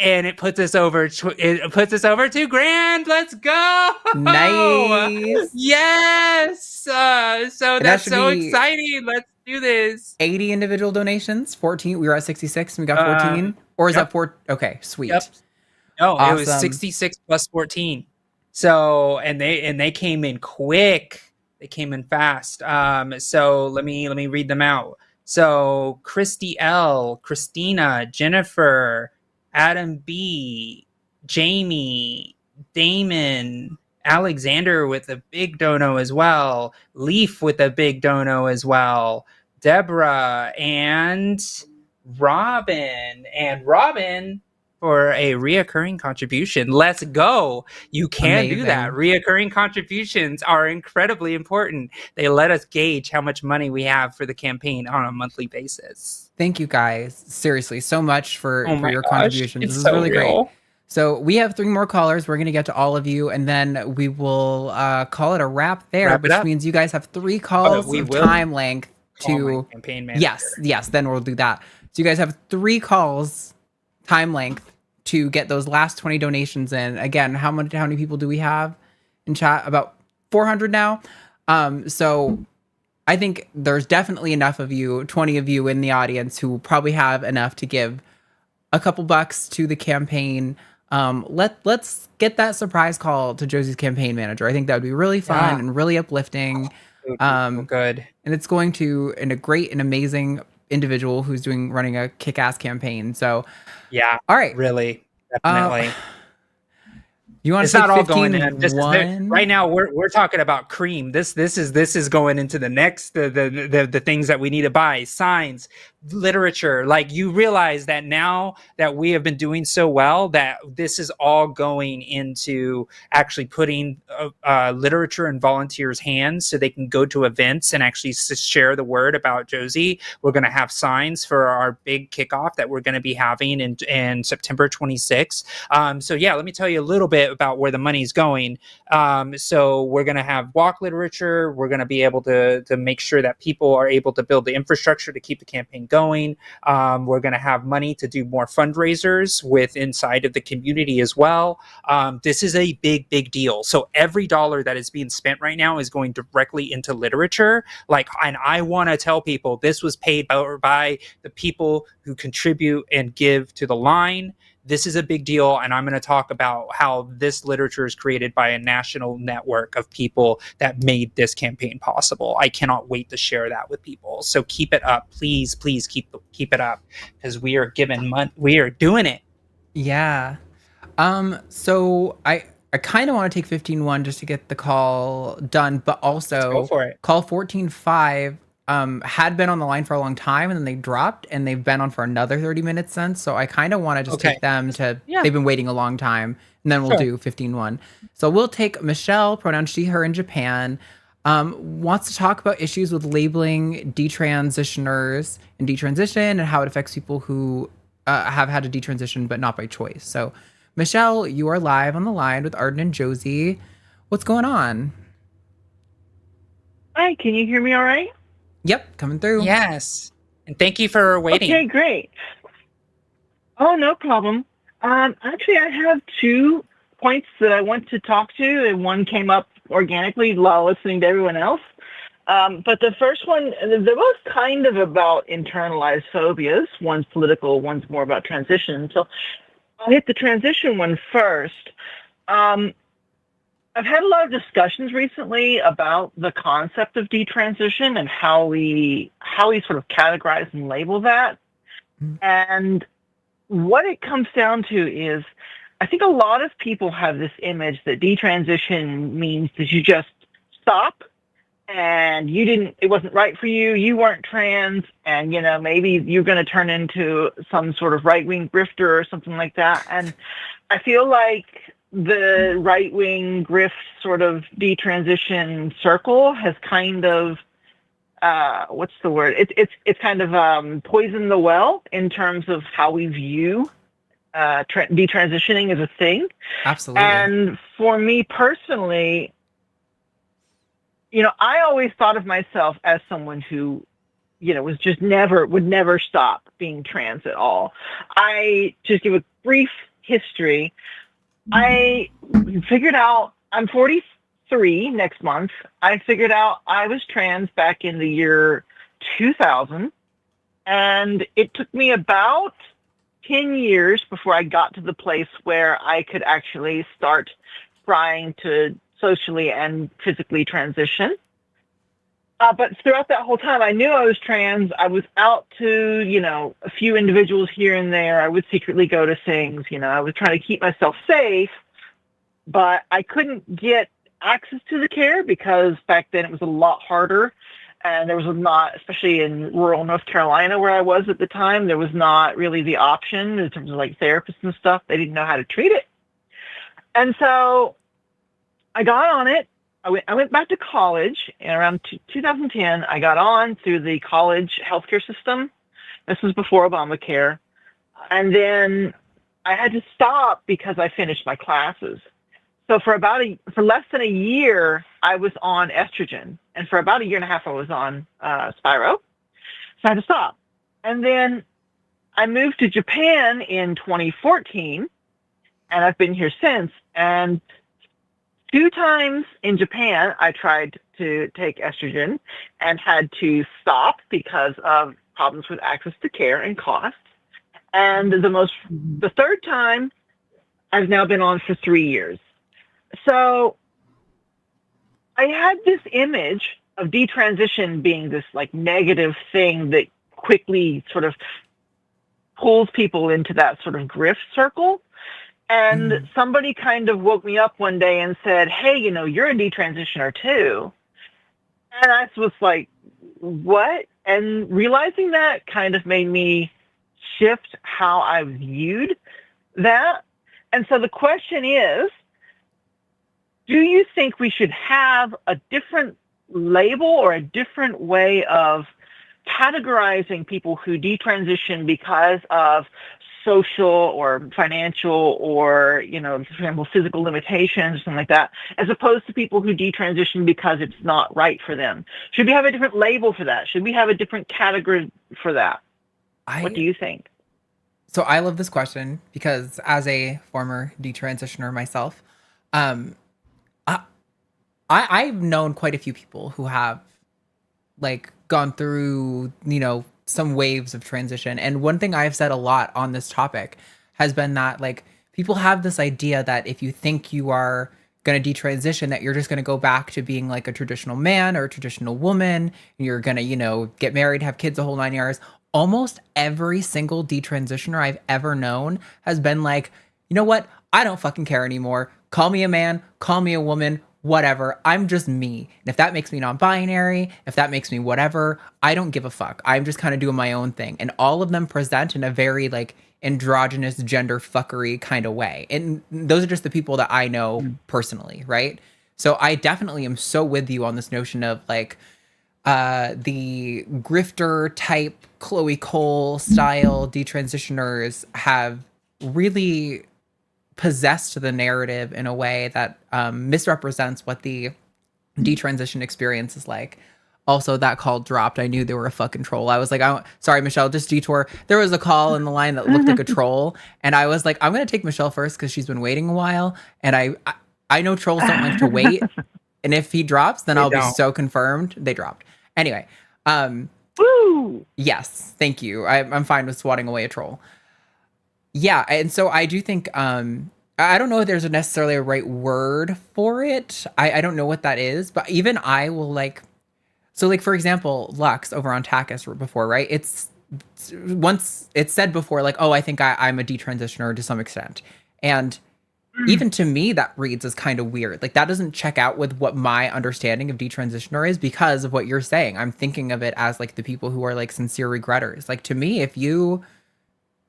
and it puts us over $2,000. Let's go. Nice. Yes. So that's so exciting. Let's do this. 80 individual donations, 14. We were at 66 and we got 14. Or is that 4? Okay, sweet. Yep. No, awesome. It was 66 plus 14. So and they came in quick. They came in fast. So let me read them out. So Christy L, Christina, Jennifer, Adam B, Jamie, Damon, Alexander with a big dono as well, Leaf with a big dono as well, Deborah and Robin. And Robin for a reoccurring contribution. Let's go. You can do that. Reoccurring contributions are incredibly important. They let us gauge how much money we have for the campaign on a monthly basis. Thank you guys. Seriously, so much for your contributions. This is so really great. So we have 3 more callers. We're going to get to all of you, and then we will call it a wrap there, which means you guys have 3 calls of time length to campaign manager. Yes, then we'll do that. So you guys have 3 calls time length to get those last 20 donations in. Again, how many people do we have in chat? About 400 now. So I think there's definitely enough of you, 20 of you in the audience who probably have enough to give a couple bucks to the campaign. Let's get that surprise call to Josie's campaign manager. I think that would be really fun and really uplifting. Good. And it's going to, in a great and amazing individual who's running a kick-ass campaign. So yeah, all right, really, definitely. You want it's to take not all 15 going in. This is right now we're talking about cream. This is going into the next the things that we need to buy, signs, literature. Like, you realize that now that we have been doing so well, that this is all going into actually putting literature in volunteers' hands so they can go to events and actually share the word about Josie. We're going to have signs for our big kickoff that we're going to be having in September 26th. So yeah, let me tell you a little bit about where the money's going. So we're going to have walk literature. We're going to be able to make sure that people are able to build the infrastructure to keep the campaign going. We're going to have money to do more fundraisers with inside of the community as well. This is a big deal. So every dollar that is being spent right now is going directly into literature. And I want to tell people this was paid by the people who contribute and give to the line. This is a big deal, and I'm going to talk about how this literature is created by a national network of people that made this campaign possible. I cannot wait to share that with people. So keep it up, please keep it up, because we are giving money. We are doing it. Yeah. So I kind of want to take 15-1 just to get the call done, but also go for it. Call 14-5 had been on the line for a long time, and then they dropped, and they've been on for another 30 minutes since. So I kind of want to just take them to, they've been waiting a long time, and then we'll do 15-1. So we'll take Michelle, pronoun she, her in Japan, wants to talk about issues with labeling detransitioners and detransition and how it affects people who have had to detransition, but not by choice. So Michelle, you are live on the line with Arden and Josie. What's going on? Hi, can you hear me all right? Yep, coming through. Yes. And thank you for waiting. Okay, great. Oh, no problem. Actually, I have 2 points that I want to talk to, and one came up organically while listening to everyone else. But the first one, they're both kind of about internalized phobias. One's political, one's more about transition. So I'll hit the transition one first. I've had a lot of discussions recently about the concept of detransition and how we sort of categorize and label that. And what it comes down to is, I think a lot of people have this image that detransition means that you just stop and it wasn't right for you, you weren't trans, and maybe you're going to turn into some sort of right-wing grifter or something like that. And I feel like the right-wing grift sort of detransition circle has kind of what's the word? It's kind of poisoned the well in terms of how we view detransitioning as a thing. Absolutely. And for me personally, I always thought of myself as someone who, was just would never stop being trans at all. I just give a brief history. I figured out, I'm 43 next month. I figured out I was trans back in the year 2000. And it took me about 10 years before I got to the place where I could actually start trying to socially and physically transition. But throughout that whole time, I knew I was trans. I was out to, a few individuals here and there. I would secretly go to things, I was trying to keep myself safe, but I couldn't get access to the care because back then it was a lot harder. And there was not, especially in rural North Carolina where I was at the time, there was not really the option in terms of like therapists and stuff. They didn't know how to treat it. And so I got on it. I went back to college in around 2010. I got on through the college healthcare system. This was before Obamacare. And then I had to stop because I finished my classes. So for less than a year, I was on estrogen. And for about a year and a half, I was on Spiro. So I had to stop. And then I moved to Japan in 2014, and I've been here since. And 2 times in Japan, I tried to take estrogen and had to stop because of problems with access to care and cost. And the third time, I've now been on for 3 years. So I had this image of detransition being this like negative thing that quickly sort of pulls people into that sort of grift circle. And somebody kind of woke me up one day and said, hey, you're a detransitioner too. And I was like, what? And realizing that kind of made me shift how I viewed that. And so the question is, do you think we should have a different label or a different way of categorizing people who detransition because of social or financial or, for example, physical limitations or something like that, as opposed to people who detransition because it's not right for them? Should we have a different label for that? Should we have a different category for that? What do you think? So I love this question because as a former detransitioner myself, I've known quite a few people who have like gone through, some waves of transition. And one thing I've said a lot on this topic has been that like people have this idea that if you think you are going to detransition, that you're just going to go back to being like a traditional man or a traditional woman. And you're going to, get married, have kids, the whole 9 yards. Almost every single detransitioner I've ever known has been like, you know what? I don't fucking care anymore. Call me a man, call me a woman, whatever. I'm just me. And if that makes me non-binary, if that makes me whatever, I don't give a fuck. I'm just kind of doing my own thing. And all of them present in a very like androgynous gender fuckery kind of way. And those are just the people that I know personally, right? So I definitely am so with you on this notion of like the grifter type Chloe Cole style detransitioners have really possessed the narrative in a way that misrepresents what the detransition experience is like. Also, that call dropped. I knew they were a fucking troll. I was like, sorry, Michelle, just detour. There was a call in the line that looked like a troll. And I was like, I'm going to take Michelle first because she's been waiting a while. And I know trolls don't like to wait. And if he drops, then I'll be so confirmed. They dropped. Anyway. Woo! Yes, thank you. I'm fine with swatting away a troll. Yeah, and so I do think, I don't know if there's necessarily a right word for it. I don't know what that is, but even I will like, so like, for example, Lux over on TACIS before, right? It's once it's said before, like, oh, I think I'm a detransitioner to some extent. And even to me, that reads as kind of weird. Like that doesn't check out with what my understanding of detransitioner is because of what you're saying. I'm thinking of it as like the people who are like sincere regretters. Like to me, if you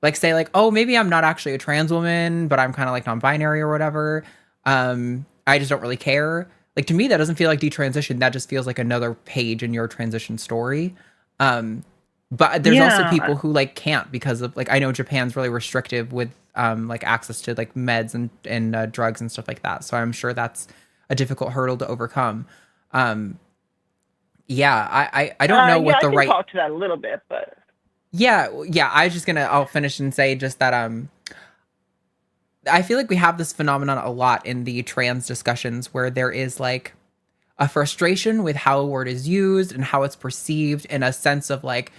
like say like, oh, maybe I'm not actually a trans woman, but I'm kind of like non-binary or whatever. I just don't really care. Like to me, that doesn't feel like detransition. That just feels like another page in your transition story. But there's also people who like can't because of like, I know Japan's really restrictive with like access to like meds and drugs and stuff like that. So I'm sure that's a difficult hurdle to overcome. I don't know what the right. I can talk to that a little bit, but. Yeah. I'll finish and say just that I feel like we have this phenomenon a lot in the trans discussions where there is like a frustration with how a word is used and how it's perceived in a sense of like,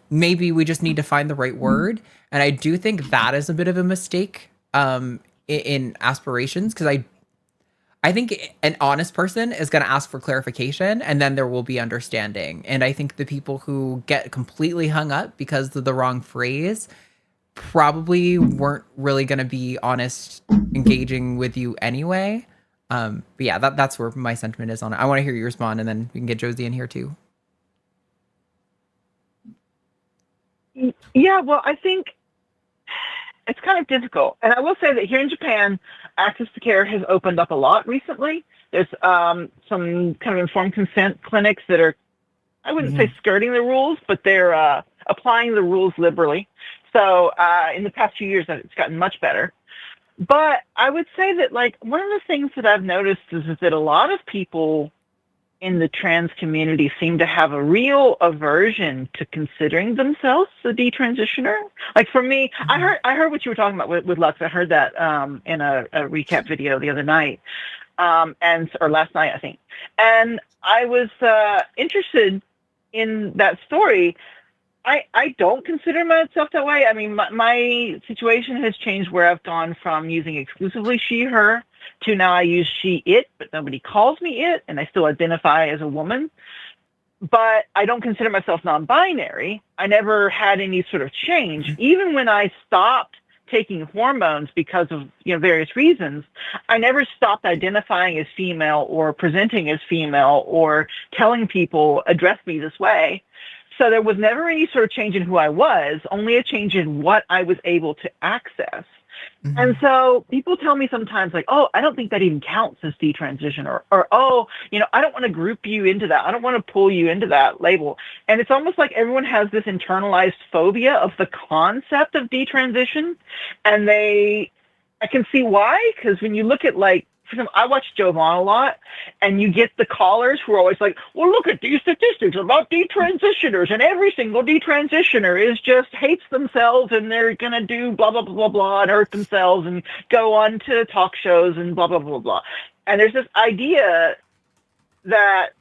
maybe we just need to find the right word. And I do think that is a bit of a mistake in aspirations because I think an honest person is going to ask for clarification and then there will be understanding. And I think the people who get completely hung up because of the wrong phrase probably weren't really going to be honest, engaging with you anyway. But yeah, that's where my sentiment is on it. I want to hear you respond and then we can get Josie in here too. Yeah, well, I think it's kind of difficult. And I will say that here in Japan, access to care has opened up a lot recently. There's some kind of informed consent clinics that are, I wouldn't say skirting the rules, but they're applying the rules liberally. So in the past few years, it's gotten much better. But I would say that, like, one of the things that I've noticed is that a lot of people in the trans community seem to have a real aversion to considering themselves a detransitioner. Like for me, I heard what you were talking about with Lux. I heard that in a recap video the other night, or last night, I think. And I was interested in that story. I don't consider myself that way. I mean, my situation has changed where I've gone from using exclusively she, her, to now I use she, it, but nobody calls me it, and I still identify as a woman. but I don't consider myself non-binary. I never had any sort of change. Even when I stopped taking hormones because of various reasons, I never stopped identifying as female or presenting as female or telling people address me this way. So there was never any sort of change in who I was, only a change in what I was able to access. Mm-hmm. And so people tell me sometimes like, oh, I don't think that even counts as detransition, or oh, I don't want to group you into that. I don't want to pull you into that label. And it's almost like everyone has this internalized phobia of the concept of detransition. And I can see why, because when you look at like, for example, I watch Joe Vaughn a lot, and you get the callers who are always like, well, look at these statistics about detransitioners, and every single detransitioner just hates themselves, and they're going to do blah, blah, blah, blah, blah, and hurt themselves, and go on to talk shows, and blah, blah, blah, blah. And there's this idea that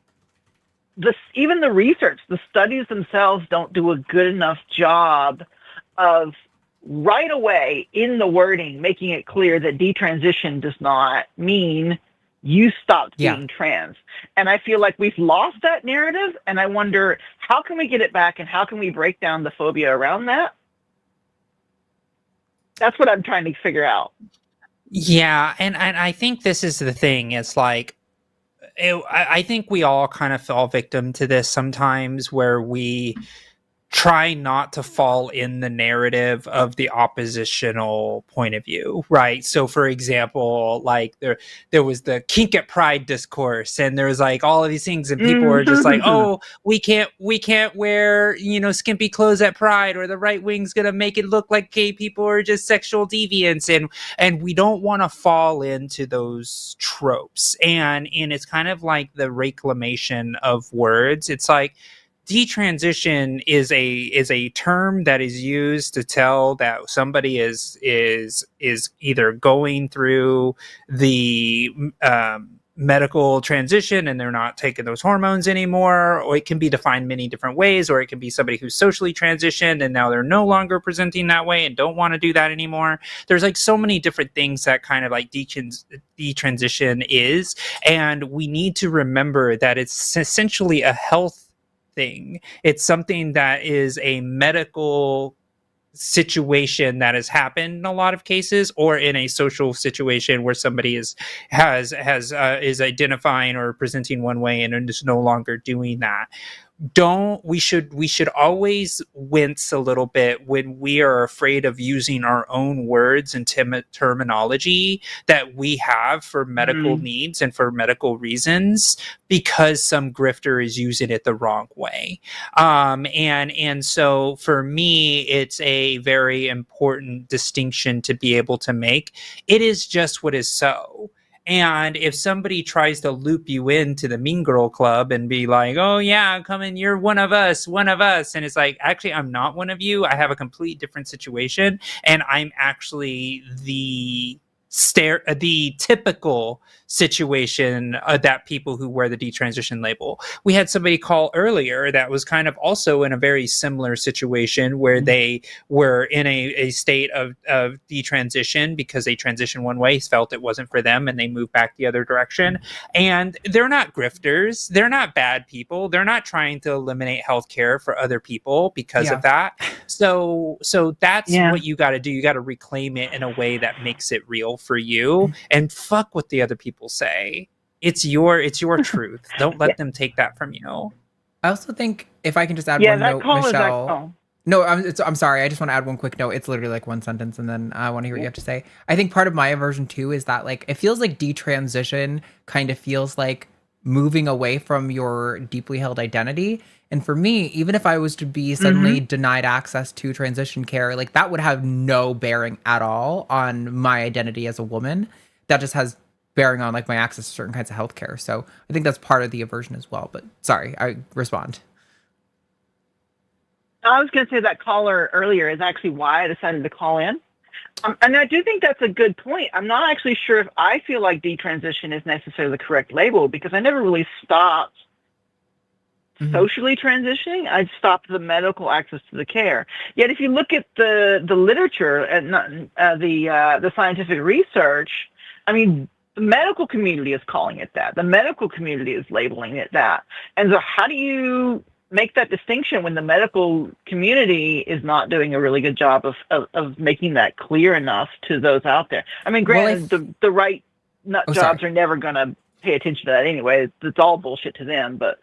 even the research, the studies themselves don't do a good enough job of right away in the wording, making it clear that detransition does not mean you stopped being trans. And I feel like we've lost that narrative, and I wonder, how can we get it back, and how can we break down the phobia around that? That's what I'm trying to figure out. Yeah, and I think this is the thing. It's like, I think we all kind of fall victim to this sometimes, where we try not to fall in the narrative of the oppositional point of view, right? So for example, like there was the kink at pride discourse, and there was like all of these things, and people were just like, oh, we can't wear, skimpy clothes at pride, or the right wing's gonna make it look like gay people are just sexual deviants, and we don't want to fall into those tropes. And it's kind of like the reclamation of words. It's like, detransition is a term that is used to tell that somebody is either going through the medical transition and they're not taking those hormones anymore, or it can be defined many different ways, or it can be somebody who's socially transitioned and now they're no longer presenting that way and don't want to do that anymore. There's like so many different things that kind of like detransition is, and we need to remember that it's essentially a health thing. It's something that is a medical situation that has happened in a lot of cases, or in a social situation where somebody is identifying or presenting one way and is no longer doing that. We should always wince a little bit when we are afraid of using our own words and terminology that we have for medical needs and for medical reasons, because some grifter is using it the wrong way. And so for me, it's a very important distinction to be able to make. It is just what is so. And if somebody tries to loop you into the Mean Girl Club and be like, oh yeah, come in, you're one of us. And it's like, actually, I'm not one of you. I have a complete different situation. And I'm actually the typical situation that people who wear the detransition label. We had somebody call earlier that was kind of also in a very similar situation where they were in a state of detransition because they transitioned one way, felt it wasn't for them, and they moved back the other direction. And they're not grifters. They're not bad people. They're not trying to eliminate healthcare for other people because of that. So that's what you got to do. You got to reclaim it in a way that makes it real for you, and fuck what the other people say. It's your truth. Don't let them take that from you. I also think, if I can just add one note, Michelle. No, I'm sorry. I just want to add one quick note. It's literally like one sentence, and then I want to hear what you have to say. I think part of my aversion too is that, like, it feels like detransition kind of feels like moving away from your deeply held identity. And for me, even if I was to be suddenly denied access to transition care, like, that would have no bearing at all on my identity as a woman. That just has bearing on, like, my access to certain kinds of healthcare. So I think that's part of the aversion as well. But sorry, I respond. I was going to say that caller earlier is actually why I decided to call in. And I do think that's a good point. I'm not actually sure if I feel like detransition is necessarily the correct label, because I never really stopped socially transitioning. I stopped the medical access to the care. Yet if you look at the literature and the scientific research, I mean, The medical community is calling it that. The medical community is labeling it that. And so how do you make that distinction when the medical community is not doing a really good job of making that clear enough to those out there? I mean, granted, the right nut jobs are never going to pay attention to that anyway. It's all bullshit to them, but...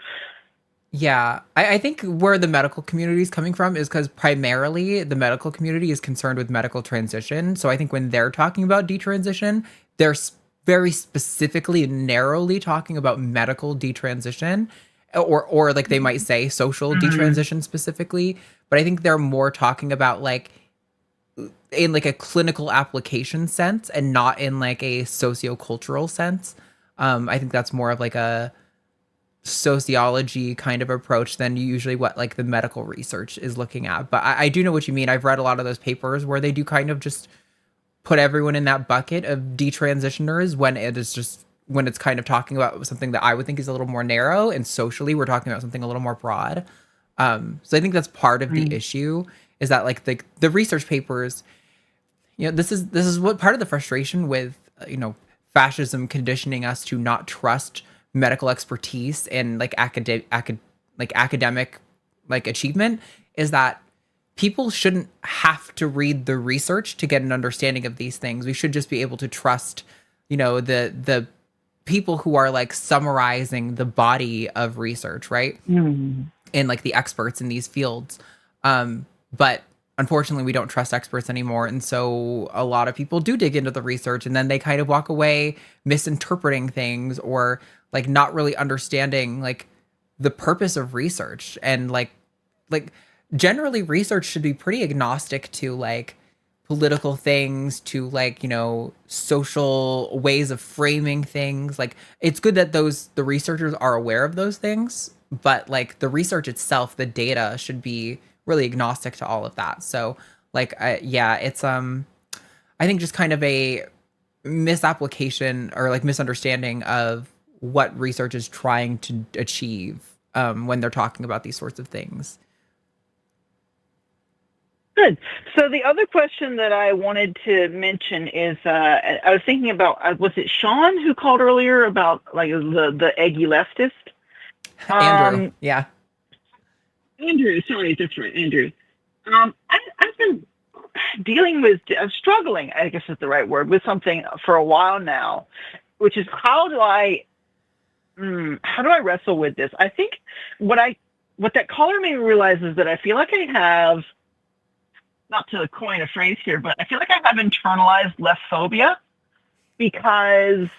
Yeah, I think where the medical community is coming from is because primarily the medical community is concerned with medical transition. So I think when they're talking about detransition, they're very specifically and narrowly talking about medical detransition, or like they might say social detransition specifically. But I think they're more talking about like in like a clinical application sense and not in like a sociocultural sense. I think that's more of like a sociology kind of approach than usually what like the medical research is looking at. But I do know what you mean. I've read a lot of those papers where they do kind of just put everyone in that bucket of detransitioners when it's kind of talking about something that I would think is a little more narrow, and socially we're talking about something a little more broad. So I think that's part of the issue, is that like the research papers, you know, this is what part of the frustration with fascism conditioning us to not trust medical expertise and like academic like achievement, is that people shouldn't have to read the research to get an understanding of these things. We should just be able to trust, the people who are like summarizing the body of research, right? And like the experts in these fields. But unfortunately, we don't trust experts anymore. And so a lot of people do dig into the research and then they kind of walk away misinterpreting things, or like not really understanding like the purpose of research. And like generally research should be pretty agnostic to like political things, to like, social ways of framing things. Like it's good that the researchers are aware of those things, but like the research itself, the data should be really agnostic to all of that. So like, it's, I think just kind of a misapplication or like misunderstanding of what research is trying to achieve when they're talking about these sorts of things. Good. So the other question that I wanted to mention is, I was thinking about, was it Sean who called earlier about like the eggy leftist? Andrew, yeah. Andrew, sorry, that's right, Andrew. I've been I'm struggling, I guess is the right word, with something for a while now, which is how do I wrestle with this? I think what that caller made me realize is that I feel like I have, not to coin a phrase here, but I feel like I have internalized left phobia, because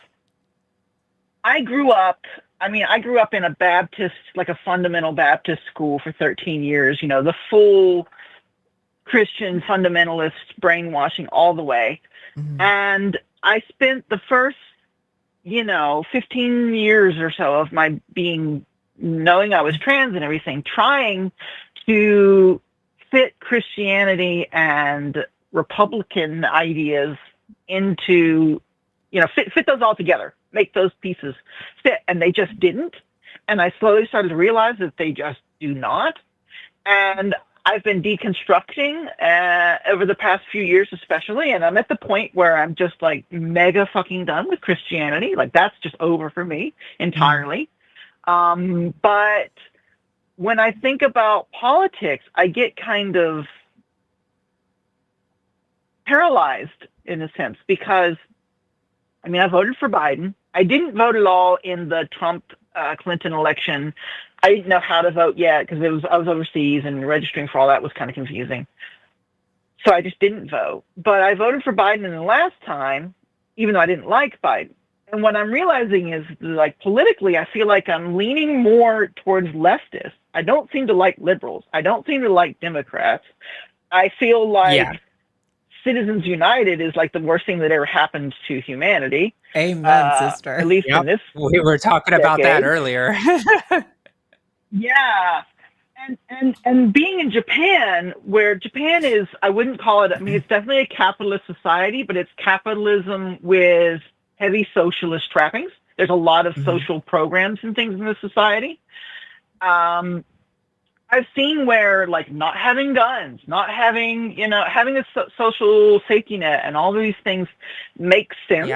I grew up in a Baptist, like a fundamental Baptist school for 13 years, the full Christian fundamentalist brainwashing all the way. Mm-hmm. And I spent the first, 15 years or so of my knowing I was trans and everything, trying to fit Christianity and Republican ideas into, fit those all together, make those pieces fit, and they just didn't. And I slowly started to realize that they just do not. And I've been deconstructing over the past few years especially, and I'm at the point where I'm just like mega fucking done with Christianity. Like that's just over for me entirely. But when I think about politics, I get kind of paralyzed in a sense, because I voted for Biden. I didn't vote at all in the Trump-Clinton election. I didn't know how to vote yet because I was overseas, and registering for all that was kind of confusing. So I just didn't vote. But I voted for Biden in the last time, even though I didn't like Biden. And what I'm realizing is, like, politically, I feel like I'm leaning more towards leftists. I don't seem to like liberals. I don't seem to like Democrats. I feel like Citizens United is like the worst thing that ever happened to humanity. Amen, sister. At least in this. We were talking about that earlier. Yeah. And being in Japan, where Japan is, I wouldn't call it, it's definitely a capitalist society, but it's capitalism with heavy socialist trappings. There's a lot of social programs and things in this society. I've seen where, like, not having guns, not having, having a social safety net and all these things make sense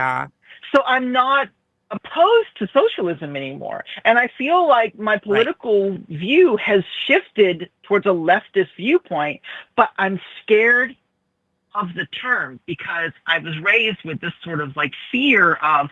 So I'm not opposed to socialism anymore. And I feel like my political view has shifted towards a leftist viewpoint, but I'm scared of the term because I was raised with this sort of like fear of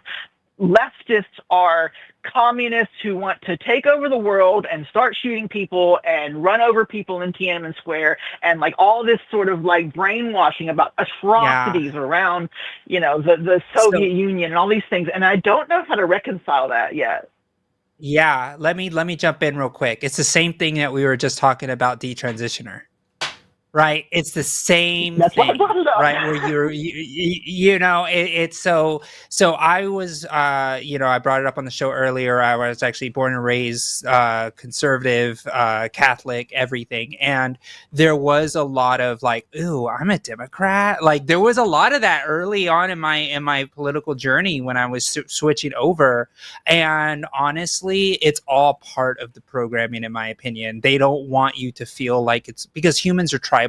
leftists are communists who want to take over the world and start shooting people and run over people in Tiananmen Square, and like all this sort of like brainwashing about atrocities around, the Soviet Union and all these things. And I don't know how to reconcile that yet. Yeah, let me jump in real quick. It's the same thing that we were just talking about, detransitioner. Right, it's the same thing, right? Where it's so. I was, I brought it up on the show earlier. I was actually born and raised conservative, Catholic, everything, and there was a lot of like, "Ooh, I'm a Democrat." Like there was a lot of that early on in my political journey when I was switching over, and honestly, it's all part of the programming, in my opinion. They don't want you to feel like it's because humans are tribal.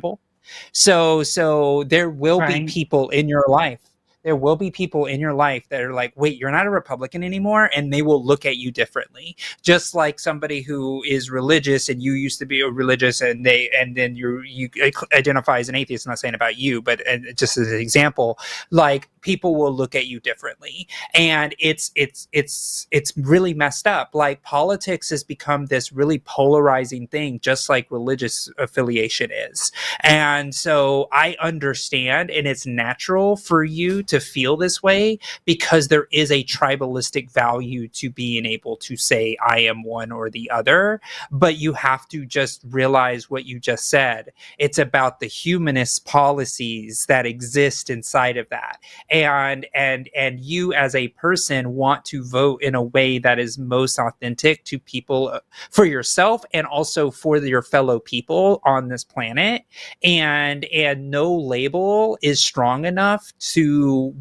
So there will be people in your life. There will be people in your life that are like, wait, you're not a Republican anymore, and they will look at you differently. Just like somebody who is religious and you used to be religious, and then you identify as an atheist. I'm not saying about you, but just as an example, like people will look at you differently, and it's really messed up. Like politics has become this really polarizing thing, just like religious affiliation is. And so I understand, and it's natural for you to feel this way because there is a tribalistic value to being able to say I am one or the other, but you have to just realize what you just said. It's about the humanist policies that exist inside of that. And you as a person want to vote in a way that is most authentic to people, for yourself and also for your fellow people on this planet. And no label is strong enough to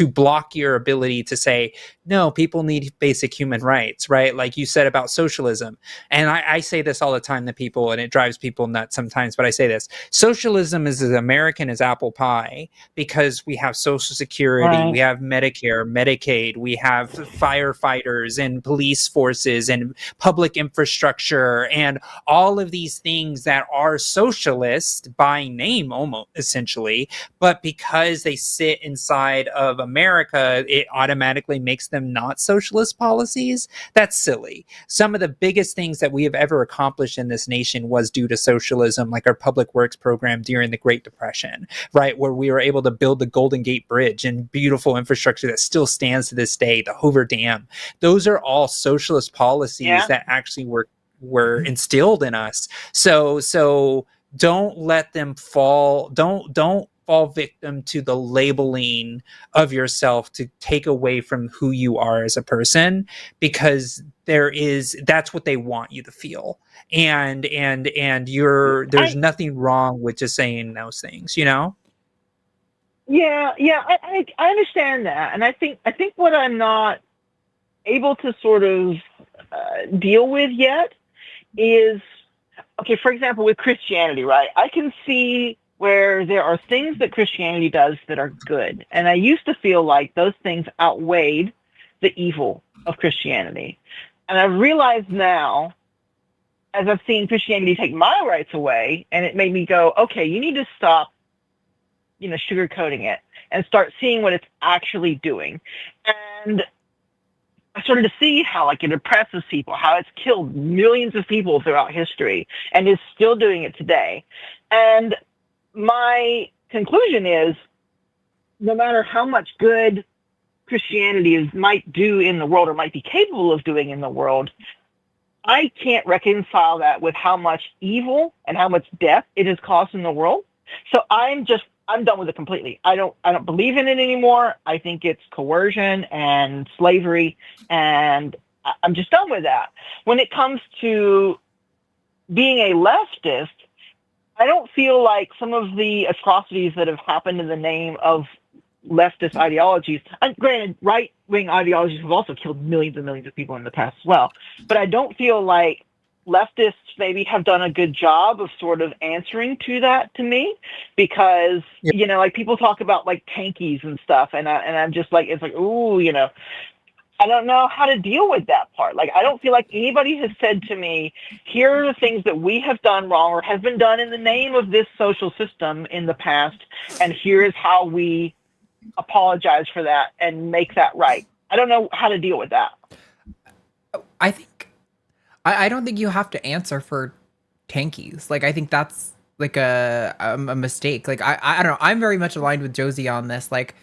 block your ability to say, no, people need basic human rights, right? Like you said about socialism. And I say this all the time to people, and it drives people nuts sometimes, but I say this: socialism is as American as apple pie because we have Social Security, we have Medicare, Medicaid, we have firefighters and police forces and public infrastructure and all of these things that are socialist by name, almost essentially, but because they sit inside of America, it automatically makes them not socialist policies. That's silly. Some of the biggest things that we have ever accomplished in this nation was due to socialism, like our public works program during the Great Depression, right? Where we were able to build the Golden Gate Bridge and beautiful infrastructure that still stands to this day, the Hoover Dam. Those are all socialist policies that actually were instilled in us. So don't let them fall. Don't fall victim to the labeling of yourself to take away from who you are as a person, because that's what they want you to feel. And there's nothing wrong with just saying those things, Yeah, I understand that. And I think what I'm not able to sort of deal with yet is, okay, for example, with Christianity, right? I can see where there are things that Christianity does that are good. And I used to feel like those things outweighed the evil of Christianity. And I've realized now, as I've seen Christianity take my rights away, and it made me go, okay, you need to stop, sugarcoating it and start seeing what it's actually doing. And I started to see how it oppresses people, how it's killed millions of people throughout history and is still doing it today. And my conclusion is, no matter how much good Christianity might do in the world or might be capable of doing in the world, I can't reconcile that with how much evil and how much death it has caused in the world. So I'm done with it completely. I don't believe in it anymore. I think it's coercion and slavery, and I'm just done with that. When it comes to being a leftist, I don't feel like some of the atrocities that have happened in the name of leftist ideologies, and granted, right-wing ideologies have also killed millions and millions of people in the past as well, but I don't feel like leftists maybe have done a good job of sort of answering to that to me, because you know, like people talk about like tankies and stuff, and I'm just like, it's like, ooh, you know, I don't know how to deal with that part. Like, I don't feel like anybody has said to me, here are the things that we have done wrong or have been done in the name of this social system in the past, and here is how we apologize for that and make that right. I don't know how to deal with that. I don't think you have to answer for tankies. Like, I think that's like a mistake. Like, I don't know. I'm very much aligned with Josie on this. Like,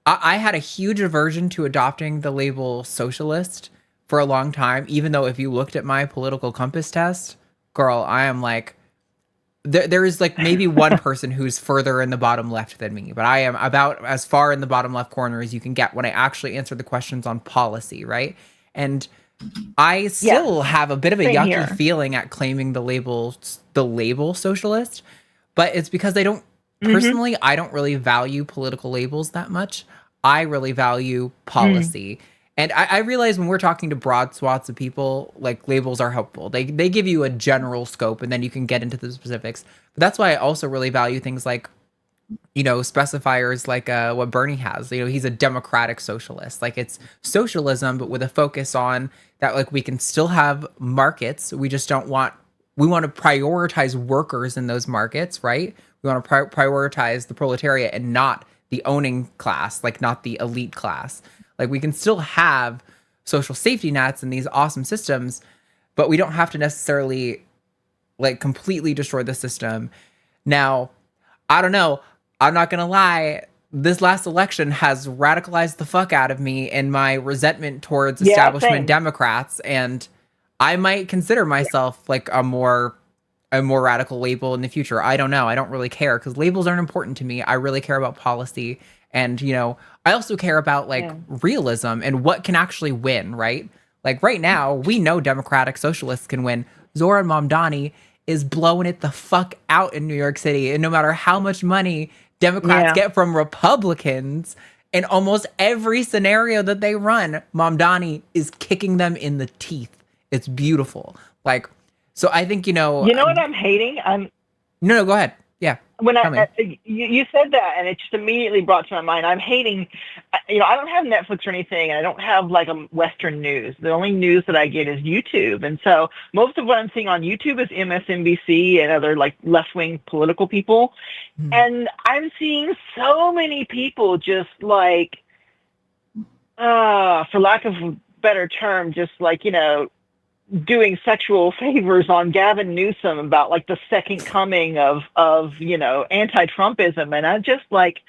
I had a huge aversion to adopting the label socialist for a long time, even though if you looked at my political compass test, girl, I am like, there is like maybe one person who's further in the bottom left than me, but I am about as far in the bottom left corner as you can get when I actually answer the questions on policy, right? And I still have a bit of a yucky feeling at claiming the label socialist, but it's because I don't personally, I don't really value political labels that much. I really value policy. And I realize when we're talking to broad swaths of people, like, labels are helpful. They give you a general scope, and then you can get into the specifics. But that's why I also really value things like, you know, specifiers like what Bernie has. You know, he's a democratic socialist. Like, it's socialism, but with a focus on that, like, we can still have markets. We just don't want, we want to prioritize workers in those markets, right? We want to prioritize the proletariat and not the owning class, like, not the elite class. Like, we can still have social safety nets and these awesome systems, but we don't have to necessarily, like, completely destroy the system. Now, I don't know. I'm not going to lie. This last election has radicalized the fuck out of me in my resentment towards establishment Democrats. And I might consider myself like a more radical label in the future. I don't know. I don't really care, because labels aren't important to me. I really care about policy. And, you know, I also care about, like, realism and what can actually win, right? Like, right now, we know Democratic Socialists can win. Zoran Mamdani is blowing it the fuck out in New York City. And no matter how much money Democrats get from Republicans, in almost every scenario that they run, Mamdani is kicking them in the teeth. It's beautiful. Like, so I think, you know what I'm hating? No, go ahead. Yeah. When you said that, and it just immediately brought to my mind, I'm hating, you know, I don't have Netflix or anything, and I don't have like a Western news. The only news that I get is YouTube. And so most of what I'm seeing on YouTube is MSNBC and other like left-wing political people. And I'm seeing so many people just like, for lack of a better term, just like, you know, doing sexual favors on Gavin Newsom about like the second coming of you know, anti-Trumpism. And I'm just like,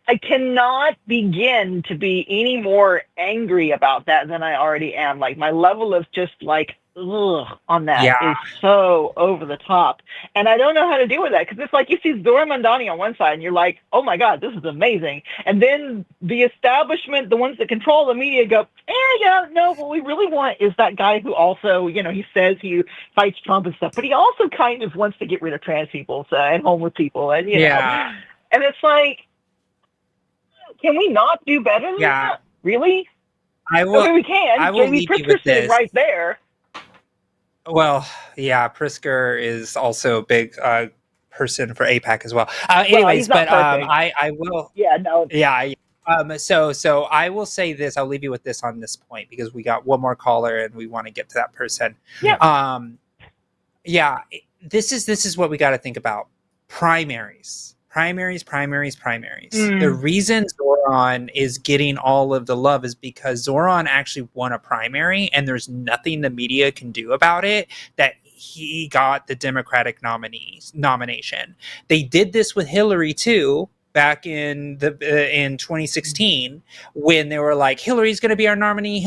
I cannot begin to be any more angry about that than I already am. Like, my level of just like, ugh, on that is so over the top. And I don't know how to deal with that, because it's like you see Zoran Mamdani on one side and you're like, oh my God, this is amazing. And then the establishment, the ones that control the media, go, no, what we really want is that guy who also, you know, he says he fights Trump and stuff, but he also kind of wants to get rid of trans people and homeless people. And, you know, and it's like, can we not do better than that? Really? I will. We can. I will leave you with this. Right there. Well, yeah, Prisker is also a big person for APAC as well. Anyways, but I will. Yeah, no. Yeah. So I will say this. I'll leave you with this on this point, because we got one more caller and we want to get to that person. Yeah. This is what we got to think about. Primaries. The reason Zoran is getting all of the love is because Zoran actually won a primary, and there's nothing the media can do about it, that he got the Democratic nomination. They did this with Hillary too, back in 2016, when they were like, Hillary's going to be our nominee,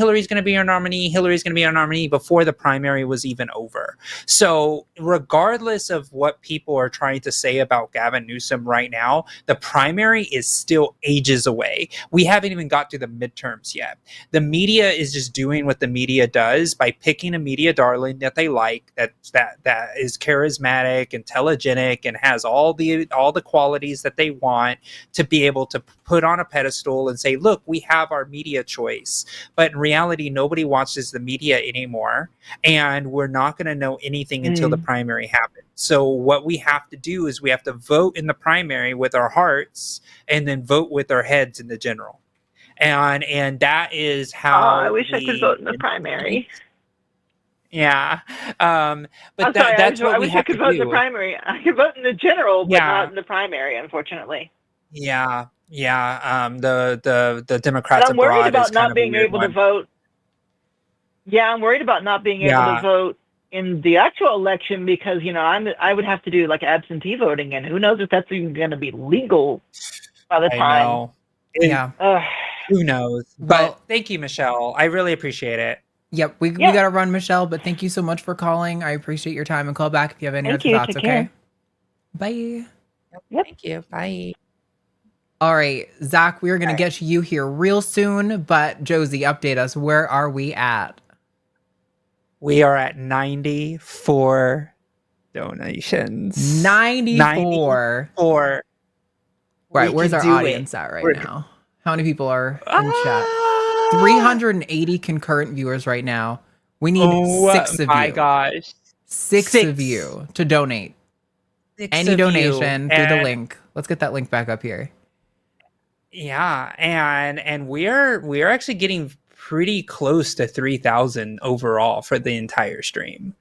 before the primary was even over. So regardless of what people are trying to say about Gavin Newsom right now, the primary is still ages away. We haven't even got to the midterms yet. The media is just doing what the media does by picking a media darling that they like, that is charismatic and telegenic and has all the qualities that they want. want to be able to put on a pedestal and say, look, we have our media choice. But in reality, nobody watches the media anymore, and we're not going to know anything until the primary happens. So what we have to do is we have to vote in the primary with our hearts and then vote with our heads in the general. And that is how I wish I could vote in the primary. Yeah. But that's what I wish I could vote in the primary. I could vote in the general, but not in the primary, unfortunately. Yeah. The Democrats I'm worried abroad about is kind not of being a weird able one. to vote. Yeah, I'm worried about not being able to vote in the actual election because, I would have to do like absentee voting, and who knows if that's even going to be legal by the time. I know. Yeah. Who knows? But thank you, Michelle. I really appreciate it. Yep, we got to run, Michelle, but thank you so much for calling. I appreciate your time, and call back if you have any other thoughts, Take okay? care. Bye. Yep. Thank you. Bye. All right, Zach, we're going to get to you here real soon, but Josie, update us. Where are we at? We are at 94 donations. 94. Right, where's our audience at right now? How many people are in chat? 380 concurrent viewers right now. We need 6 of you. Oh my gosh. 6 of you to donate. Any donation through the link. Let's get that link back up here. Yeah, and we're actually getting pretty close to 3,000 overall for the entire stream.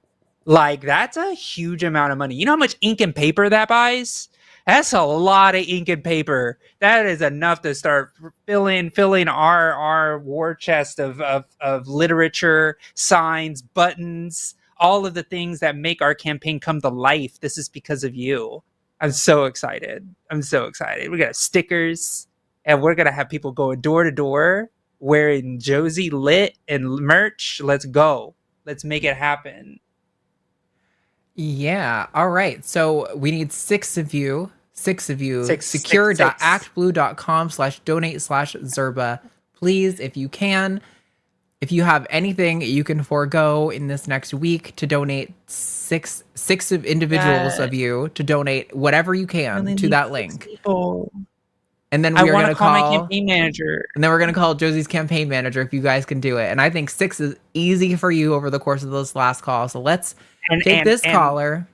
Like, that's a huge amount of money. You know how much ink and paper that buys? That's a lot of ink and paper. That is enough to start filling our war chest of literature, signs, buttons, all of the things that make our campaign come to life. This is because of you. I'm so excited. We got stickers, and we're going to have people going door to door wearing Josie lit and merch. Let's go. Let's make it happen. Yeah. All right. So we need 6 of you. Secure.actblue.com/donate/Zerba. Please, if you can. If you have anything you can forego in this next week to donate, six of individuals of you to donate whatever you can to that link. People. And then we're going to call my campaign manager. And then we're going to call Josie's campaign manager if you guys can do it. And I think 6 is easy for you over the course of this last call. So let's take this caller.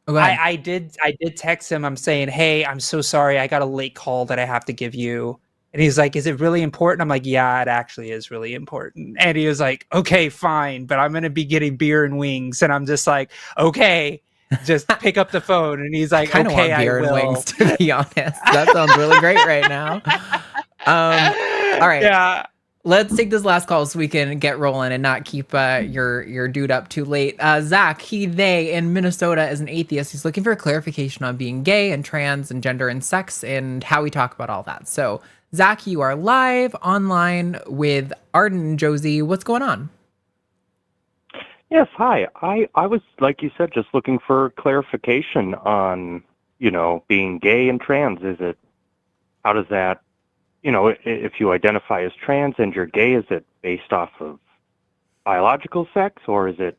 I did text him. I'm saying, hey, I'm so sorry. I got a late call that I have to give you. And he's like, is it really important? I'm like, yeah, it actually is really important. And he was like, okay, fine, but I'm going to be getting beer and wings. And I'm just like, okay, just pick up the phone. And he's like, I okay, want beer I will. And wings, to be honest. That sounds really great right now. All right. Yeah. Let's take this last call so we can get rolling and not keep your dude up too late. Zach, they in Minnesota is an atheist. He's looking for clarification on being gay and trans and gender and sex and how we talk about all that. So, Zach, you are live online with Arden and Josie. What's going on? Yes, hi. I was, like you said, just looking for clarification on, being gay and trans. How does that, if you identify as trans and you're gay, is it based off of biological sex or is it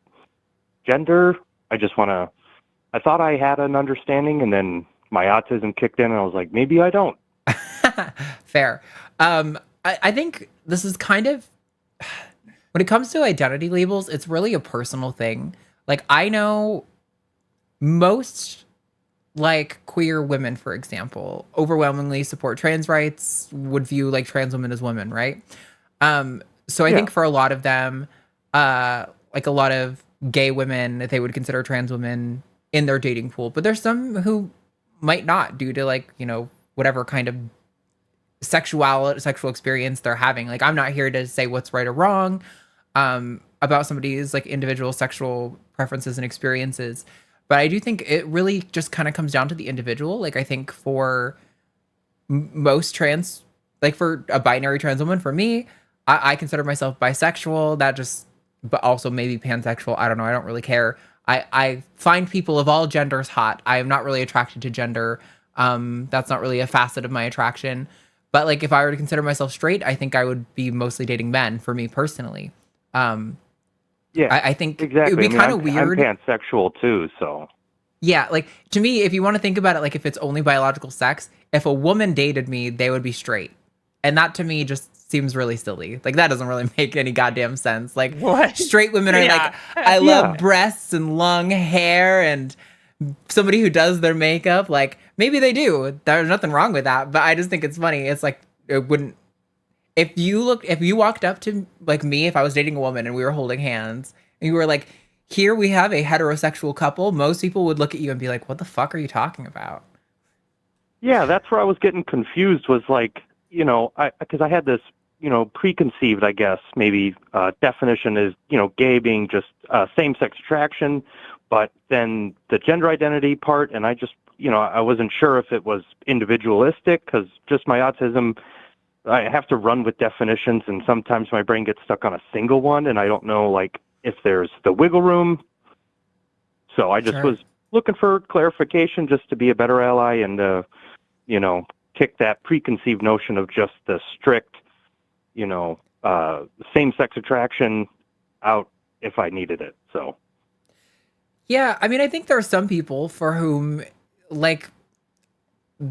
gender? I thought I had an understanding and then my autism kicked in and I was like, maybe I don't. Fair. I think this is kind of, when it comes to identity labels, it's really a personal thing. Like, I know most queer women, for example, overwhelmingly support trans rights, would view trans women as women, right? So I think for a lot of them, a lot of gay women, they would consider trans women in their dating pool, but there's some who might not, due to whatever kind of sexual experience they're having. I'm not here to say what's right or wrong about somebody's individual sexual preferences and experiences, but I do think it really just kind of comes down to the individual. I think for most trans, for a binary trans woman, for me, I consider myself bisexual. But also maybe pansexual. I don't know. I don't really care. I find people of all genders hot. I am not really attracted to gender. That's not really a facet of my attraction. But if I were to consider myself straight, I think I would be mostly dating men, for me personally. I think exactly. it would be kind of weird. I'm pansexual too, so. Yeah, like to me, if you want to think about it, like if it's only biological sex, if a woman dated me, they would be straight. And that to me just seems really silly. Like that doesn't really make any goddamn sense. Like What? straight women are like, I love breasts and long hair and somebody who does their makeup. Like maybe they do. There's nothing wrong with that. But I just think it's funny. It's like it wouldn't. If you walked up to like me, if I was dating a woman and we were holding hands and you were like, here we have a heterosexual couple, most people would look at you and be like, what the fuck are you talking about? Yeah, that's where I was getting confused was like, you know, because I had this, you know, preconceived, I guess, maybe definition is, you know, gay being just same-sex attraction, but then the gender identity part, and I just, you know, I wasn't sure if it was individualistic because just my autism, I have to run with definitions, and sometimes my brain gets stuck on a single one, and I don't know, like, if there's the wiggle room. So I just was looking for clarification just to be a better ally and, you know, kick that preconceived notion of just the strict, you know, same-sex attraction out if I needed it. So. Yeah, I mean, I think there are some people for whom, like,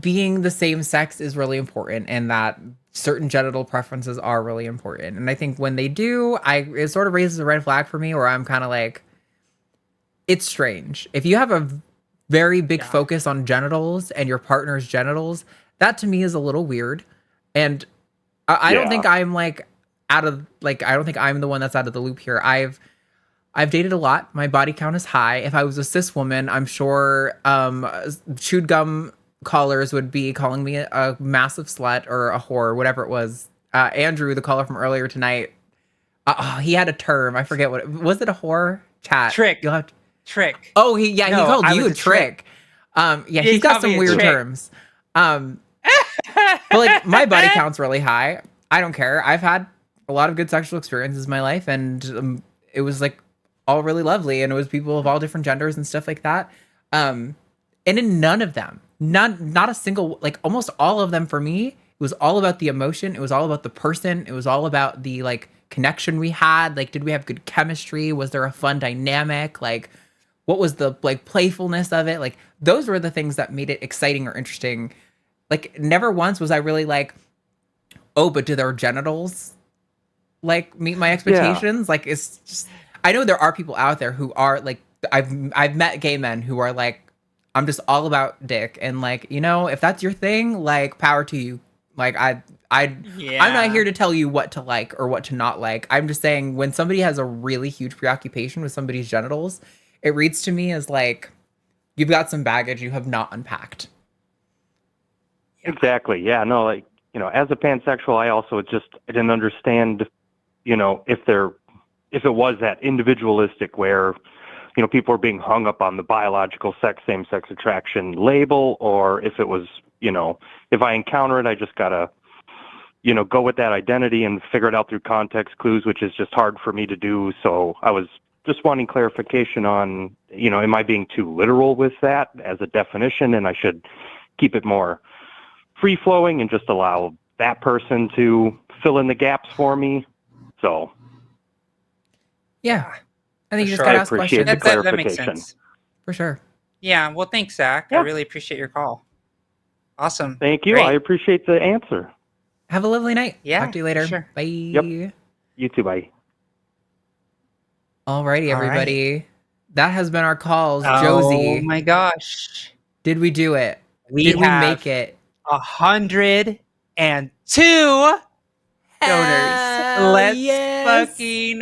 being the same sex is really important and that certain genital preferences are really important. And I think when they do, it sort of raises a red flag for me where I'm kind of like, it's strange. If you have a very big focus on genitals and your partner's genitals, that to me is a little weird. And I don't think I'm like I don't think I'm the one that's out of the loop here. I've dated a lot. My body count is high. If I was a cis woman, I'm sure chewed gum callers would be calling me a massive slut or a whore, whatever it was. Andrew, the caller from earlier tonight, he had a term. I forget what was it. A whore? Chat. Trick. You'll have to... Trick. Oh, he called you a trick. Yeah, he's got some weird terms. But like my body count's really high. I don't care. I've had a lot of good sexual experiences in my life, and it was like all really lovely, and it was people of all different genders and stuff like that. And in none of them, not a single, like almost all of them for me, it was all about the emotion. It was all about the person. It was all about the like connection we had. Like, did we have good chemistry? Was there a fun dynamic? Like, what was the like playfulness of it? Like, those were the things that made it exciting or interesting. Like, never once was I really like, oh, but do their genitals like meet my expectations? Yeah. Like, it's just, I know there are people out there who are like, I've met gay men who are like, I'm just all about dick, and like, you know, if that's your thing, like, power to you. Like, I'm not here to tell you what to like or what to not like. I'm just saying when somebody has a really huge preoccupation with somebody's genitals, it reads to me as like, you've got some baggage you have not unpacked. Exactly. Yeah. No, like, you know, as a pansexual, I didn't understand, you know, if it was that individualistic where, you know, people are being hung up on the biological sex, same-sex attraction label, or if it was, you know, if I encounter it, I just gotta, you know, go with that identity and figure it out through context clues, which is just hard for me to do. So I was just wanting clarification on, you know, am I being too literal with that as a definition, and I should keep it more free-flowing and just allow that person to fill in the gaps for me. So. Yeah. I think you just gotta ask questions. That makes sense. For sure. Yeah. Well, thanks, Zach. Yeah. I really appreciate your call. Awesome. Thank you. Great. I appreciate the answer. Have a lovely night. Yeah. Talk to you later. Sure. Bye. Yep. You too. Bye. Alrighty, everybody. Right. That has been our calls. Oh, Josie. Oh my gosh. Did we do it? Did we make it? 102 donors. Let's fucking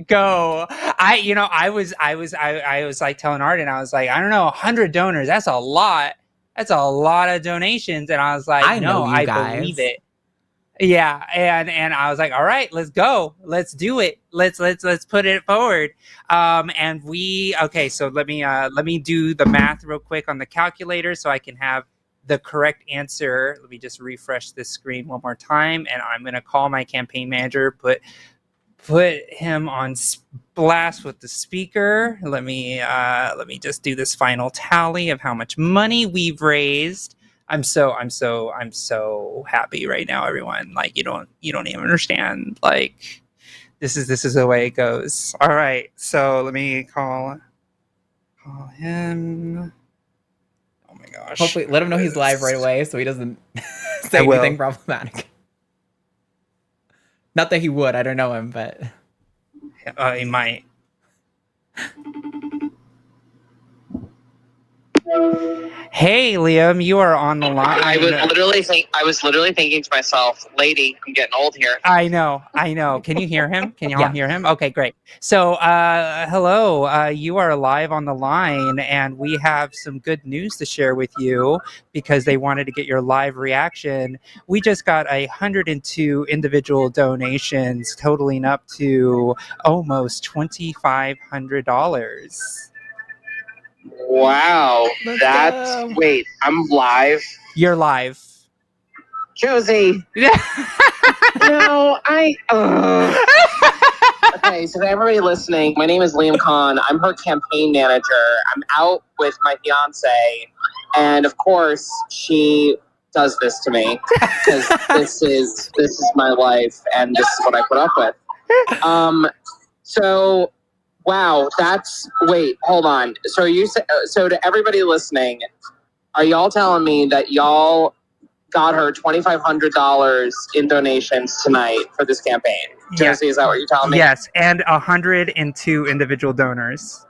go. I was like telling Arden, I was like, I don't know, 100 donors. That's a lot. That's a lot of donations. And I was like, I believe it. Yeah. And I was like, all right, let's go. Let's do it. Let's put it forward. So let me do the math real quick on the calculator so I can have the correct answer. Let me just refresh this screen one more time, and I'm gonna call my campaign manager, put him on blast with the speaker. Let me just do this final tally of how much money we've raised. I'm so happy right now, everyone. Like, you don't even understand. Like, this is the way it goes. All right, so let me call him. my gosh. Hopefully, let him know he's live right away so he doesn't say anything problematic. Not that he would. I don't know him, but he might. Hey, Liam, you are on the line. I was literally thinking to myself, lady, I'm getting old here. I know. Can you hear him? Can y'all hear him? Okay, great. So, hello, you are live on the line, and we have some good news to share with you because they wanted to get your live reaction. We just got 102 individual donations totaling up to almost $2,500. Wow. Wait, I'm live? You're live. Josie. No, Okay, so to everybody listening, my name is Liam Kahn. I'm her campaign manager. I'm out with my fiance, and of course, she does this to me because this is my life, and this is what I put up with. So. Wow, wait, hold on. So so to everybody listening, are y'all telling me that y'all got her $2,500 in donations tonight for this campaign? Josie, is that what you're telling me? Yes, and 102 individual donors.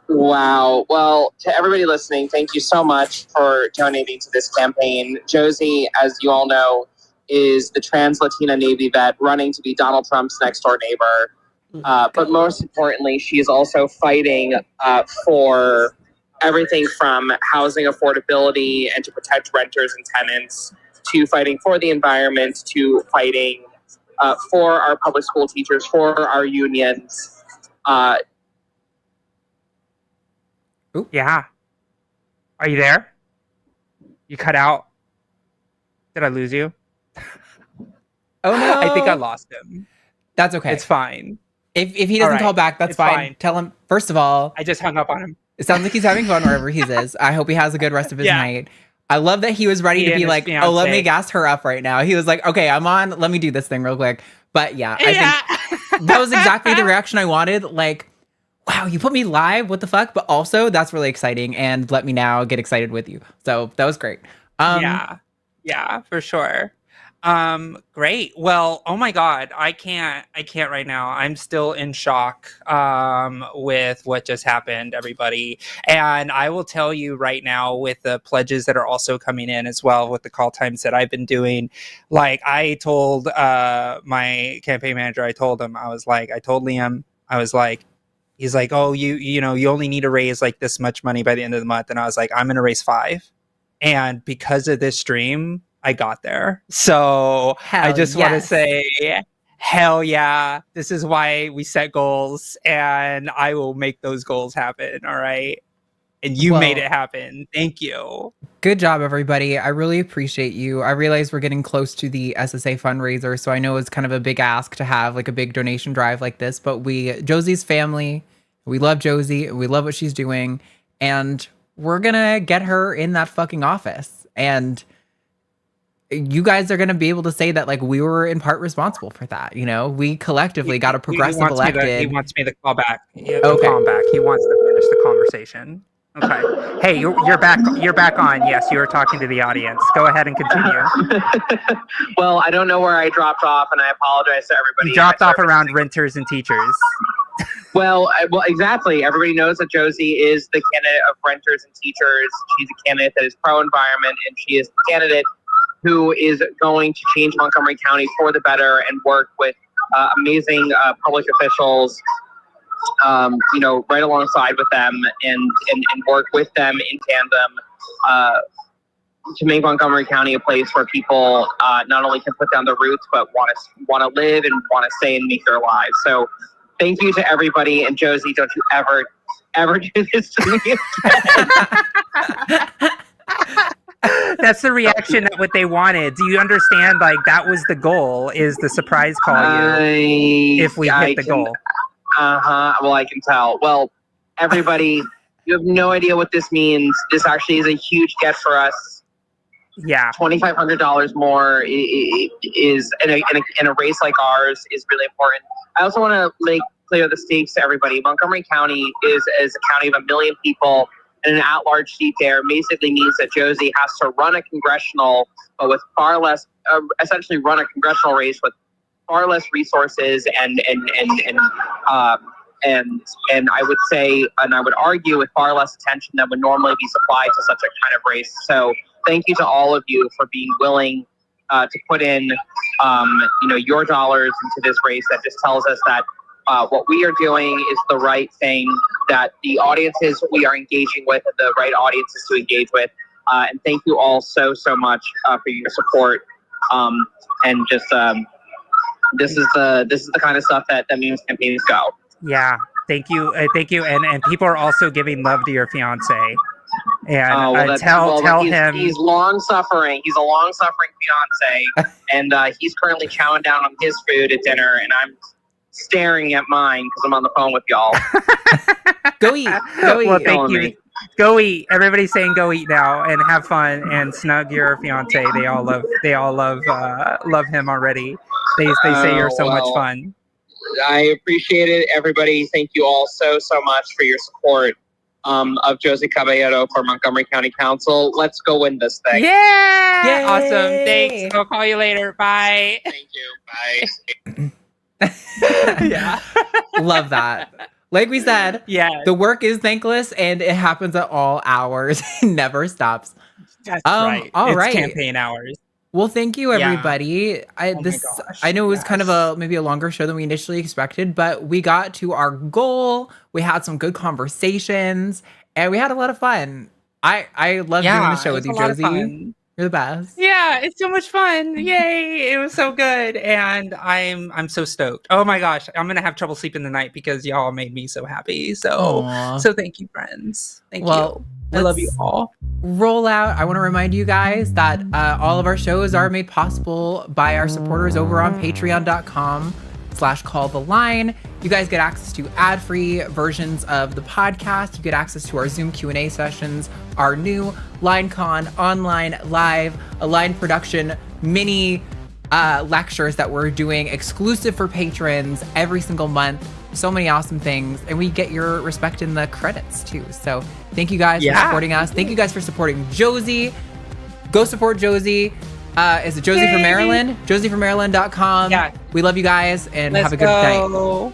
Wow. Well, to everybody listening, thank you so much for donating to this campaign. Josie, as you all know, is the trans Latina Navy vet running to be Donald Trump's next door neighbor. But most importantly, she is also fighting for everything from housing affordability and to protect renters and tenants, to fighting for the environment, to fighting for our public school teachers, for our unions. Yeah. Are you there? You cut out? Did I lose you? Oh no! I think I lost him. That's okay. It's fine. If he doesn't call back, that's fine. Tell him, first of all, I just hung up on him. It sounds like he's having fun wherever he is. I hope he has a good rest of his night. I love that he was ready to be like, fiance. Oh, let me gas her up right now. He was like, okay, I'm on. Let me do this thing real quick. But I think that was exactly the reaction I wanted. Like, wow, you put me live. What the fuck? But also, that's really exciting. And let me now get excited with you. So that was great. Yeah, for sure. Great. Well, oh my God, I can't right now. I'm still in shock, with what just happened, everybody. And I will tell you right now, with the pledges that are also coming in as well, with the call times that I've been doing, like I told, my campaign manager, I told Liam, he's like, oh, you know, you only need to raise like this much money by the end of the month. And I was like, I'm going to raise 5. And because of this stream, I got there. So I just want to say, hell yeah. This is why we set goals, and I will make those goals happen. All right. And you made it happen. Thank you. Good job, everybody. I really appreciate you. I realize we're getting close to the SSA fundraiser, so I know it's kind of a big ask to have like a big donation drive like this, but Josie's family, we love Josie, we love what she's doing, and we're gonna get her in that fucking office. And you guys are going to be able to say that like we were in part responsible for that. You know, we collectively got a progressive elected. He wants me to call back. Call him back. He wants to finish the conversation. Okay. Hey, you're back. You're back on. Yes, you were talking to the audience. Go ahead and continue. Well, I don't know where I dropped off, and I apologize to everybody. You dropped off around renters and teachers. Well, exactly. Everybody knows that Josie is the candidate of renters and teachers. She's a candidate that is pro-environment, and she is the candidate who is going to change Montgomery County for the better and work with amazing public officials, you know, right alongside with them and work with them in tandem to make Montgomery County a place where people not only can put down their roots, but want to live and want to stay and make their lives. So thank you to everybody. And Josie, don't you ever do this to me again. That's the reaction that what they wanted. Do you understand? Like that was the goal, is the surprise call if we hit the goal. Well, I can tell. Well, everybody, you have no idea what this means. This actually is a huge get for us. Yeah. $2,500 more is in a race like ours is really important. I also want to make clear the stakes to everybody. Montgomery County is a county of 1 million people, and an at-large seat there basically means that Josie has to run a congressional, but with far less, essentially run a congressional race with far less resources and I would say, and I would argue, with far less attention than would normally be supplied to such a kind of race. So thank you to all of you for being willing to put in, your dollars into this race. That just tells us that what we are doing is the right thing, that the audiences we are engaging with are the right audiences to engage with. And thank you all so much for your support. And just this is the kind of stuff that means campaigns go. Yeah, thank you, and people are also giving love to your fiance. And tell him he's long suffering. He's a long suffering fiance, and he's currently chowing down on his food at dinner, and I'm staring at mine because I'm on the phone with y'all. Go eat. Well, thank you. Go eat. Everybody's saying go eat now and have fun and snug your fiance. They all love him already. They say you're so much fun. I appreciate it, everybody. Thank you all so much for your support of Josie Caballero for Montgomery County Council. Let's go win this thing. Yeah! Yay! Awesome. Thanks. I'll call you later. Bye. Thank you. Bye. Yeah. Love that. Like we said, the work is thankless and it happens at all hours. It never stops. That's right. All right. Campaign hours. Well, thank you, everybody. I know it was kind of maybe a longer show than we initially expected, but we got to our goal. We had some good conversations, and we had a lot of fun. I love doing the show with you, Josie. You're the best. Yeah, it's so much fun. Yay. It was so good. And I'm so stoked. Oh my gosh. I'm gonna have trouble sleeping tonight because y'all made me so happy. So thank you, friends. Thank you. I love you all. Roll out. I want to remind you guys that all of our shows are made possible by our supporters over on patreon.com/calltheline. You guys get access to ad-free versions of the podcast. You get access to our Zoom Q&A sessions, our new LineCon online live Align production mini lectures that we're doing exclusive for patrons every single month. So many awesome things, and we get your respect in the credits too. So thank you guys for supporting us. Thank you guys for supporting Josie. Go support Josie. Is it Josie from Maryland? JosieFromMaryland.com. Yeah. We love you guys, and have a good night.